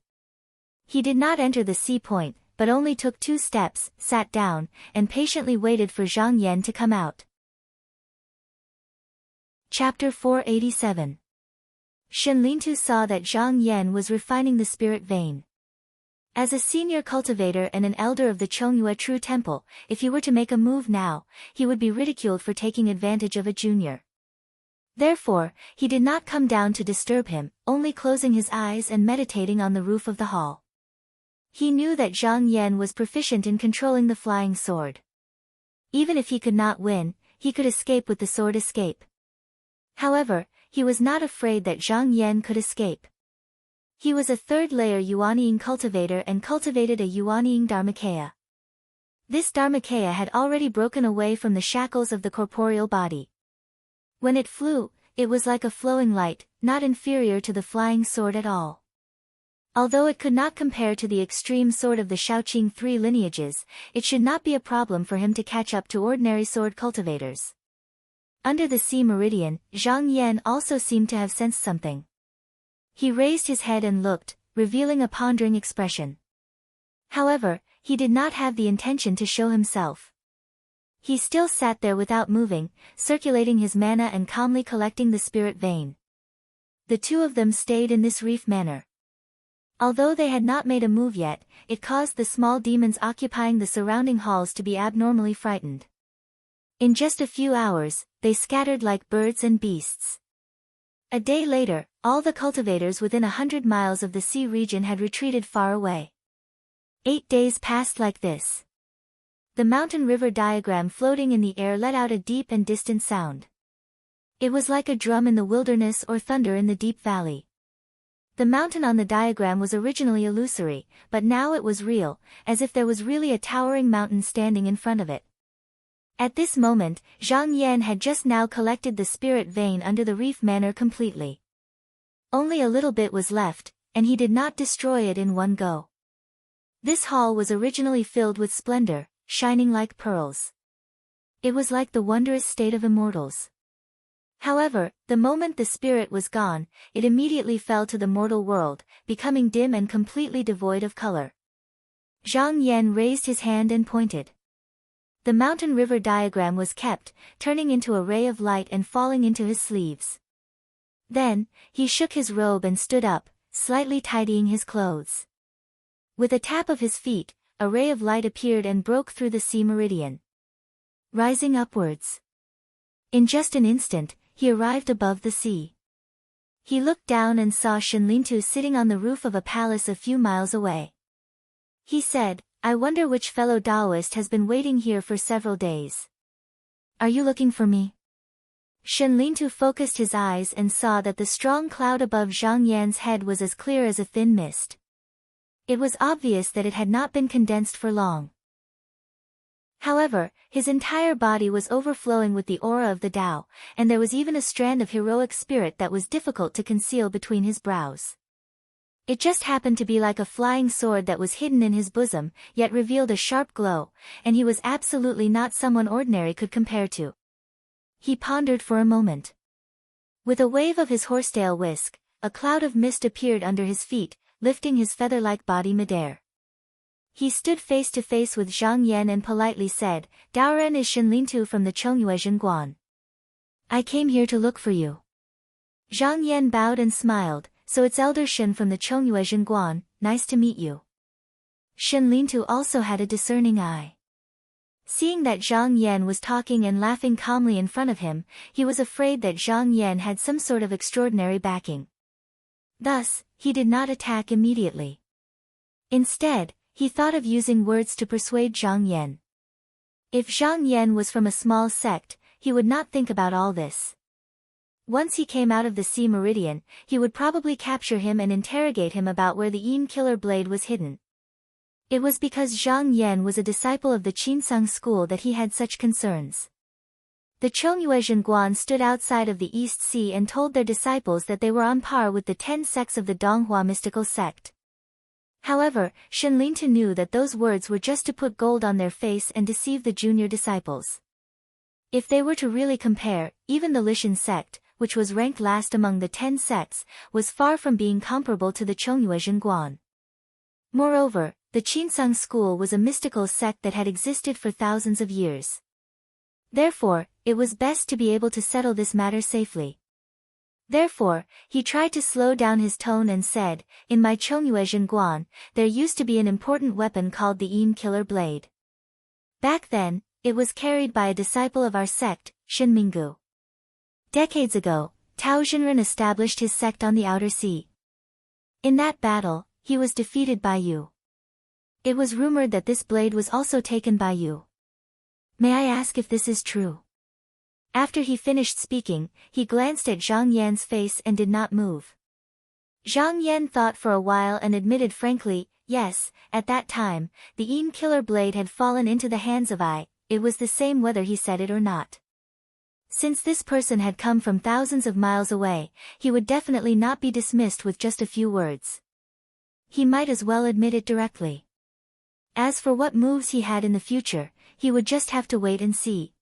S1: He did not enter the sea point, but only took 2 steps, sat down, and patiently waited for Zhang Yan to come out. Chapter 487. Shenlintu saw that Zhang Yan was refining the spirit vein. As a senior cultivator and an elder of the Chongyue True Temple, if he were to make a move now, he would be ridiculed for taking advantage of a junior. Therefore, he did not come down to disturb him, only closing his eyes and meditating on the roof of the hall. He knew that Zhang Yan was proficient in controlling the flying sword. Even if he could not win, he could escape with the sword escape. However, he was not afraid that Zhang Yan could escape. He was a 3rd-layer Yuanying cultivator and cultivated a Yuanying Dharmakaya. This Dharmakaya had already broken away from the shackles of the corporeal body. When it flew, it was like a flowing light, not inferior to the flying sword at all. Although it could not compare to the extreme sword of the Shaoqing 3 lineages, it should not be a problem for him to catch up to ordinary sword cultivators. Under the sea meridian, Zhang Yan also seemed to have sensed something. He raised his head and looked, revealing a pondering expression. However, he did not have the intention to show himself. He still sat there without moving, circulating his mana and calmly collecting the spirit vein. The 2 of them stayed in this reef manner. Although they had not made a move yet, it caused the small demons occupying the surrounding halls to be abnormally frightened. In just a few hours, they scattered like birds and beasts. A day later, all the cultivators within 100 miles of the sea region had retreated far away. 8 days passed like this. The mountain-river diagram floating in the air let out a deep and distant sound. It was like a drum in the wilderness or thunder in the deep valley. The mountain on the diagram was originally illusory, but now it was real, as if there was really a towering mountain standing in front of it. At this moment, Zhang Yan had just now collected the spirit vein under the reef manor completely. Only a little bit was left, and he did not destroy it in one go. This hall was originally filled with splendor, shining like pearls. It was like the wondrous state of immortals. However, the moment the spirit was gone, it immediately fell to the mortal world, becoming dim and completely devoid of color. Zhang Yan raised his hand and pointed. The mountain-river diagram was kept, turning into a ray of light and falling into his sleeves. Then, he shook his robe and stood up, slightly tidying his clothes. With a tap of his feet, a ray of light appeared and broke through the sea meridian. Rising upwards. In just an instant, he arrived above the sea. He looked down and saw Shenlintu sitting on the roof of a palace a few miles away. He said, "I wonder which fellow Taoist has been waiting here for several days. Are you looking for me?" Shenlintu focused his eyes and saw that the strong cloud above Zhang Yan's head was as clear as a thin mist. It was obvious that it had not been condensed for long. However, his entire body was overflowing with the aura of the Tao, and there was even a strand of heroic spirit that was difficult to conceal between his brows. It just happened to be like a flying sword that was hidden in his bosom, yet revealed a sharp glow, and he was absolutely not someone ordinary could compare to. He pondered for a moment. With a wave of his horsetail whisk, a cloud of mist appeared under his feet, lifting his feather-like body midair. He stood face to face with Zhang Yan and politely said, "Daoren is Shenlintu from the Chongyue Zhenguan. I came here to look for you." Zhang Yan bowed and smiled, "So it's Elder Shen from the Chongyue Zhenguan, nice to meet you." Shenlintu also had a discerning eye. Seeing that Zhang Yan was talking and laughing calmly in front of him, he was afraid that Zhang Yan had some sort of extraordinary backing. Thus, he did not attack immediately. Instead, he thought of using words to persuade Zhang Yan. If Zhang Yan was from a small sect, he would not think about all this. Once he came out of the sea meridian, he would probably capture him and interrogate him about where the Yin killer blade was hidden. It was because Zhang Yan was a disciple of the Qinsang school that he had such concerns. The Chongyue Zhenguan stood outside of the East Sea and told their disciples that they were on par with the 10 sects of the Donghua mystical sect. However, Shenlintu knew that those words were just to put gold on their face and deceive the junior disciples. If they were to really compare, even the Lishan sect, which was ranked last among the 10 sects, was far from being comparable to the Chongyue Zhenguan. Moreover, the Qinsang school was a mystical sect that had existed for thousands of years. Therefore, it was best to be able to settle this matter safely. Therefore, he tried to slow down his tone and said, "In my Chongyue Zhenguan, there used to be an important weapon called the Yin killer blade. Back then, it was carried by a disciple of our sect, Shinminggu. Decades ago, Tao Xinren established his sect on the outer sea. In that battle, he was defeated by you. It was rumored that this blade was also taken by you. May I ask if this is true?" After he finished speaking, he glanced at Zhang Yan's face and did not move. Zhang Yan thought for a while and admitted frankly, yes, at that time, the Yin killer blade had fallen into the hands of I. It was the same whether he said it or not. Since this person had come from thousands of miles away, he would definitely not be dismissed with just a few words. He might as well admit it directly. As for what moves he had in the future, he would just have to wait and see.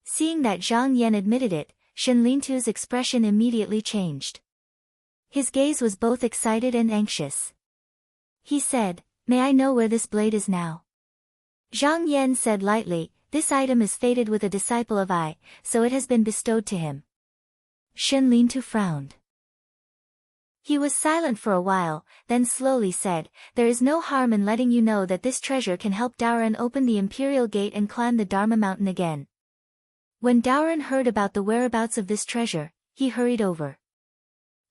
S1: Seeing that Zhang Yan admitted it, Shenlintu's expression immediately changed. His gaze was both excited and anxious. He said, "May I know where this blade is now?" Zhang Yan said lightly, "This item is fated with a disciple of I, so it has been bestowed to him." Shenlintu frowned. He was silent for a while, then slowly said, "There is no harm in letting you know that this treasure can help Daoren open the Imperial Gate and climb the Dharma Mountain again." When Daoren heard about the whereabouts of this treasure, he hurried over.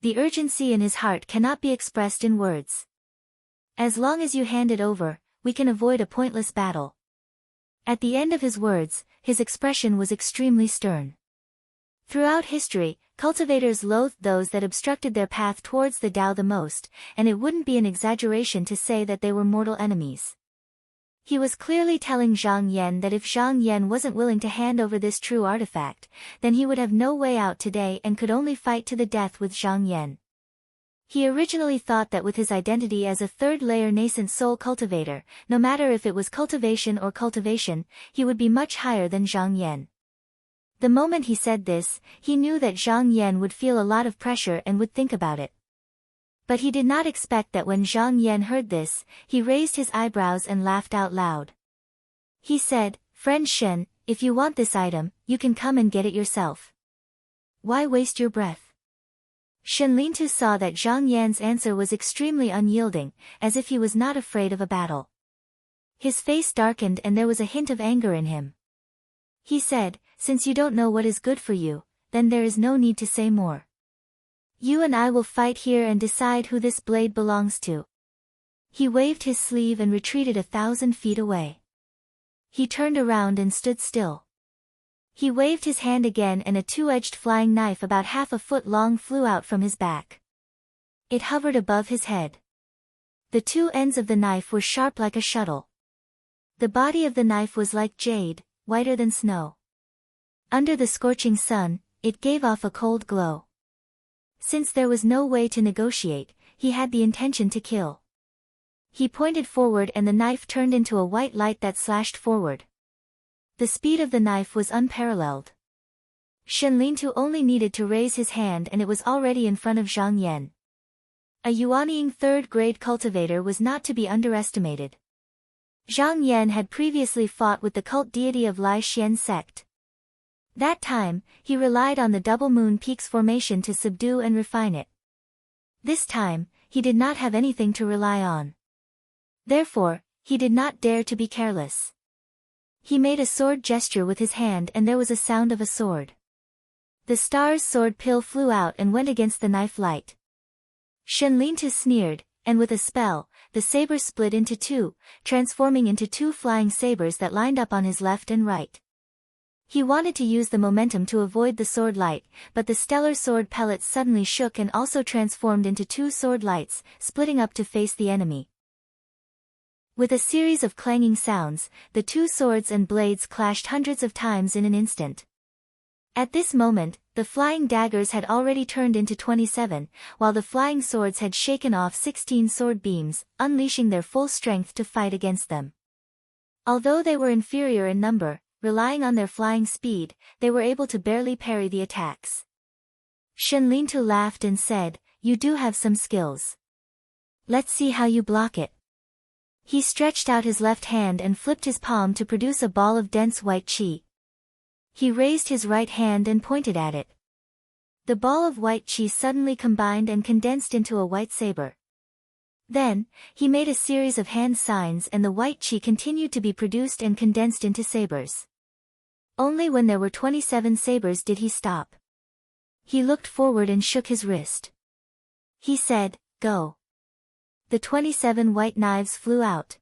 S1: The urgency in his heart cannot be expressed in words. As long as you hand it over, we can avoid a pointless battle. At the end of his words, his expression was extremely stern. Throughout history, cultivators loathed those that obstructed their path towards the Tao the most, and it wouldn't be an exaggeration to say that they were mortal enemies. He was clearly telling Zhang Yan that if Zhang Yan wasn't willing to hand over this true artifact, then he would have no way out today and could only fight to the death with Zhang Yan. He originally thought that with his identity as a third-layer nascent soul cultivator, no matter if it was cultivation or cultivation, he would be much higher than Zhang Yan. The moment he said this, he knew that Zhang Yan would feel a lot of pressure and would think about it. But he did not expect that when Zhang Yan heard this, he raised his eyebrows and laughed out loud. He said, "Friend Shen, if you want this item, you can come and get it yourself. Why waste your breath?" Shen Lintu saw that Zhang Yan's answer was extremely unyielding, as if he was not afraid of a battle. His face darkened and there was a hint of anger in him. He said, "Since you don't know what is good for you, then there is no need to say more. You and I will fight here and decide who this blade belongs to." He waved his sleeve and retreated 1,000 feet away. He turned around and stood still. He waved his hand again and a two-edged flying knife about half a foot long flew out from his back. It hovered above his head. The two ends of the knife were sharp like a shuttle. The body of the knife was like jade, whiter than snow. Under the scorching sun, it gave off a cold glow. Since there was no way to negotiate, he had the intention to kill. He pointed forward and the knife turned into a white light that slashed forward. The speed of the knife was unparalleled. Shen Lintu only needed to raise his hand and it was already in front of Zhang Yan. A Yuanying third-grade cultivator was not to be underestimated. Zhang Yan had previously fought with the cult deity of Lai Xian sect. That time, he relied on the Double Moon Peaks formation to subdue and refine it. This time, he did not have anything to rely on. Therefore, he did not dare to be careless. He made a sword gesture with his hand and there was a sound of a sword. The star's sword pill flew out and went against the knife light. Shen Lintu sneered, and with a spell, the saber split into two, transforming into two flying sabers that lined up on his left and right. He wanted to use the momentum to avoid the sword light, but the stellar sword pellets suddenly shook and also transformed into two sword lights, splitting up to face the enemy. With a series of clanging sounds, the two swords and blades clashed hundreds of times in an instant. At this moment, the flying daggers had already turned into 27, while the flying swords had shaken off 16 sword beams, unleashing their full strength to fight against them. Although they were inferior in number, relying on their flying speed, they were able to barely parry the attacks. Shen Lintu laughed and said, "You do have some skills. Let's see how you block it." He stretched out his left hand and flipped his palm to produce a ball of dense white qi. He raised his right hand and pointed at it. The ball of white qi suddenly combined and condensed into a white saber. Then, he made a series of hand signs and the white qi continued to be produced and condensed into sabers. Only when there were 27 sabers did he stop. He looked forward and shook his wrist. He said, "Go." The 27 white knives flew out.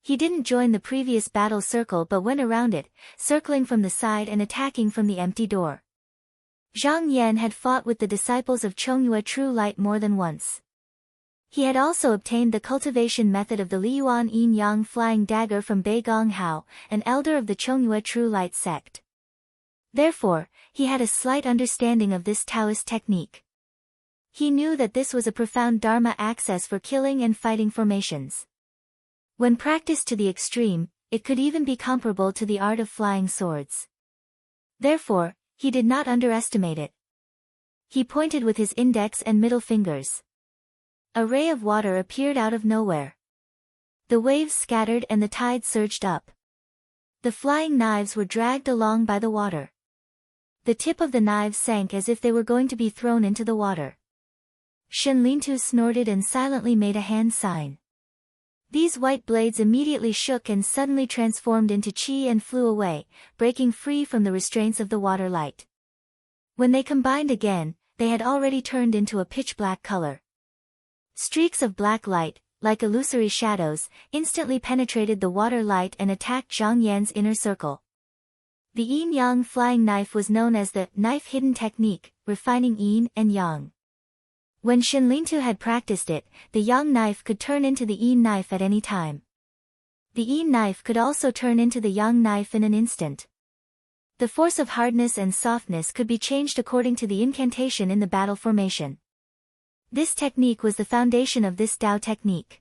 S1: He didn't join the previous battle circle but went around it, circling from the side and attacking from the empty door. Zhang Yan had fought with the disciples of Chongyue True Light more than once. He had also obtained the cultivation method of the Liyuan Yin Yang flying dagger from Bei Gong Hao, an elder of the Chongyue True Light sect. Therefore, he had a slight understanding of this Taoist technique. He knew that this was a profound Dharma access for killing and fighting formations. When practiced to the extreme, it could even be comparable to the art of flying swords. Therefore, he did not underestimate it. He pointed with his index and middle fingers. A ray of water appeared out of nowhere. The waves scattered and the tide surged up. The flying knives were dragged along by the water. The tip of the knives sank as if they were going to be thrown into the water. Shen Lintu snorted and silently made a hand sign. These white blades immediately shook and suddenly transformed into qi and flew away, breaking free from the restraints of the water light. When they combined again, they had already turned into a pitch-black color. Streaks of black light, like illusory shadows, instantly penetrated the water light and attacked Zhang Yan's inner circle. The yin-yang flying knife was known as the knife hidden technique, refining yin and yang. When Shenlintu had practiced it, the yang knife could turn into the yin knife at any time. The yin knife could also turn into the yang knife in an instant. The force of hardness and softness could be changed according to the incantation in the battle formation. This technique was the foundation of this Dao technique.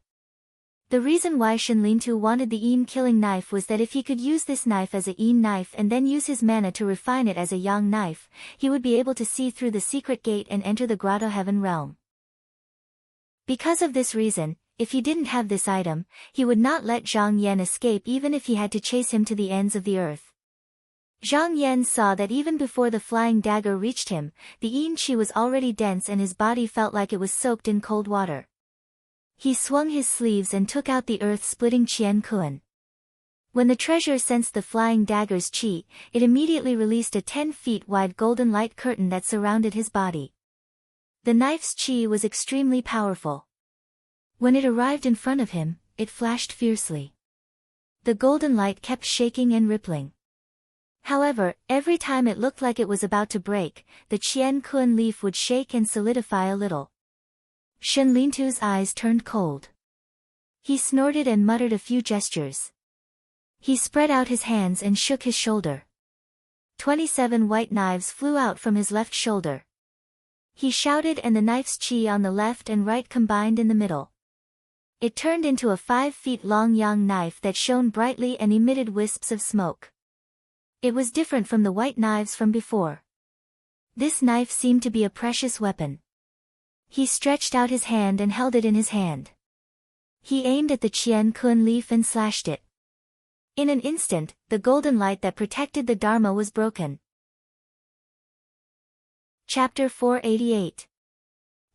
S1: The reason why Shenlintu wanted the yin killing knife was that if he could use this knife as a yin knife and then use his mana to refine it as a yang knife, he would be able to see through the secret gate and enter the grotto heaven realm. Because of this reason, if he didn't have this item, he would not let Zhang Yan escape even if he had to chase him to the ends of the earth. Zhang Yan saw that even before the flying dagger reached him, the yin qi was already dense and his body felt like it was soaked in cold water. He swung his sleeves and took out the earth-splitting Qian Kun. When the treasure sensed the flying dagger's qi, it immediately released a 10 feet wide golden light curtain that surrounded his body. The knife's qi was extremely powerful. When it arrived in front of him, it flashed fiercely. The golden light kept shaking and rippling. However, every time it looked like it was about to break, the Qian Kun leaf would shake and solidify a little. Shenlintu's eyes turned cold. He snorted and muttered a few gestures. He spread out his hands and shook his shoulder. 27 white knives flew out from his left shoulder. He shouted and the knife's qi on the left and right combined in the middle. It turned into a 5 feet long yang knife that shone brightly and emitted wisps of smoke. It was different from the white knives from before. This knife seemed to be a precious weapon. He stretched out his hand and held it in his hand. He aimed at the Qian Kun leaf and slashed it. In an instant, the golden light that protected the Dharma was broken. Chapter 488.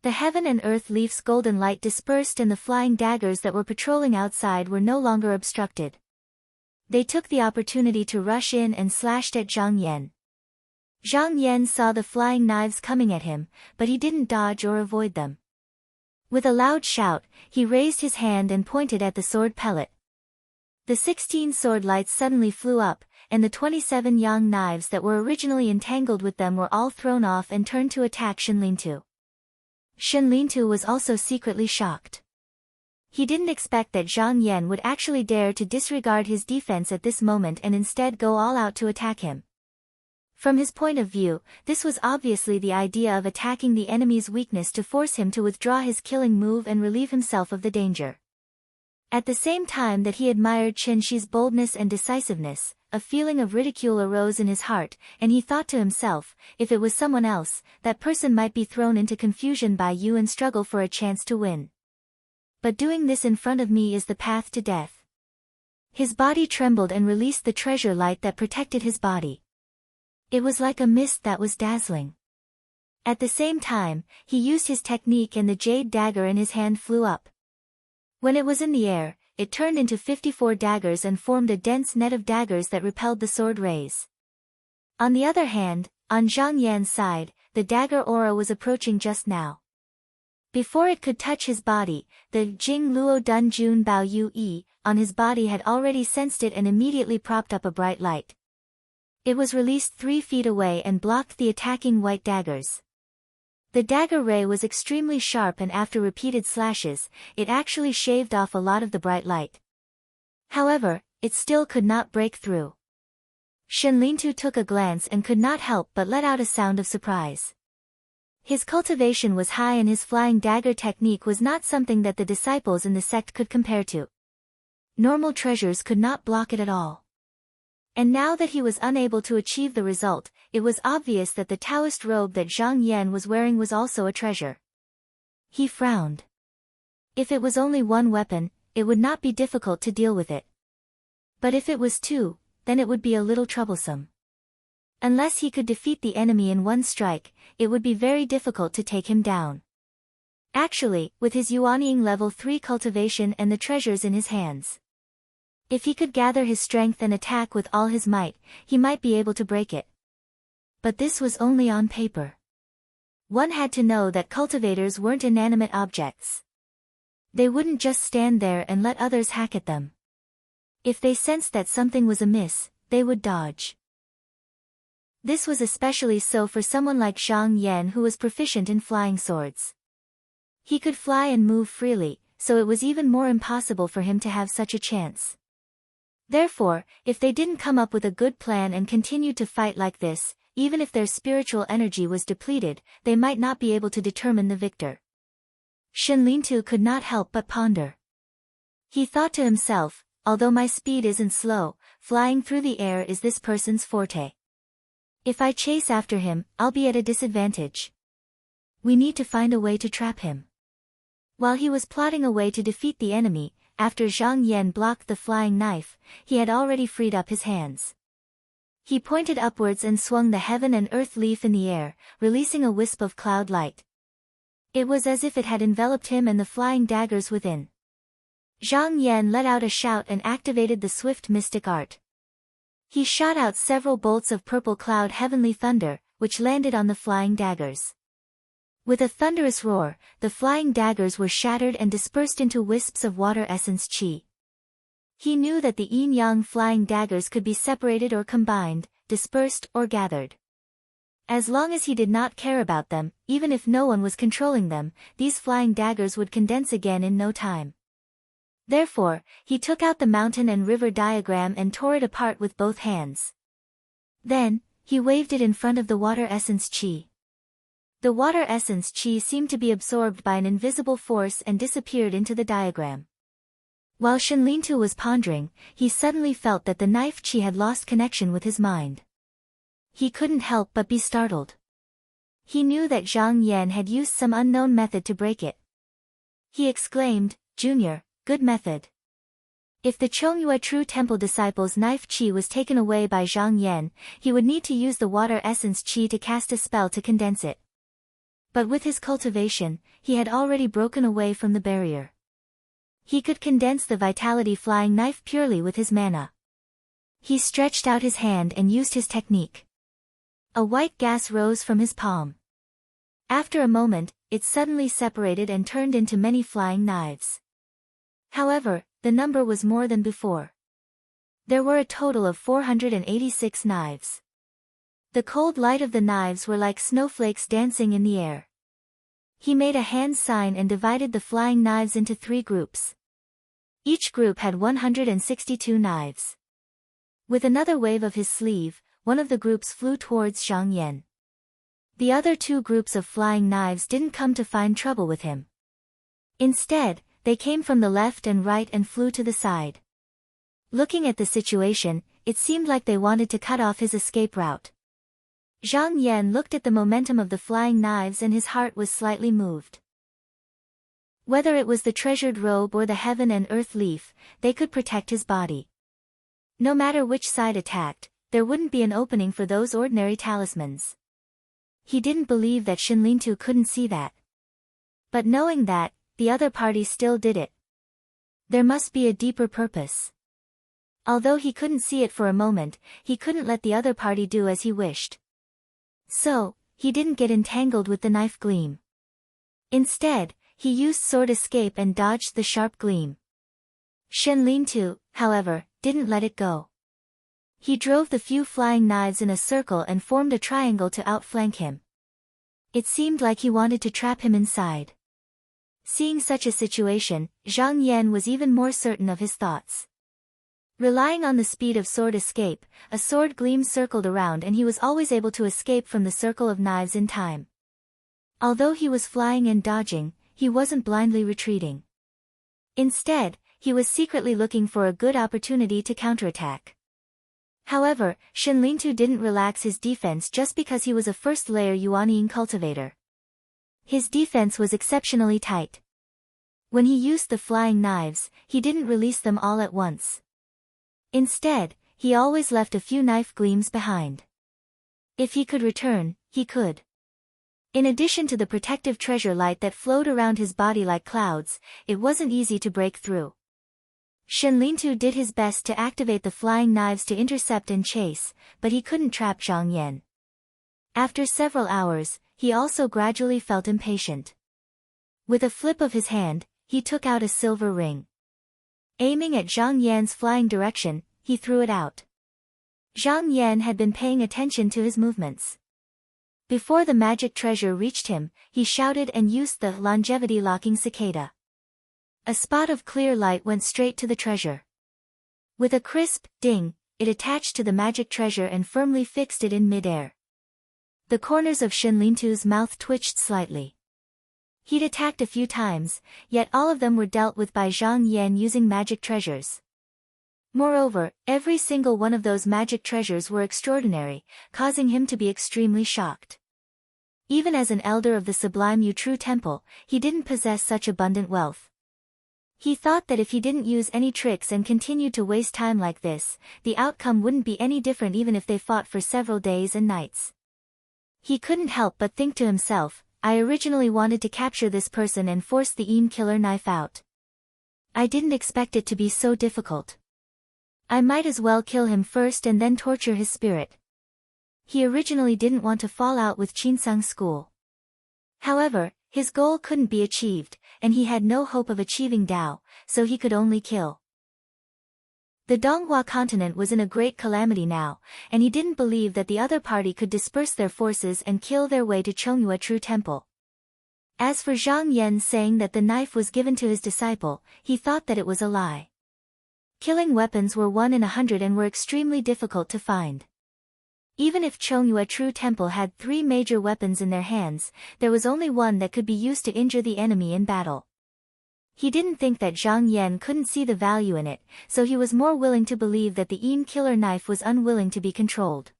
S1: The heaven and earth leaf's golden light dispersed and the flying daggers that were patrolling outside were no longer obstructed. They took the opportunity to rush in and slashed at Zhang Yan. Zhang Yan saw the flying knives coming at him, but he didn't dodge or avoid them. With a loud shout, he raised his hand and pointed at the sword pellet. The 16 sword lights suddenly flew up, and the 27 yang knives that were originally entangled with them were all thrown off and turned to attack Shenlintu. Shenlintu was also secretly shocked. He didn't expect that Zhang Yan would actually dare to disregard his defense at this moment and instead go all out to attack him. From his point of view, this was obviously the idea of attacking the enemy's weakness to force him to withdraw his killing move and relieve himself of the danger. At the same time that he admired Chen Shi's boldness and decisiveness, a feeling of ridicule arose in his heart, and he thought to himself, if it was someone else, that person might be thrown into confusion by you and struggle for a chance to win. But doing this in front of me is the path to death. His body trembled and released the treasure light that protected his body. It was like a mist that was dazzling. At the same time, he used his technique and the jade dagger in his hand flew up. When it was in the air, it turned into 54 daggers and formed a dense net of daggers that repelled the sword rays. On the other hand, on Zhang Yan's side, the dagger aura was approaching just now. Before it could touch his body, the Jing Luo Dun Jun Bao Yu Yi on his body had already sensed it and immediately propped up a bright light. It was released 3 feet away and blocked the attacking white daggers. The dagger ray was extremely sharp and after repeated slashes, it actually shaved off a lot of the bright light. However, it still could not break through. Shenlintu took a glance and could not help but let out a sound of surprise. His cultivation was high and his flying dagger technique was not something that the disciples in the sect could compare to. Normal treasures could not block it at all. And now that he was unable to achieve the result, it was obvious that the Taoist robe that Zhang Yan was wearing was also a treasure. He frowned. If it was only one weapon, it would not be difficult to deal with it. But if it was two, then it would be a little troublesome. Unless he could defeat the enemy in one strike, it would be very difficult to take him down. Actually, with his Yuanying level 3 cultivation and the treasures in his hands, if he could gather his strength and attack with all his might, he might be able to break it. But this was only on paper. One had to know that cultivators weren't inanimate objects. They wouldn't just stand there and let others hack at them. If they sensed that something was amiss, they would dodge. This was especially so for someone like Zhang Yan, who was proficient in flying swords. He could fly and move freely, so it was even more impossible for him to have such a chance. Therefore, if they didn't come up with a good plan and continued to fight like this, even if their spiritual energy was depleted, they might not be able to determine the victor. Shen Lintu could not help but ponder. He thought to himself, although my speed isn't slow, flying through the air is this person's forte. If I chase after him, I'll be at a disadvantage. We need to find a way to trap him. While he was plotting a way to defeat the enemy, after Zhang Yan blocked the flying knife, he had already freed up his hands. He pointed upwards and swung the heaven and earth leaf in the air, releasing a wisp of cloud light. It was as if it had enveloped him and the flying daggers within. Zhang Yan let out a shout and activated the swift mystic art. He shot out several bolts of purple cloud heavenly thunder, which landed on the flying daggers. With a thunderous roar, the flying daggers were shattered and dispersed into wisps of water essence chi. He knew that the yin-yang flying daggers could be separated or combined, dispersed or gathered. As long as he did not care about them, even if no one was controlling them, these flying daggers would condense again in no time. Therefore, he took out the mountain and river diagram and tore it apart with both hands. Then, he waved it in front of the water essence chi. The water essence chi seemed to be absorbed by an invisible force and disappeared into the diagram. While Shen Lintu was pondering, he suddenly felt that the knife chi had lost connection with his mind. He couldn't help but be startled. He knew that Zhang Yan had used some unknown method to break it. He exclaimed, "Junior, good method." If the Chongyue True Temple disciple's knife chi was taken away by Zhang Yan, he would need to use the water essence chi to cast a spell to condense it. But with his cultivation, he had already broken away from the barrier. He could condense the vitality flying knife purely with his mana. He stretched out his hand and used his technique. A white gas rose from his palm. After a moment, it suddenly separated and turned into many flying knives. However, the number was more than before. There were a total of 486 knives. The cold light of the knives were like snowflakes dancing in the air. He made a hand sign and divided the flying knives into 3 groups. Each group had 162 knives. With another wave of his sleeve, one of the groups flew towards Zhang Yan. The other 2 groups of flying knives didn't come to find trouble with him. Instead, they came from the left and right and flew to the side. Looking at the situation, it seemed like they wanted to cut off his escape route. Zhang Yan looked at the momentum of the flying knives and his heart was slightly moved. Whether it was the treasured robe or the heaven and earth leaf, they could protect his body. No matter which side attacked, there wouldn't be an opening for those ordinary talismans. He didn't believe that Shen Lintu couldn't see that. But knowing that, the other party still did it. There must be a deeper purpose. Although he couldn't see it for a moment, he couldn't let the other party do as he wished. So, he didn't get entangled with the knife gleam. Instead, he used sword escape and dodged the sharp gleam. Shen Lintu, however, didn't let it go. He drove the few flying knives in a circle and formed a triangle to outflank him. It seemed like he wanted to trap him inside. Seeing such a situation, Zhang Yan was even more certain of his thoughts. Relying on the speed of sword escape, a sword gleam circled around and he was always able to escape from the circle of knives in time. Although he was flying and dodging, he wasn't blindly retreating. Instead, he was secretly looking for a good opportunity to counterattack. However, Shen Lintu didn't relax his defense just because he was a first-layer Yuanying cultivator. His defense was exceptionally tight. When he used the flying knives, he didn't release them all at once. Instead, he always left a few knife gleams behind. If he could return, he could. In addition to the protective treasure light that flowed around his body like clouds, it wasn't easy to break through. Shen Lintu did his best to activate the flying knives to intercept and chase, but he couldn't trap Zhang Yan. After several hours, he also gradually felt impatient. With a flip of his hand, he took out a silver ring. Aiming at Zhang Yan's flying direction, he threw it out. Zhang Yan had been paying attention to his movements. Before the magic treasure reached him, he shouted and used the longevity-locking cicada. A spot of clear light went straight to the treasure. With a crisp ding, it attached to the magic treasure and firmly fixed it in mid-air. The corners of Shenlintu's mouth twitched slightly. He'd attacked a few times, yet all of them were dealt with by Zhang Yan using magic treasures. Moreover, every single one of those magic treasures were extraordinary, causing him to be extremely shocked. Even as an elder of the Sublime Yutru Temple, he didn't possess such abundant wealth. He thought that if he didn't use any tricks and continued to waste time like this, the outcome wouldn't be any different even if they fought for several days and nights. He couldn't help but think to himself, I originally wanted to capture this person and force the Een killer knife out. I didn't expect it to be so difficult. I might as well kill him first and then torture his spirit. He originally didn't want to fall out with Qinsang's school. However, his goal couldn't be achieved, and he had no hope of achieving Dao, so he could only kill. The Donghua continent was in a great calamity now, and he didn't believe that the other party could disperse their forces and kill their way to Chonghua True Temple. As for Zhang Yan saying that the knife was given to his disciple, he thought that it was a lie. Killing weapons were 1 in 100 and were extremely difficult to find. Even if Chonghua True Temple had 3 major weapons in their hands, there was only one that could be used to injure the enemy in battle. He didn't think that Zhang Yan couldn't see the value in it, so he was more willing to believe that the Een killer knife was unwilling to be controlled.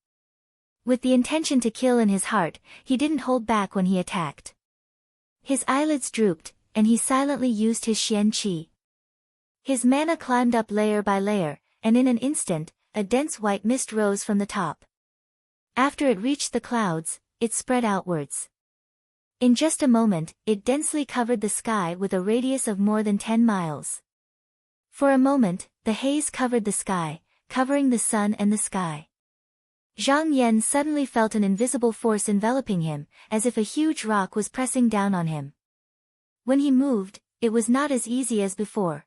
S1: With the intention to kill in his heart, he didn't hold back when he attacked. His eyelids drooped, and he silently used his Xian Qi. His mana climbed up layer by layer, and in an instant, a dense white mist rose from the top. After it reached the clouds, it spread outwards. In just a moment, it densely covered the sky with a radius of more than 10 miles. For a moment, the haze covered the sky, covering the sun and the sky. Zhang Yan suddenly felt an invisible force enveloping him, as if a huge rock was pressing down on him. When he moved, it was not as easy as before.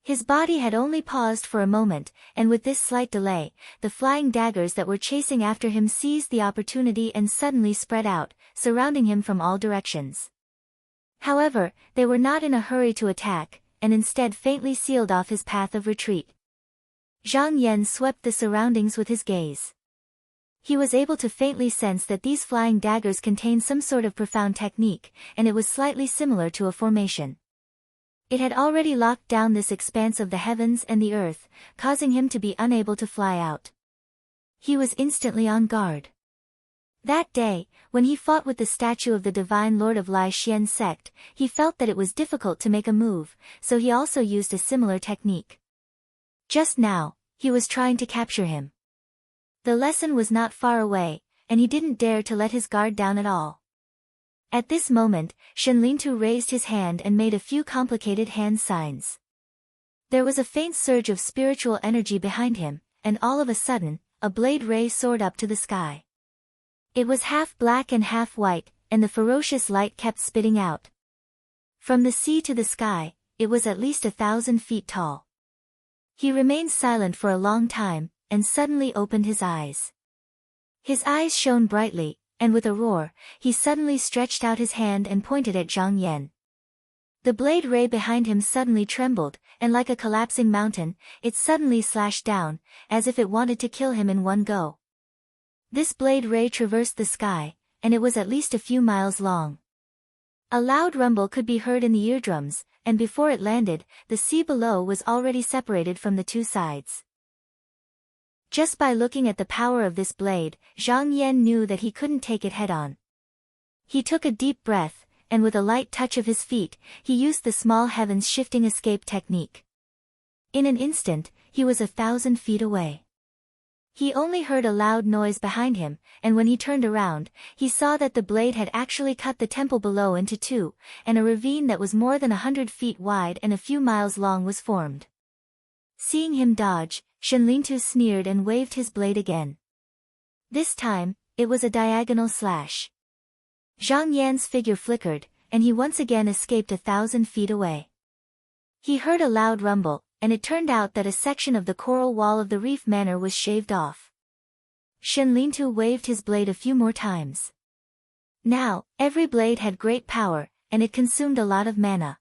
S1: His body had only paused for a moment, and with this slight delay, the flying daggers that were chasing after him seized the opportunity and suddenly spread out, surrounding him from all directions. However, they were not in a hurry to attack, and instead faintly sealed off his path of retreat. Zhang Yan swept the surroundings with his gaze. He was able to faintly sense that these flying daggers contained some sort of profound technique, and it was slightly similar to a formation. It had already locked down this expanse of the heavens and the earth, causing him to be unable to fly out. He was instantly on guard. That day, when he fought with the statue of the divine lord of Lai Xian sect, he felt that it was difficult to make a move, so he also used a similar technique. Just now, he was trying to capture him. The lesson was not far away, and he didn't dare to let his guard down at all. At this moment, Shenlintu raised his hand and made a few complicated hand signs. There was a faint surge of spiritual energy behind him, and all of a sudden, a blade ray soared up to the sky. It was half black and half white, and the ferocious light kept spitting out. From the sea to the sky, it was at least 1,000 feet tall. He remained silent for a long time, and suddenly opened his eyes. His eyes shone brightly, and with a roar, he suddenly stretched out his hand and pointed at Zhang Yan. The blade ray behind him suddenly trembled, and like a collapsing mountain, it suddenly slashed down, as if it wanted to kill him in one go. This blade ray traversed the sky, and it was at least a few miles long. A loud rumble could be heard in the eardrums, and before it landed, the sea below was already separated from the two sides. Just by looking at the power of this blade, Zhang Yan knew that he couldn't take it head-on. He took a deep breath, and with a light touch of his feet, he used the small heavens shifting escape technique. In an instant, he was 1,000 feet away. He only heard a loud noise behind him, and when he turned around, he saw that the blade had actually cut the temple below into two, and a ravine that was more than 100 feet wide and a few miles long was formed. Seeing him dodge, Shenlintu sneered and waved his blade again. This time, it was a diagonal slash. Zhang Yan's figure flickered, and he once again escaped 1,000 feet away. He heard a loud rumble, and it turned out that a section of the coral wall of the reef manor was shaved off. Shen Lintu waved his blade a few more times. Now, every blade had great power, and it consumed a lot of mana.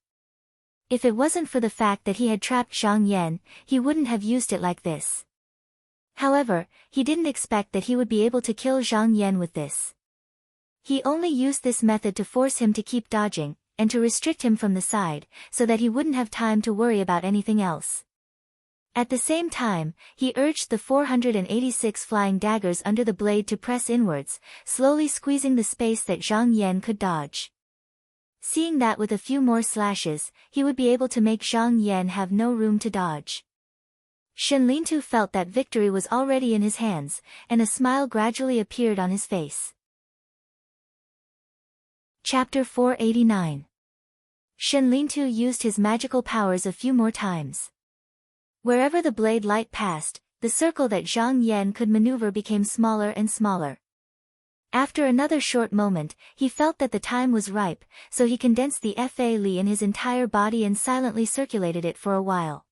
S1: If it wasn't for the fact that he had trapped Zhang Yan, he wouldn't have used it like this. However, he didn't expect that he would be able to kill Zhang Yan with this. He only used this method to force him to keep dodging, and to restrict him from the side, so that he wouldn't have time to worry about anything else. At the same time, he urged the 486 flying daggers under the blade to press inwards, slowly squeezing the space that Zhang Yan could dodge. Seeing that with a few more slashes, he would be able to make Zhang Yan have no room to dodge. Shen Lintu felt that victory was already in his hands, and a smile gradually appeared on his face. Chapter 489. Shen Lintu used his magical powers a few more times. Wherever the blade light passed, the circle that Zhang Yan could maneuver became smaller and smaller. After another short moment, he felt that the time was ripe, so he condensed the Fa Li in his entire body and silently circulated it for a while.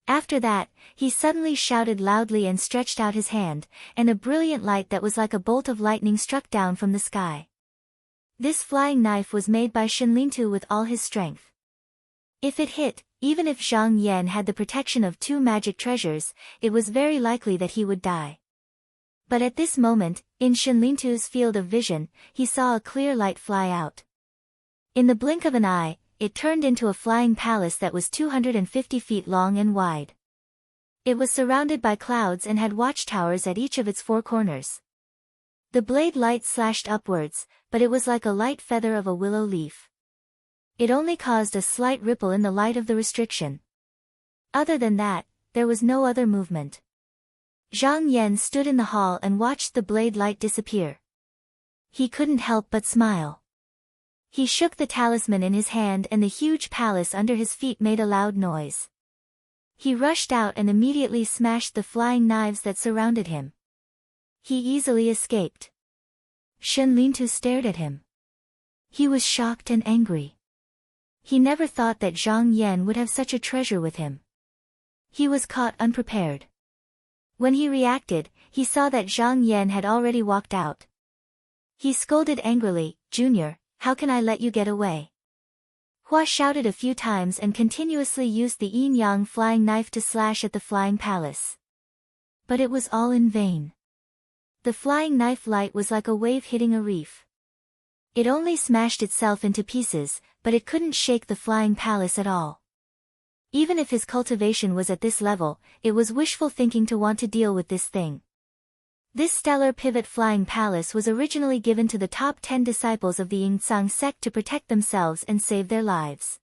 S1: After that, he suddenly shouted loudly and stretched out his hand, and a brilliant light that was like a bolt of lightning struck down from the sky. This flying knife was made by Shen Lintu with all his strength. If it hit, even if Zhang Yan had the protection of 2 magic treasures, it was very likely that he would die. But at this moment, in Shen Lintu's field of vision, he saw a clear light fly out. In the blink of an eye, it turned into a flying palace that was 250 feet long and wide. It was surrounded by clouds and had watchtowers at each of its 4 corners. The blade light slashed upwards, but it was like a light feather of a willow leaf. It only caused a slight ripple in the light of the restriction. Other than that, there was no other movement. Zhang Yan stood in the hall and watched the blade light disappear. He couldn't help but smile. He shook the talisman in his hand and the huge palace under his feet made a loud noise. He rushed out and immediately smashed the flying knives that surrounded him. He easily escaped. Shen Lintu stared at him. He was shocked and angry. He never thought that Zhang Yan would have such a treasure with him. He was caught unprepared. When he reacted, he saw that Zhang Yan had already walked out. He scolded angrily, "Junior, how can I let you get away?" Hua shouted a few times and continuously used the yin-yang flying knife to slash at the flying palace. But it was all in vain. The flying knife light was like a wave hitting a reef. It only smashed itself into pieces, but it couldn't shake the flying palace at all. Even if his cultivation was at this level, it was wishful thinking to want to deal with this thing. This stellar pivot flying palace was originally given to the top 10 disciples of the Yingzang sect to protect themselves and save their lives.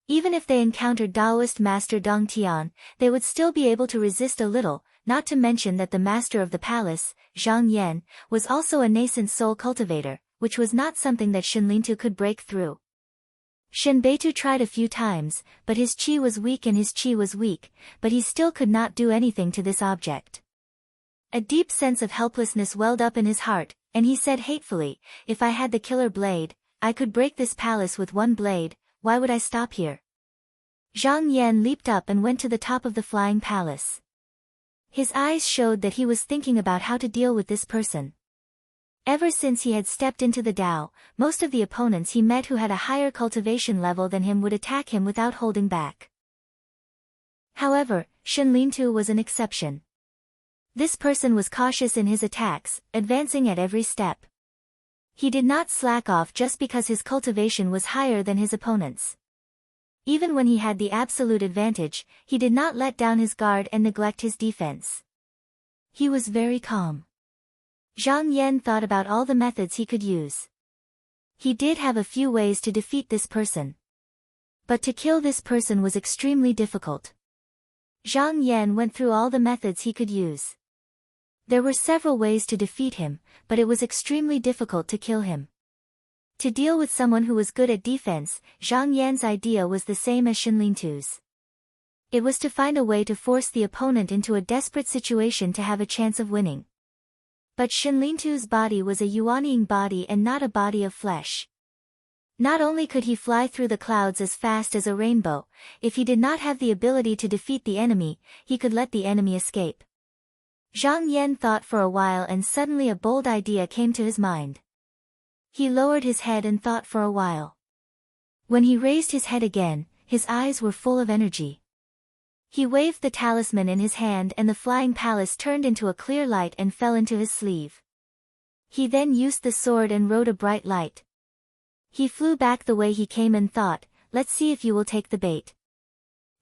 S1: Even if they encountered Taoist master Dong Tian, they would still be able to resist a little, not to mention that the master of the palace, Zhang Yan, was also a nascent soul cultivator, which was not something that Shen Lintu could break through. Shen Beitu tried a few times, but his qi was weak, but he still could not do anything to this object. A deep sense of helplessness welled up in his heart, and he said hatefully, "If I had the killer blade, I could break this palace with one blade, why would I stop here?" Zhang Yan leaped up and went to the top of the flying palace. His eyes showed that he was thinking about how to deal with this person. Ever since he had stepped into the Tao, most of the opponents he met who had a higher cultivation level than him would attack him without holding back. However, Shen Lintu was an exception. This person was cautious in his attacks, advancing at every step. He did not slack off just because his cultivation was higher than his opponents. Even when he had the absolute advantage, he did not let down his guard and neglect his defense. He was very calm. Zhang Yan thought about all the methods he could use. He did have a few ways to defeat this person. But to kill this person was extremely difficult. Zhang Yan went through all the methods he could use. There were several ways to defeat him, but it was extremely difficult to kill him. To deal with someone who was good at defense, Zhang Yan's idea was the same as Shen Lintu's. It was to find a way to force the opponent into a desperate situation to have a chance of winning. But Shinlintu's body was a yuanying body and not a body of flesh. Not only could he fly through the clouds as fast as a rainbow, if he did not have the ability to defeat the enemy, he could let the enemy escape. Zhang Yan thought for a while and suddenly a bold idea came to his mind. He lowered his head and thought for a while. When he raised his head again, his eyes were full of energy. He waved the talisman in his hand and the flying palace turned into a clear light and fell into his sleeve. He then used the sword and rode a bright light. He flew back the way he came and thought, let's see if you will take the bait.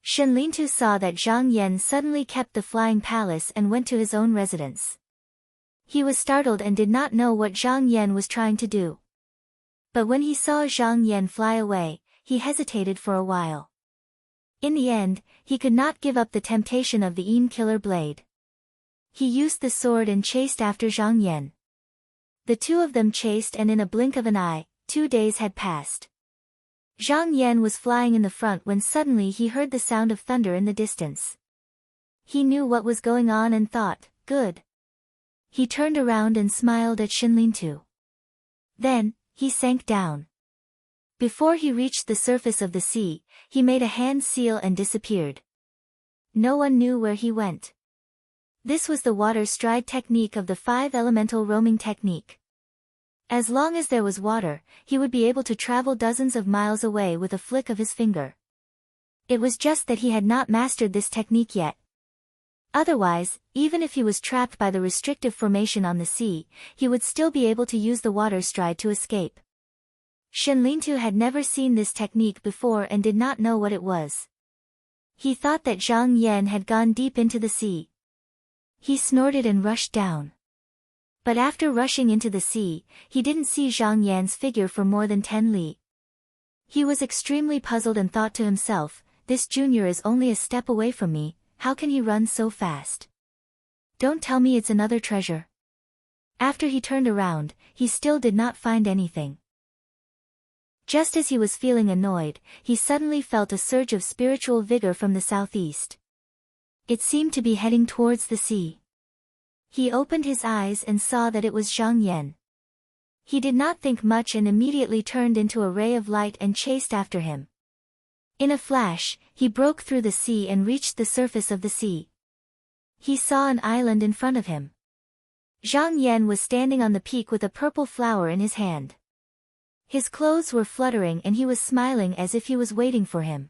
S1: Shinlintu saw that Zhang Yan suddenly kept the flying palace and went to his own residence. He was startled and did not know what Zhang Yan was trying to do. But when he saw Zhang Yan fly away, he hesitated for a while. In the end, he could not give up the temptation of the Yin killer blade. He used the sword and chased after Zhang Yan. The two of them chased and in a blink of an eye, 2 days had passed. Zhang Yan was flying in the front when suddenly he heard the sound of thunder in the distance. He knew what was going on and thought, good. He turned around and smiled at Shinlintu. Then, he sank down. Before he reached the surface of the sea, he made a hand seal and disappeared. No one knew where he went. This was the water stride technique of the 5 elemental roaming technique. As long as there was water, he would be able to travel dozens of miles away with a flick of his finger. It was just that he had not mastered this technique yet. Otherwise, even if he was trapped by the restrictive formation on the sea, he would still be able to use the water stride to escape. Shinlintu had never seen this technique before and did not know what it was. He thought that Zhang Yan had gone deep into the sea. He snorted and rushed down. But after rushing into the sea, he didn't see Zhang Yan's figure for more than 10 li. He was extremely puzzled and thought to himself, this junior is only a step away from me, how can he run so fast? Don't tell me it's another treasure. After he turned around, he still did not find anything. Just as he was feeling annoyed, he suddenly felt a surge of spiritual vigor from the southeast. It seemed to be heading towards the sea. He opened his eyes and saw that it was Zhang Yan. He did not think much and immediately turned into a ray of light and chased after him. In a flash, he broke through the sea and reached the surface of the sea. He saw an island in front of him. Zhang Yan was standing on the peak with a purple flower in his hand. His clothes were fluttering and he was smiling as if he was waiting for him.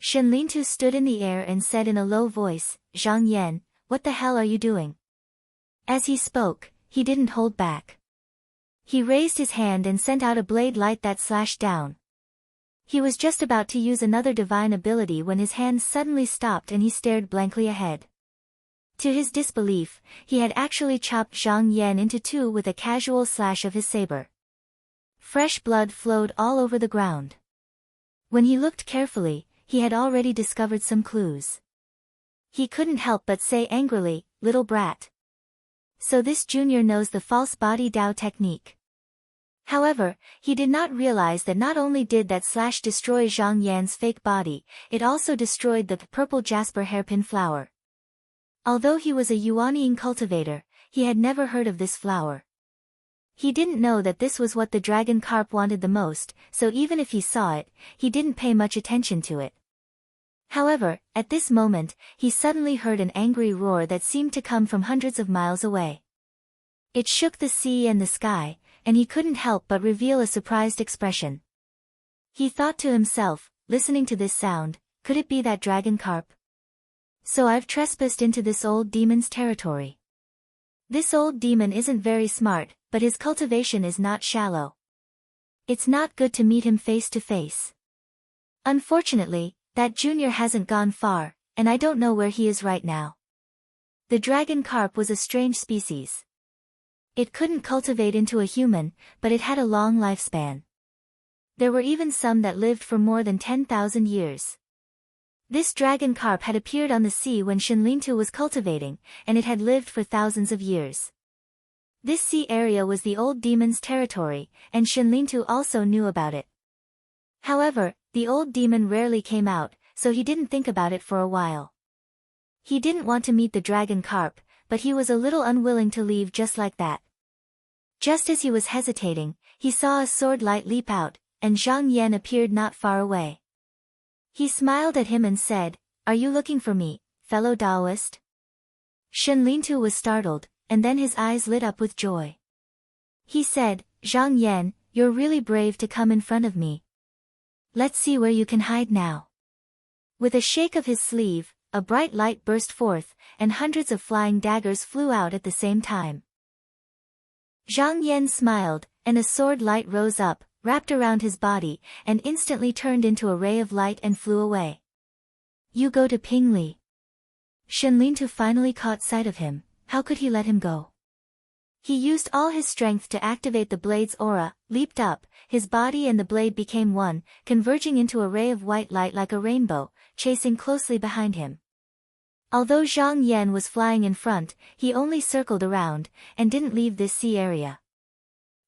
S1: Shinlintu stood in the air and said in a low voice, Zhang Yan, what the hell are you doing? As he spoke, he didn't hold back. He raised his hand and sent out a blade light that slashed down. He was just about to use another divine ability when his hand suddenly stopped and he stared blankly ahead. To his disbelief, he had actually chopped Zhang Yan into 2 with a casual slash of his saber. Fresh blood flowed all over the ground. When he looked carefully, he had already discovered some clues. He couldn't help but say angrily, little brat. So this junior knows the false body Dao technique. However, he did not realize that not only did that slash destroy Zhang Yan's fake body, it also destroyed the purple jasper hairpin flower. Although he was a yuanying cultivator, he had never heard of this flower. He didn't know that this was what the dragon carp wanted the most, so even if he saw it, he didn't pay much attention to it. However, at this moment, he suddenly heard an angry roar that seemed to come from hundreds of miles away. It shook the sea and the sky, and he couldn't help but reveal a surprised expression. He thought to himself, listening to this sound, could it be that dragon carp? So I've trespassed into this old demon's territory. This old demon isn't very smart, but his cultivation is not shallow. It's not good to meet him face to face. Unfortunately, that junior hasn't gone far, and I don't know where he is right now. The dragon carp was a strange species. It couldn't cultivate into a human, but it had a long lifespan. There were even some that lived for more than 10,000 years. This dragon carp had appeared on the sea when Shinlintu was cultivating, and it had lived for thousands of years. This sea area was the old demon's territory, and Shinlintu also knew about it. However, the old demon rarely came out, so he didn't think about it for a while. He didn't want to meet the dragon carp, but he was a little unwilling to leave just like that. Just as he was hesitating, he saw a sword light leap out, and Zhang Yan appeared not far away. He smiled at him and said, "Are you looking for me, fellow Taoist?" Shen Lintu was startled, and then his eyes lit up with joy. He said, "Zhang Yan, you're really brave to come in front of me. Let's see where you can hide now." With a shake of his sleeve, a bright light burst forth, and hundreds of flying daggers flew out at the same time. Zhang Yan smiled, and a sword light rose up, wrapped around his body, and instantly turned into a ray of light and flew away. "You go to Ping Li." Shen Lintu finally caught sight of him. How could he let him go? He used all his strength to activate the blade's aura, leaped up, his body and the blade became one, converging into a ray of white light like a rainbow, chasing closely behind him. Although Zhang Yan was flying in front, he only circled around, and didn't leave this sea area.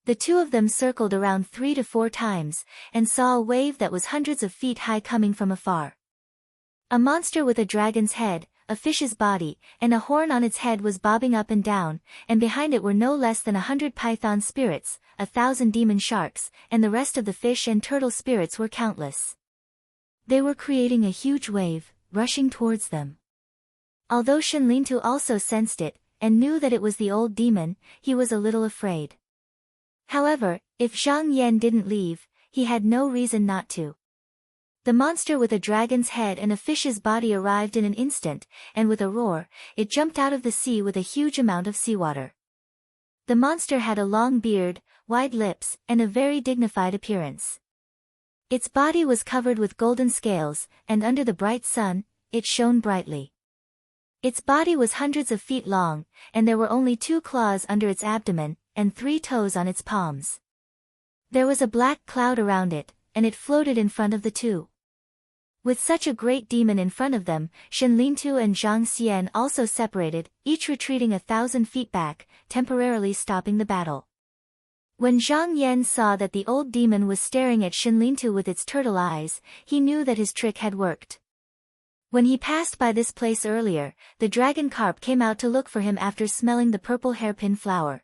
S1: The two of them circled around 3 to 4 times, and saw a wave that was hundreds of feet high coming from afar. A monster with a dragon's head, a fish's body, and a horn on its head was bobbing up and down, and behind it were no less than 100 python spirits, 1,000 demon sharks, and the rest of the fish and turtle spirits were countless. They were creating a huge wave, rushing towards them. Although Shen Lintu also sensed it, and knew that it was the old demon, he was a little afraid. However, if Zhang Yan didn't leave, he had no reason not to. The monster with a dragon's head and a fish's body arrived in an instant, and with a roar, it jumped out of the sea with a huge amount of seawater. The monster had a long beard, wide lips, and a very dignified appearance. Its body was covered with golden scales, and under the bright sun, it shone brightly. Its body was hundreds of feet long, and there were only 2 claws under its abdomen, and 3 toes on its palms. There was a black cloud around it, and it floated in front of the two. With such a great demon in front of them, Shen Lintu and Zhang Xian also separated, each retreating 1,000 feet back, temporarily stopping the battle. When Zhang Yan saw that the old demon was staring at Shen Lintu with its turtle eyes, he knew that his trick had worked. When he passed by this place earlier, the dragon carp came out to look for him after smelling the purple hairpin flower.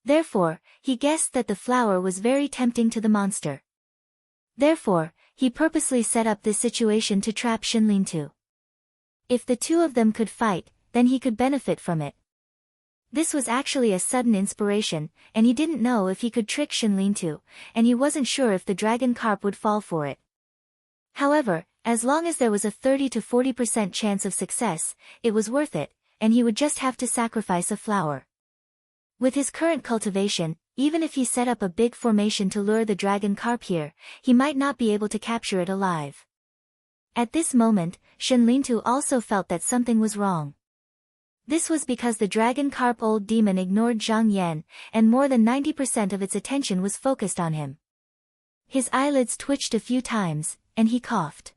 S1: Therefore, he guessed that the flower was very tempting to the monster. Therefore, he purposely set up this situation to trap Shen Lintu. If the two of them could fight, then he could benefit from it. This was actually a sudden inspiration, and he didn't know if he could trick Shen Lintu, and he wasn't sure if the dragon carp would fall for it. However, as long as there was a 30 to 40% chance of success, it was worth it, and he would just have to sacrifice a flower. With his current cultivation, even if he set up a big formation to lure the dragon carp here, he might not be able to capture it alive. At this moment, Shen Lintu also felt that something was wrong. This was because the dragon carp old demon ignored Zhang Yan, and more than 90% of its attention was focused on him. His eyelids twitched a few times, and he coughed.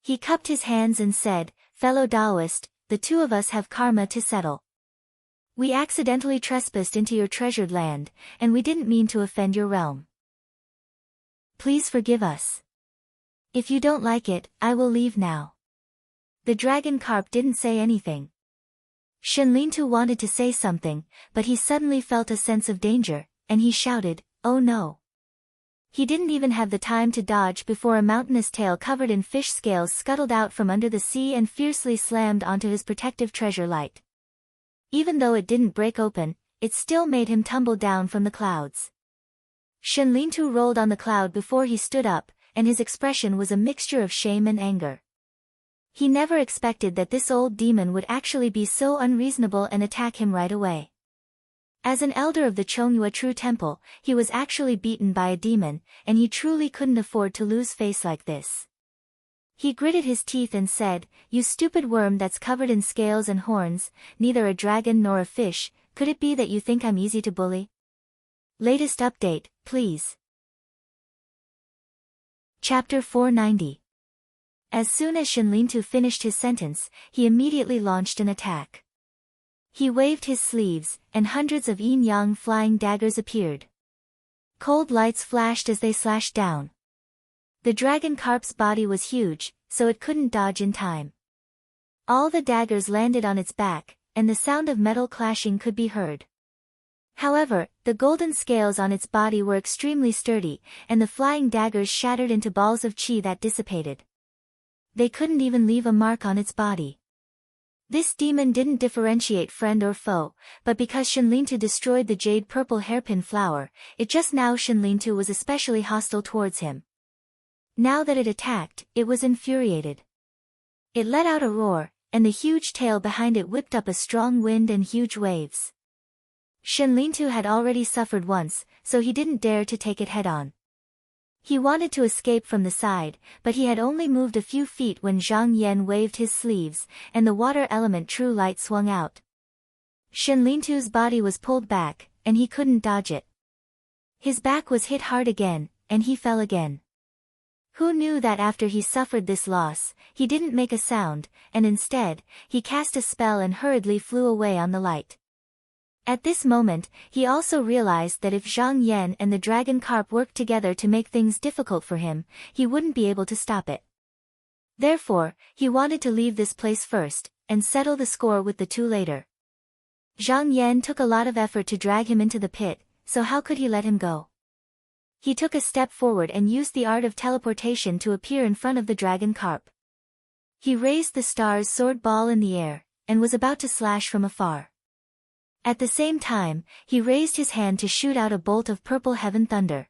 S1: He cupped his hands and said, "Fellow Taoist, the two of us have karma to settle. We accidentally trespassed into your treasured land, and we didn't mean to offend your realm. Please forgive us. If you don't like it, I will leave now." The dragon carp didn't say anything. Shen Lintu wanted to say something, but he suddenly felt a sense of danger, and he shouted, "Oh no!" He didn't even have the time to dodge before a mountainous tail covered in fish scales scuttled out from under the sea and fiercely slammed onto his protective treasure light. Even though it didn't break open, it still made him tumble down from the clouds. Shen Lintu rolled on the cloud before he stood up, and his expression was a mixture of shame and anger. He never expected that this old demon would actually be so unreasonable and attack him right away. As an elder of the Chongyue True Temple, he was actually beaten by a demon, and he truly couldn't afford to lose face like this. He gritted his teeth and said, "You stupid worm that's covered in scales and horns, neither a dragon nor a fish, could it be that you think I'm easy to bully? Latest update, please." Chapter 490. As soon as Shen Lintu finished his sentence, he immediately launched an attack. He waved his sleeves, and hundreds of yin-yang flying daggers appeared. Cold lights flashed as they slashed down. The dragon carp's body was huge, so it couldn't dodge in time. All the daggers landed on its back, and the sound of metal clashing could be heard. However, the golden scales on its body were extremely sturdy, and the flying daggers shattered into balls of chi that dissipated. They couldn't even leave a mark on its body. This demon didn't differentiate friend or foe, but because Shenlintu destroyed the jade purple hairpin flower, it just now Shenlintu was especially hostile towards him. Now that it attacked, it was infuriated. It let out a roar, and the huge tail behind it whipped up a strong wind and huge waves. Shenlintu had already suffered once, so he didn't dare to take it head-on. He wanted to escape from the side, but he had only moved a few feet when Zhang Yan waved his sleeves, and the water element true light swung out. Shenlintu's body was pulled back, and he couldn't dodge it. His back was hit hard again, and he fell again. Who knew that after he suffered this loss, he didn't make a sound, and instead, he cast a spell and hurriedly flew away on the light. At this moment, he also realized that if Zhang Yan and the dragon carp worked together to make things difficult for him, he wouldn't be able to stop it. Therefore, he wanted to leave this place first, and settle the score with the two later. Zhang Yan took a lot of effort to drag him into the pit, so how could he let him go? He took a step forward and used the art of teleportation to appear in front of the dragon carp. He raised the star's sword ball in the air, and was about to slash from afar. At the same time, he raised his hand to shoot out a bolt of purple heaven thunder.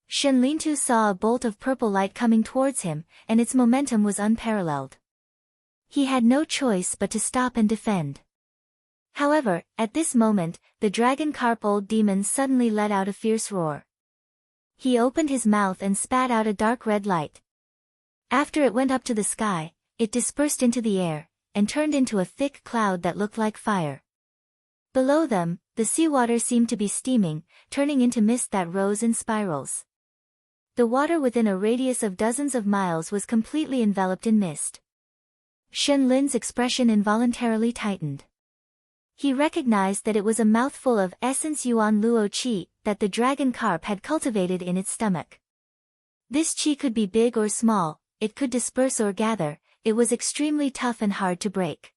S1: Shenlintu saw a bolt of purple light coming towards him, and its momentum was unparalleled. He had no choice but to stop and defend. However, at this moment, the dragon carp old demon suddenly let out a fierce roar. He opened his mouth and spat out a dark red light. After it went up to the sky, it dispersed into the air, and turned into a thick cloud that looked like fire. Below them, the seawater seemed to be steaming, turning into mist that rose in spirals. The water within a radius of dozens of miles was completely enveloped in mist. Shen Lin's expression involuntarily tightened. He recognized that it was a mouthful of essence Yuan Luo Qi that the dragon carp had cultivated in its stomach. This qi could be big or small, it could disperse or gather, it was extremely tough and hard to break.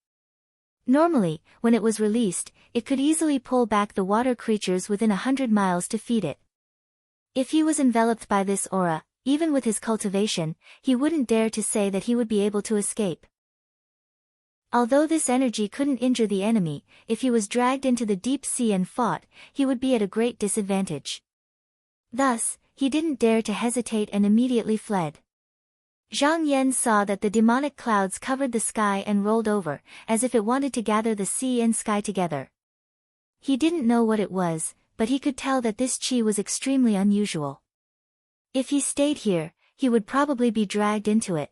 S1: Normally, when it was released, it could easily pull back the water creatures within 100 miles to feed it. If he was enveloped by this aura, even with his cultivation, he wouldn't dare to say that he would be able to escape. Although this energy couldn't injure the enemy, if he was dragged into the deep sea and fought, he would be at a great disadvantage. Thus, he didn't dare to hesitate and immediately fled. Zhang Yan saw that the demonic clouds covered the sky and rolled over, as if it wanted to gather the sea and sky together. He didn't know what it was, but he could tell that this qi was extremely unusual. If he stayed here, he would probably be dragged into it.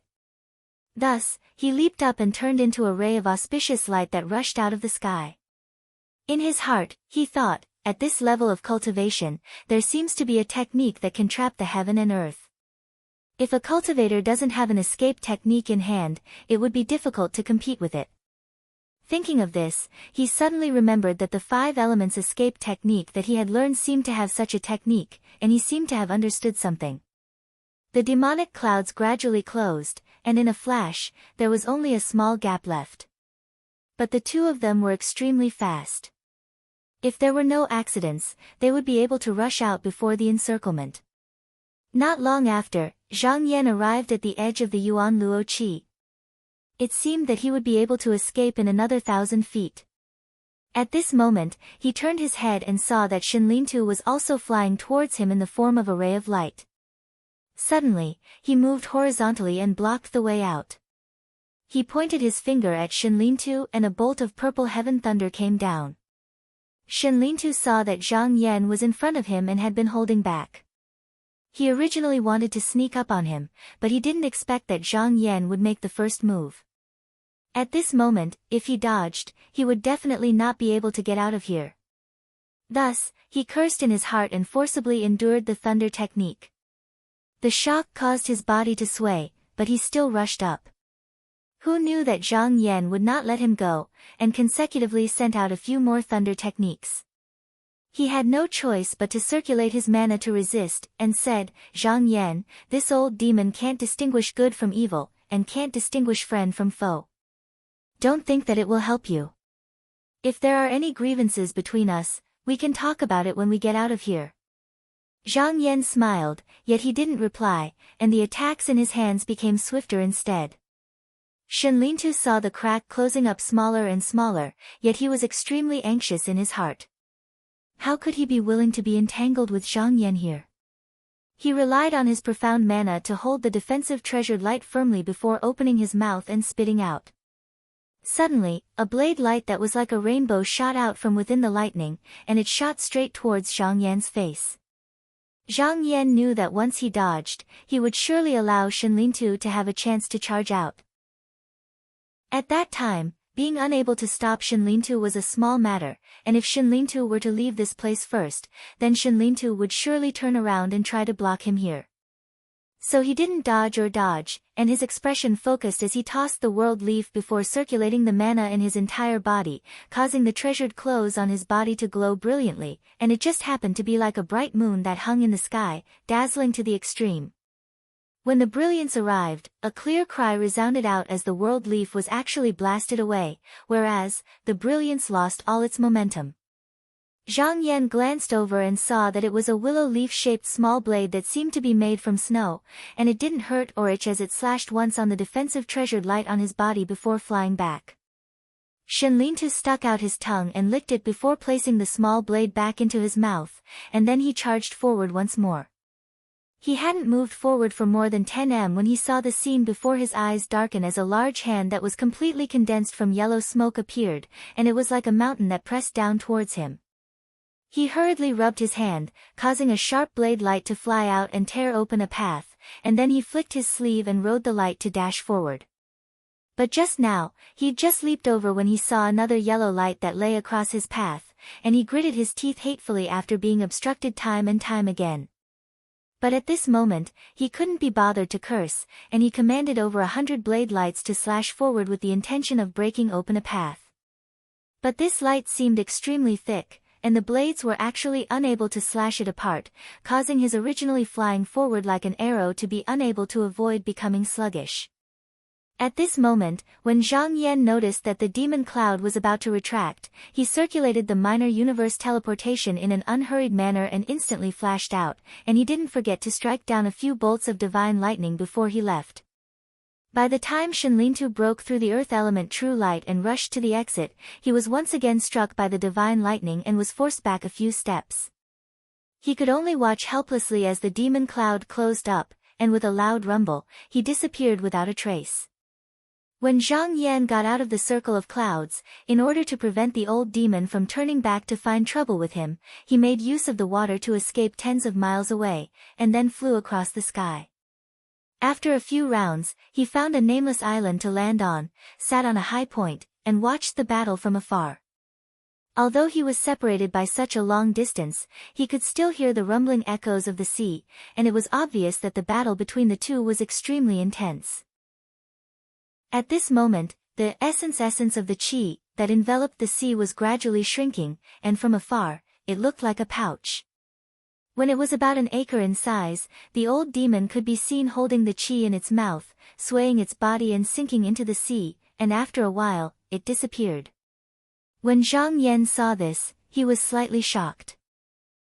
S1: Thus, he leaped up and turned into a ray of auspicious light that rushed out of the sky. In his heart, he thought, at this level of cultivation, there seems to be a technique that can trap the heaven and earth. If a cultivator doesn't have an escape technique in hand, it would be difficult to compete with it. Thinking of this, he suddenly remembered that the 5 elements escape technique that he had learned seemed to have such a technique, and he seemed to have understood something. The demonic clouds gradually closed, and in a flash, there was only a small gap left. But the two of them were extremely fast. If there were no accidents, they would be able to rush out before the encirclement. Not long after, Zhang Yan arrived at the edge of the Yuan Luo Qi. It seemed that he would be able to escape in another 1,000 feet. At this moment, he turned his head and saw that Shenlintu was also flying towards him in the form of a ray of light. Suddenly, he moved horizontally and blocked the way out. He pointed his finger at Shenlintu and a bolt of purple heaven thunder came down. Shenlintu saw that Zhang Yan was in front of him and had been holding back. He originally wanted to sneak up on him, but he didn't expect that Zhang Yan would make the first move. At this moment, if he dodged, he would definitely not be able to get out of here. Thus, he cursed in his heart and forcibly endured the thunder technique. The shock caused his body to sway, but he still rushed up. Who knew that Zhang Yan would not let him go, and consecutively sent out a few more thunder techniques. He had no choice but to circulate his mana to resist, and said, Zhang Yan, this old demon can't distinguish good from evil, and can't distinguish friend from foe. Don't think that it will help you. If there are any grievances between us, we can talk about it when we get out of here. Zhang Yan smiled, yet he didn't reply, and the attacks in his hands became swifter instead. Shen Lintu saw the crack closing up smaller and smaller, yet he was extremely anxious in his heart. How could he be willing to be entangled with Zhang Yan here? He relied on his profound mana to hold the defensive treasured light firmly before opening his mouth and spitting out. Suddenly, a blade light that was like a rainbow shot out from within the lightning, and it shot straight towards Zhang Yan's face. Zhang Yan knew that once he dodged, he would surely allow Shen Lintu to have a chance to charge out. At that time, being unable to stop Shen Lintu was a small matter, and if Shen Lintu were to leave this place first, then Shen Lintu would surely turn around and try to block him here. So he didn't dodge, and his expression focused as he tossed the world leaf before circulating the mana in his entire body, causing the treasured clothes on his body to glow brilliantly, and it just happened to be like a bright moon that hung in the sky, dazzling to the extreme. When the brilliance arrived, a clear cry resounded out as the world leaf was actually blasted away, whereas, the brilliance lost all its momentum. Zhang Yan glanced over and saw that it was a willow leaf-shaped small blade that seemed to be made from snow, and it didn't hurt or itch as it slashed once on the defensive treasured light on his body before flying back. Shen Lintu stuck out his tongue and licked it before placing the small blade back into his mouth, and then he charged forward once more. He hadn't moved forward for more than 10 m when he saw the scene before his eyes darken as a large hand that was completely condensed from yellow smoke appeared, and it was like a mountain that pressed down towards him. He hurriedly rubbed his hand, causing a sharp blade light to fly out and tear open a path, and then he flicked his sleeve and rode the light to dash forward. But just now, he'd just leaped over when he saw another yellow light that lay across his path, and he gritted his teeth hatefully after being obstructed time and time again. But at this moment, he couldn't be bothered to curse, and he commanded over 100 blade lights to slash forward with the intention of breaking open a path. But this light seemed extremely thick, and the blades were actually unable to slash it apart, causing his originally flying forward like an arrow to be unable to avoid becoming sluggish. At this moment, when Zhang Yan noticed that the demon cloud was about to retract, he circulated the minor universe teleportation in an unhurried manner and instantly flashed out, and he didn't forget to strike down a few bolts of divine lightning before he left. By the time Shen Lintu broke through the earth element true light and rushed to the exit, he was once again struck by the divine lightning and was forced back a few steps. He could only watch helplessly as the demon cloud closed up, and with a loud rumble, he disappeared without a trace. When Zhang Yan got out of the circle of clouds, in order to prevent the old demon from turning back to find trouble with him, he made use of the water to escape tens of miles away, and then flew across the sky. After a few rounds, he found a nameless island to land on, sat on a high point, and watched the battle from afar. Although he was separated by such a long distance, he could still hear the rumbling echoes of the sea, and it was obvious that the battle between the two was extremely intense. At this moment, the essence of the qi that enveloped the sea was gradually shrinking, and from afar, it looked like a pouch. When it was about an acre in size, the old demon could be seen holding the qi in its mouth, swaying its body and sinking into the sea, and after a while, it disappeared. When Zhang Yan saw this, he was slightly shocked.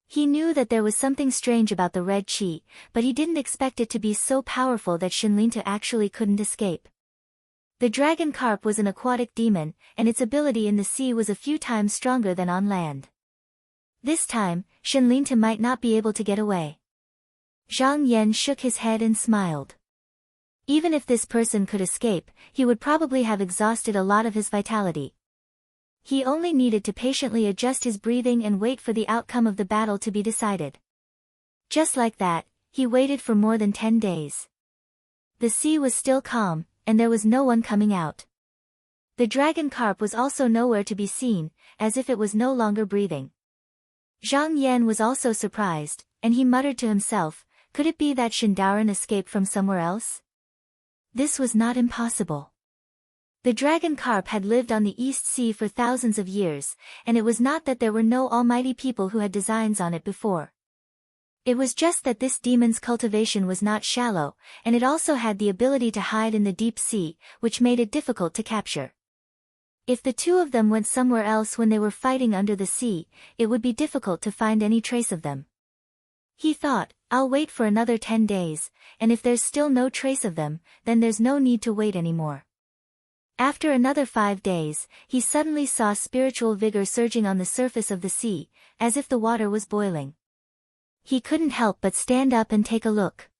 S1: He knew that there was something strange about the red qi, but he didn't expect it to be so powerful that Shen Lintu actually couldn't escape. The dragon carp was an aquatic demon, and its ability in the sea was a few times stronger than on land. This time, Shen Lintu might not be able to get away. Zhang Yan shook his head and smiled. Even if this person could escape, he would probably have exhausted a lot of his vitality. He only needed to patiently adjust his breathing and wait for the outcome of the battle to be decided. Just like that, he waited for more than 10 days. The sea was still calm, and there was no one coming out. The dragon carp was also nowhere to be seen, as if it was no longer breathing. Zhang Yan was also surprised, and he muttered to himself, could it be that Shindaran escaped from somewhere else? This was not impossible. The dragon carp had lived on the East Sea for thousands of years, and it was not that there were no almighty people who had designs on it before. It was just that this demon's cultivation was not shallow, and it also had the ability to hide in the deep sea, which made it difficult to capture. If the two of them went somewhere else when they were fighting under the sea, it would be difficult to find any trace of them. He thought, I'll wait for another 10 days, and if there's still no trace of them, then there's no need to wait anymore. After another 5 days, he suddenly saw spiritual vigor surging on the surface of the sea, as if the water was boiling. He couldn't help but stand up and take a look.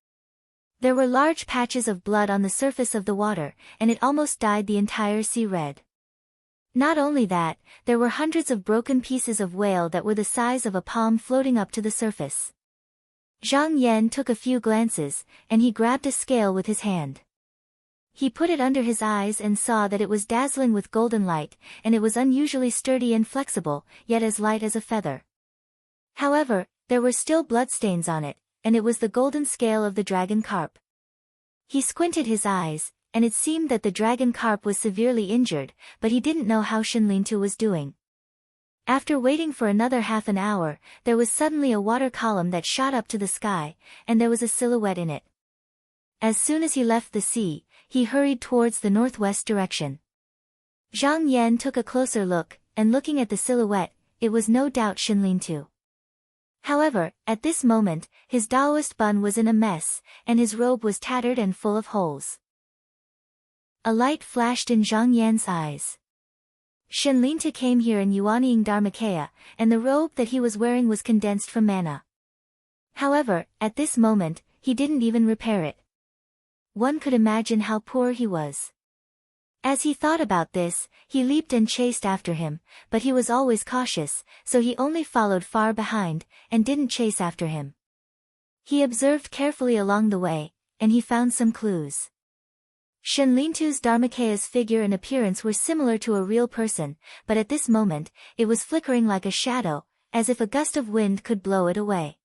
S1: There were large patches of blood on the surface of the water, and it almost dyed the entire sea red. Not only that, there were hundreds of broken pieces of whale that were the size of a palm floating up to the surface. Zhang Yan took a few glances, and he grabbed a scale with his hand. He put it under his eyes and saw that it was dazzling with golden light, and it was unusually sturdy and flexible, yet as light as a feather. However, there were still bloodstains on it, and it was the golden scale of the dragon carp. He squinted his eyes, and it seemed that the dragon carp was severely injured, but he didn't know how Shenlintu was doing. After waiting for another half an hour, there was suddenly a water column that shot up to the sky, and there was a silhouette in it. As soon as he left the sea, he hurried towards the northwest direction. Zhang Yan took a closer look, and looking at the silhouette, it was no doubt Shenlintu. However, at this moment, his Taoist bun was in a mess, and his robe was tattered and full of holes. A light flashed in Zhang Yan's eyes. Shenlintu came here in Yuanying Dharmakaya, and the robe that he was wearing was condensed from mana. However, at this moment, he didn't even repair it. One could imagine how poor he was. As he thought about this, he leaped and chased after him, but he was always cautious, so he only followed far behind, and didn't chase after him. He observed carefully along the way, and he found some clues. Shenlintu's Dharmakaya's figure and appearance were similar to a real person, but at this moment, it was flickering like a shadow, as if a gust of wind could blow it away.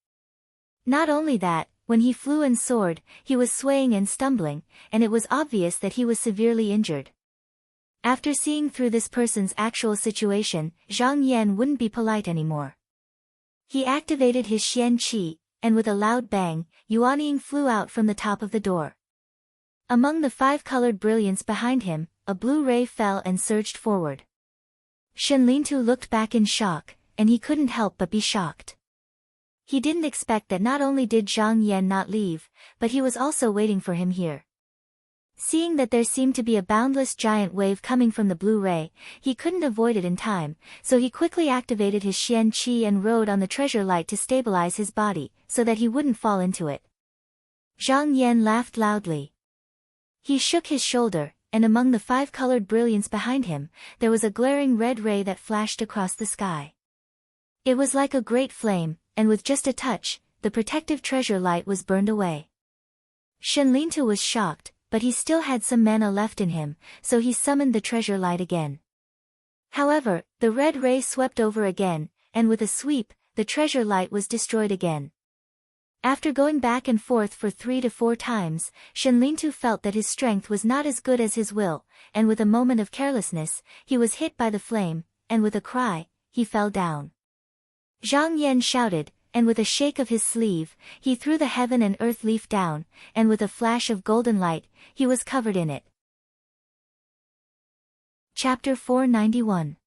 S1: Not only that, when he flew and soared, he was swaying and stumbling, and it was obvious that he was severely injured. After seeing through this person's actual situation, Zhang Yan wouldn't be polite anymore. He activated his Xian Qi, and with a loud bang, Yuanying flew out from the top of the door. Among the 5-colored brilliance behind him, a blue ray fell and surged forward. Shenlintu looked back in shock, and he couldn't help but be shocked. He didn't expect that not only did Zhang Yan not leave, but he was also waiting for him here. Seeing that there seemed to be a boundless giant wave coming from the blue ray, he couldn't avoid it in time, so he quickly activated his Xian Qi and rode on the treasure light to stabilize his body, so that he wouldn't fall into it. Zhang Yan laughed loudly. He shook his shoulder, and among the 5-colored brilliance behind him, there was a glaring red ray that flashed across the sky. It was like a great flame, and with just a touch, the protective treasure light was burned away. Shenlintu was shocked, but he still had some mana left in him, so he summoned the treasure light again. However, the red ray swept over again, and with a sweep, the treasure light was destroyed again. After going back and forth for 3 to 4 times, Shenlintu felt that his strength was not as good as his will, and with a moment of carelessness, he was hit by the flame, and with a cry, he fell down. Zhang Yan shouted, and with a shake of his sleeve, he threw the heaven and earth leaf down, and with a flash of golden light, he was covered in it. Chapter 491.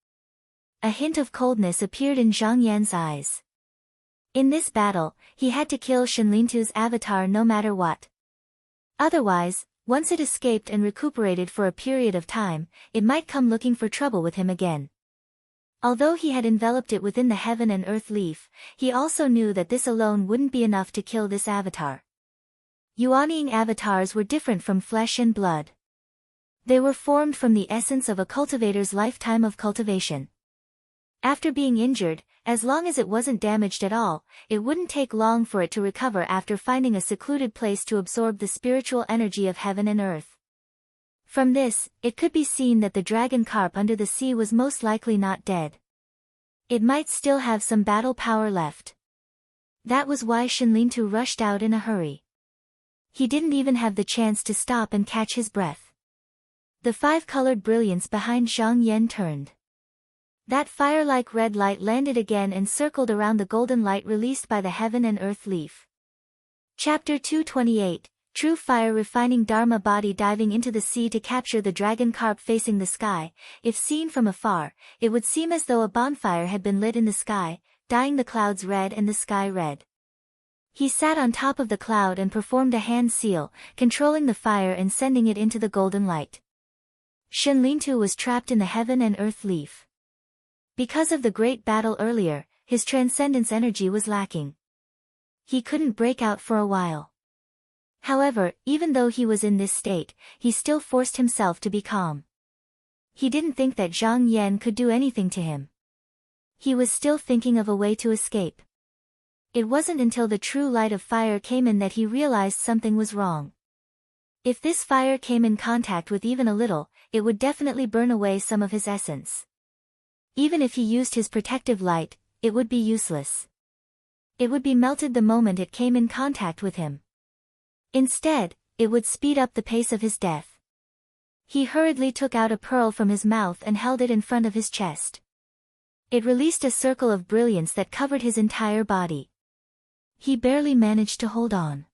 S1: A hint of coldness appeared in Zhang Yan's eyes. In this battle, he had to kill Shenlintu's avatar no matter what. Otherwise, once it escaped and recuperated for a period of time, it might come looking for trouble with him again. Although he had enveloped it within the heaven and earth leaf, he also knew that this alone wouldn't be enough to kill this avatar. Yuanying avatars were different from flesh and blood. They were formed from the essence of a cultivator's lifetime of cultivation. After being injured, as long as it wasn't damaged at all, it wouldn't take long for it to recover after finding a secluded place to absorb the spiritual energy of heaven and earth. From this, it could be seen that the dragon carp under the sea was most likely not dead. It might still have some battle power left. That was why Shenlintu rushed out in a hurry. He didn't even have the chance to stop and catch his breath. The 5-colored brilliance behind Zhang Yan turned. That fire-like red light landed again and circled around the golden light released by the heaven and earth leaf. Chapter 228, true fire refining Dharma body diving into the sea to capture the dragon carp facing the sky. If seen from afar, it would seem as though a bonfire had been lit in the sky, dyeing the clouds red and the sky red. He sat on top of the cloud and performed a hand seal, controlling the fire and sending it into the golden light. Shenlintu was trapped in the heaven and earth leaf. Because of the great battle earlier, his transcendence energy was lacking. He couldn't break out for a while. However, even though he was in this state, he still forced himself to be calm. He didn't think that Zhang Yan could do anything to him. He was still thinking of a way to escape. It wasn't until the true light of fire came in that he realized something was wrong. If this fire came in contact with even a little, it would definitely burn away some of his essence. Even if he used his protective light, it would be useless. It would be melted the moment it came in contact with him. Instead, it would speed up the pace of his death. He hurriedly took out a pearl from his mouth and held it in front of his chest. It released a circle of brilliance that covered his entire body. He barely managed to hold on.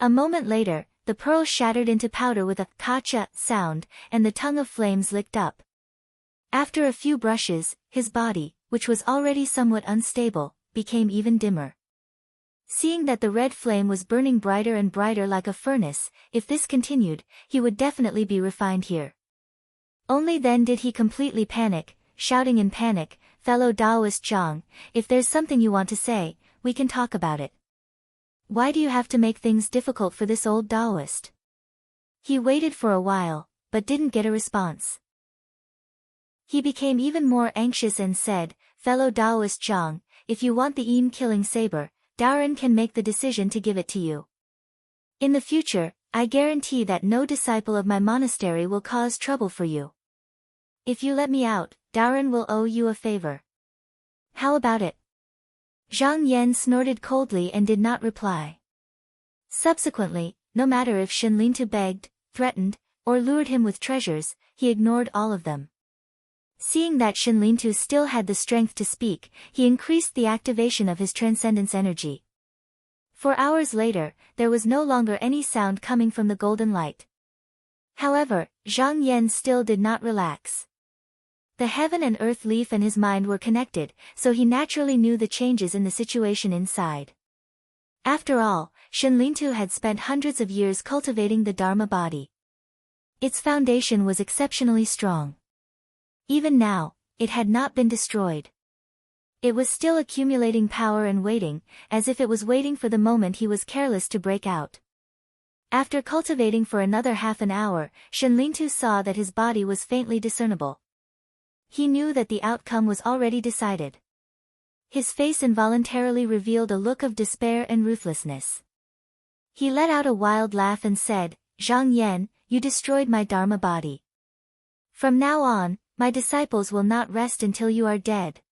S1: A moment later, the pearl shattered into powder with a "kacha" sound, and the tongue of flames licked up. After a few brushes, his body, which was already somewhat unstable, became even dimmer. Seeing that the red flame was burning brighter and brighter like a furnace, if this continued, he would definitely be refined here. Only then did he completely panic, shouting in panic, "Fellow Taoist Zhang, if there's something you want to say, we can talk about it. Why do you have to make things difficult for this old Taoist?" He waited for a while, but didn't get a response. He became even more anxious and said, "Fellow Taoist Zhang, if you want the killing saber, Daoren can make the decision to give it to you. In the future, I guarantee that no disciple of my monastery will cause trouble for you. If you let me out, Daoren will owe you a favor. How about it?" Zhang Yan snorted coldly and did not reply. Subsequently, no matter if Shenlintu begged, threatened, or lured him with treasures, he ignored all of them. Seeing that Shenlintu still had the strength to speak, he increased the activation of his transcendence energy. For hours later, there was no longer any sound coming from the golden light. However, Zhang Yan still did not relax. The heaven and earth leaf and his mind were connected, so he naturally knew the changes in the situation inside. After all, Shenlintu had spent hundreds of years cultivating the Dharma body. Its foundation was exceptionally strong. Even now, it had not been destroyed. It was still accumulating power and waiting, as if it was waiting for the moment he was careless to break out. After cultivating for another half an hour, Shenlintu saw that his body was faintly discernible. He knew that the outcome was already decided. His face involuntarily revealed a look of despair and ruthlessness. He let out a wild laugh and said, "Zhang Yan, you destroyed my Dharma body. From now on, my disciples will not rest until you are dead.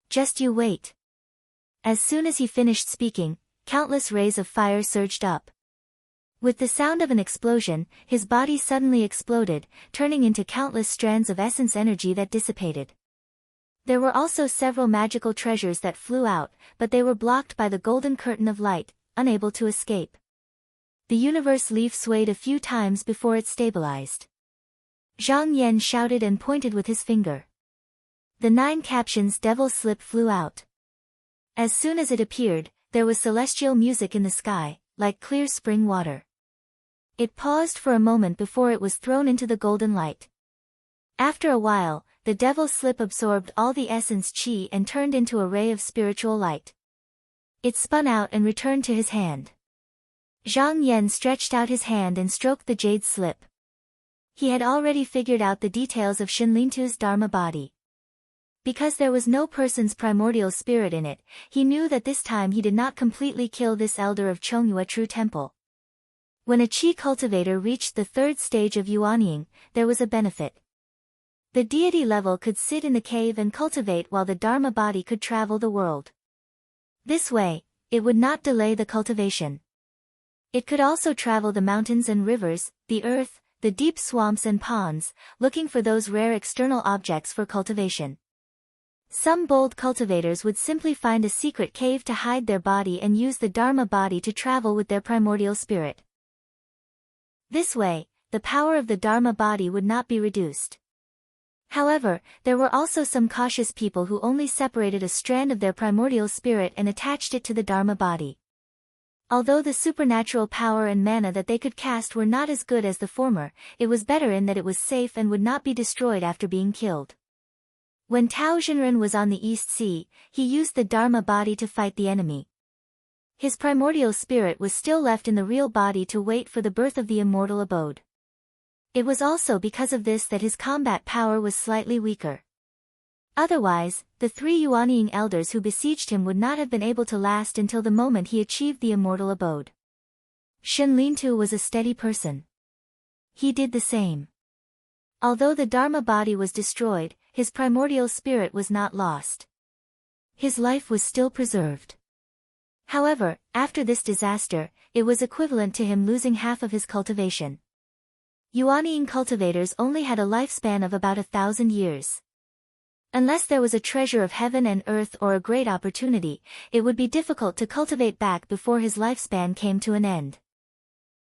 S1: Just you wait." As soon as he finished speaking, countless rays of fire surged up. With the sound of an explosion, his body suddenly exploded, turning into countless strands of essence energy that dissipated. There were also several magical treasures that flew out, but they were blocked by the golden curtain of light, unable to escape. The universe leaf swayed a few times before it stabilized. Zhang Yan shouted and pointed with his finger. The 9 captions devil's slip flew out. As soon as it appeared, there was celestial music in the sky, like clear spring water. It paused for a moment before it was thrown into the golden light. After a while, the devil's slip absorbed all the essence chi and turned into a ray of spiritual light. It spun out and returned to his hand. Zhang Yan stretched out his hand and stroked the jade slip. He had already figured out the details of Shenlintu's Dharma body. Because there was no person's primordial spirit in it, he knew that this time he did not completely kill this elder of Chongyue True Temple. When a qi cultivator reached the 3rd stage of yuanying, there was a benefit. The deity level could sit in the cave and cultivate while the Dharma body could travel the world. This way, it would not delay the cultivation. It could also travel the mountains and rivers, the earth, the deep swamps and ponds, looking for those rare external objects for cultivation. Some bold cultivators would simply find a secret cave to hide their body and use the Dharma body to travel with their primordial spirit. This way, the power of the Dharma body would not be reduced. However, there were also some cautious people who only separated a strand of their primordial spirit and attached it to the Dharma body. Although the supernatural power and mana that they could cast were not as good as the former, it was better in that it was safe and would not be destroyed after being killed. When Tao Zhenren was on the East Sea, he used the Dharma body to fight the enemy. His primordial spirit was still left in the real body to wait for the birth of the immortal abode. It was also because of this that his combat power was slightly weaker. Otherwise, the 3 Yuanying elders who besieged him would not have been able to last until the moment he achieved the immortal abode. Shen Lintu was a steady person. He did the same. Although the Dharma body was destroyed, his primordial spirit was not lost. His life was still preserved. However, after this disaster, it was equivalent to him losing half of his cultivation. Yuanying cultivators only had a lifespan of about 1,000 years. Unless there was a treasure of heaven and earth or a great opportunity, it would be difficult to cultivate back before his lifespan came to an end.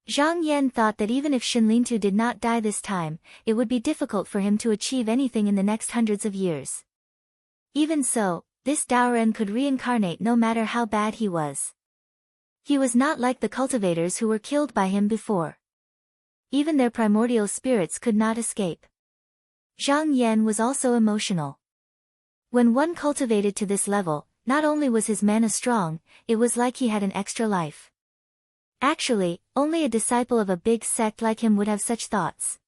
S1: Zhang Yan thought that even if Shenlintu did not die this time, it would be difficult for him to achieve anything in the next hundreds of years. Even so, this Daoren could reincarnate no matter how bad he was. He was not like the cultivators who were killed by him before. Even their primordial spirits could not escape. Zhang Yan was also emotional. When one cultivated to this level, not only was his mana strong, it was like he had an extra life. Actually, only a disciple of a big sect like him would have such thoughts.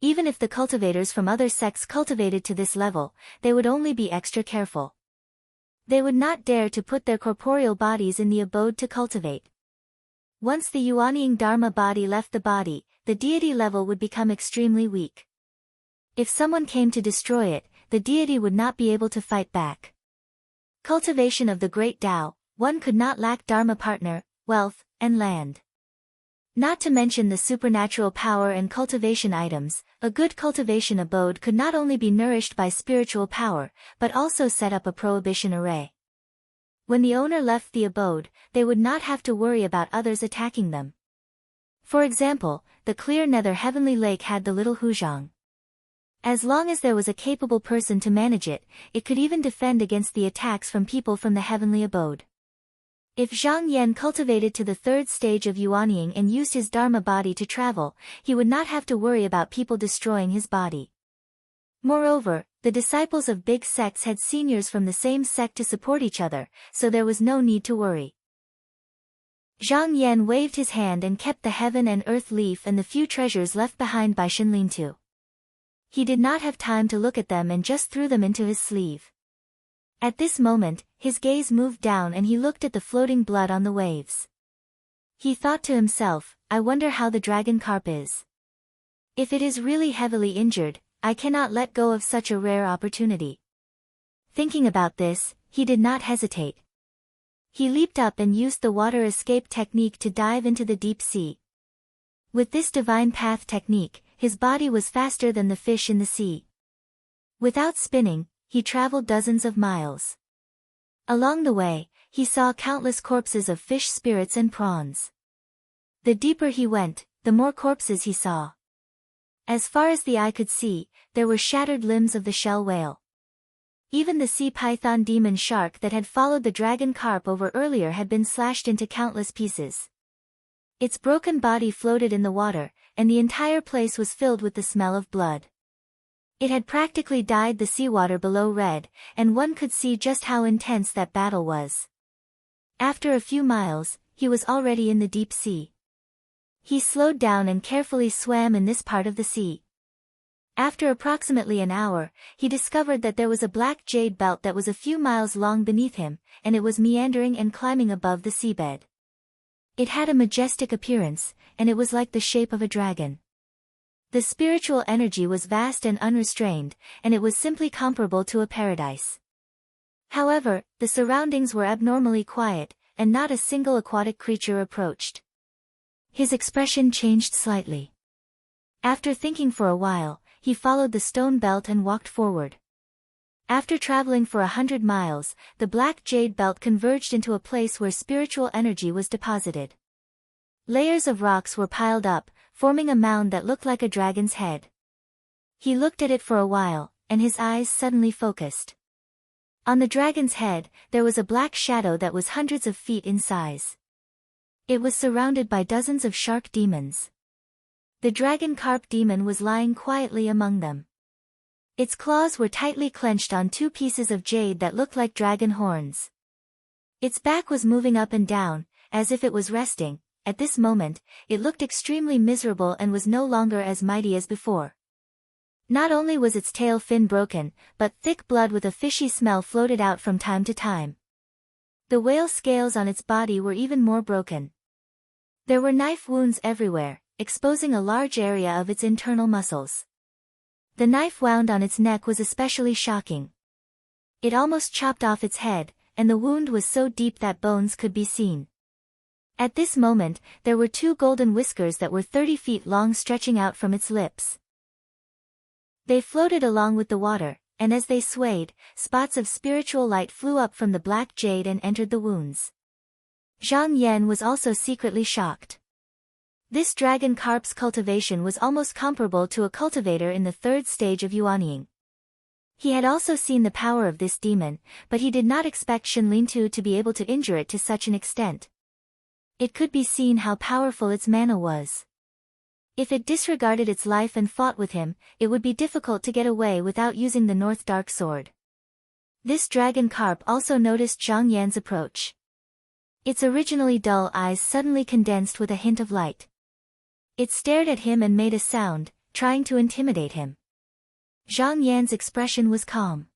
S1: Even if the cultivators from other sects cultivated to this level, they would only be extra careful. They would not dare to put their corporeal bodies in the abode to cultivate. Once the Yuanying Dharma body left the body, the deity level would become extremely weak. If someone came to destroy it, the deity would not be able to fight back. Cultivation of the great Tao, one could not lack Dharma partner, wealth, and land. Not to mention the supernatural power and cultivation items, a good cultivation abode could not only be nourished by spiritual power, but also set up a prohibition array. When the owner left the abode, they would not have to worry about others attacking them. For example, the clear nether heavenly lake had the little Huzhang. As long as there was a capable person to manage it, it could even defend against the attacks from people from the heavenly abode. If Zhang Yan cultivated to the 3rd stage of Yuanying and used his Dharma body to travel, he would not have to worry about people destroying his body. Moreover, the disciples of big sects had seniors from the same sect to support each other, so there was no need to worry. Zhang Yan waved his hand and kept the heaven and earth leaf and the few treasures left behind by Shenlintu. He did not have time to look at them and just threw them into his sleeve. At this moment, his gaze moved down and he looked at the floating blood on the waves. He thought to himself, I wonder how the dragon carp is. If it is really heavily injured, I cannot let go of such a rare opportunity. Thinking about this, he did not hesitate. He leaped up and used the water escape technique to dive into the deep sea. With this divine path technique, his body was faster than the fish in the sea. Without spinning, he traveled dozens of miles. Along the way, he saw countless corpses of fish spirits and prawns. The deeper he went, the more corpses he saw. As far as the eye could see, there were shattered limbs of the shell whale. Even the sea python demon shark that had followed the dragon carp over earlier had been slashed into countless pieces. Its broken body floated in the water, and the entire place was filled with the smell of blood. It had practically dyed the seawater below red, and one could see just how intense that battle was. After a few miles, he was already in the deep sea. He slowed down and carefully swam in this part of the sea. After approximately an hour, he discovered that there was a black jade belt that was a few miles long beneath him, and it was meandering and climbing above the seabed. It had a majestic appearance, and it was like the shape of a dragon. The spiritual energy was vast and unrestrained, and it was simply comparable to a paradise. However, the surroundings were abnormally quiet, and not a single aquatic creature approached. His expression changed slightly. After thinking for a while, he followed the stone belt and walked forward. After traveling for 100 miles, the black jade belt converged into a place where spiritual energy was deposited. Layers of rocks were piled up, forming a mound that looked like a dragon's head. He looked at it for a while, and his eyes suddenly focused. On the dragon's head, there was a black shadow that was hundreds of feet in size. It was surrounded by dozens of shark demons. The dragon carp demon was lying quietly among them. Its claws were tightly clenched on two pieces of jade that looked like dragon horns. Its back was moving up and down, as if it was resting. At this moment, it looked extremely miserable and was no longer as mighty as before. Not only was its tail fin broken, but thick blood with a fishy smell floated out from time to time. The whale scales on its body were even more broken. There were knife wounds everywhere, exposing a large area of its internal muscles. The knife wound on its neck was especially shocking. It almost chopped off its head, and the wound was so deep that bones could be seen. At this moment, there were two golden whiskers that were 30 feet long stretching out from its lips. They floated along with the water, and as they swayed, spots of spiritual light flew up from the black jade and entered the wounds. Zhang Yan was also secretly shocked. This dragon carp's cultivation was almost comparable to a cultivator in the third stage of Yuanying. He had also seen the power of this demon, but he did not expect Shenlintu to be able to injure it to such an extent. It could be seen how powerful its mana was. If it disregarded its life and fought with him, it would be difficult to get away without using the North Dark Sword. This dragon carp also noticed Zhang Yan's approach. Its originally dull eyes suddenly condensed with a hint of light. It stared at him and made a sound, trying to intimidate him. Zhang Yan's expression was calm.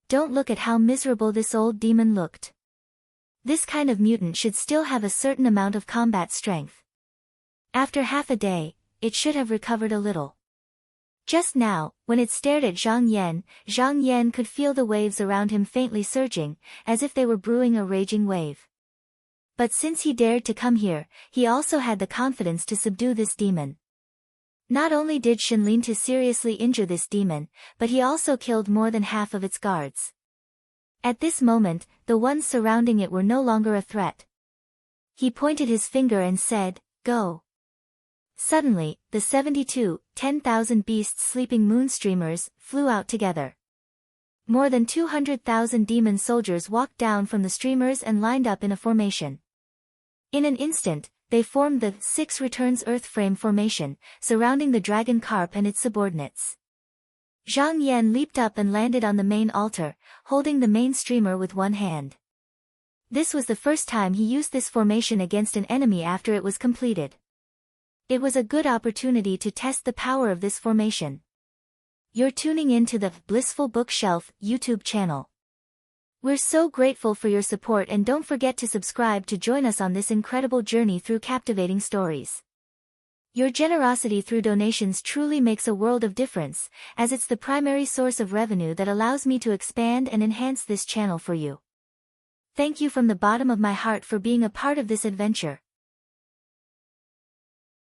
S1: Don't look at how miserable this old demon looked. This kind of mutant should still have a certain amount of combat strength. After half a day, it should have recovered a little. Just now, when it stared at Zhang Yan could feel the waves around him faintly surging, as if they were brewing a raging wave. But since he dared to come here, he also had the confidence to subdue this demon. Not only did Shenlintu seriously injure this demon, but he also killed more than half of its guards. At this moment, the ones surrounding it were no longer a threat. He pointed his finger and said, "Go." Suddenly, the 10,000 beasts sleeping moonstreamers flew out together. More than 200,000 demon soldiers walked down from the streamers and lined up in a formation. In an instant, they formed the 6 returns earth frame formation, surrounding the dragon carp and its subordinates. Zhang Yan leaped up and landed on the main altar, holding the main streamer with one hand. This was the first time he used this formation against an enemy after it was completed. It was a good opportunity to test the power of this formation. You're tuning in to the Blissful Bookshelf YouTube channel. We're so grateful for your support, and don't forget to subscribe to join us on this incredible journey through captivating stories. Your generosity through donations truly makes a world of difference, as it's the primary source of revenue that allows me to expand and enhance this channel for you. Thank you from the bottom of my heart for being a part of this adventure.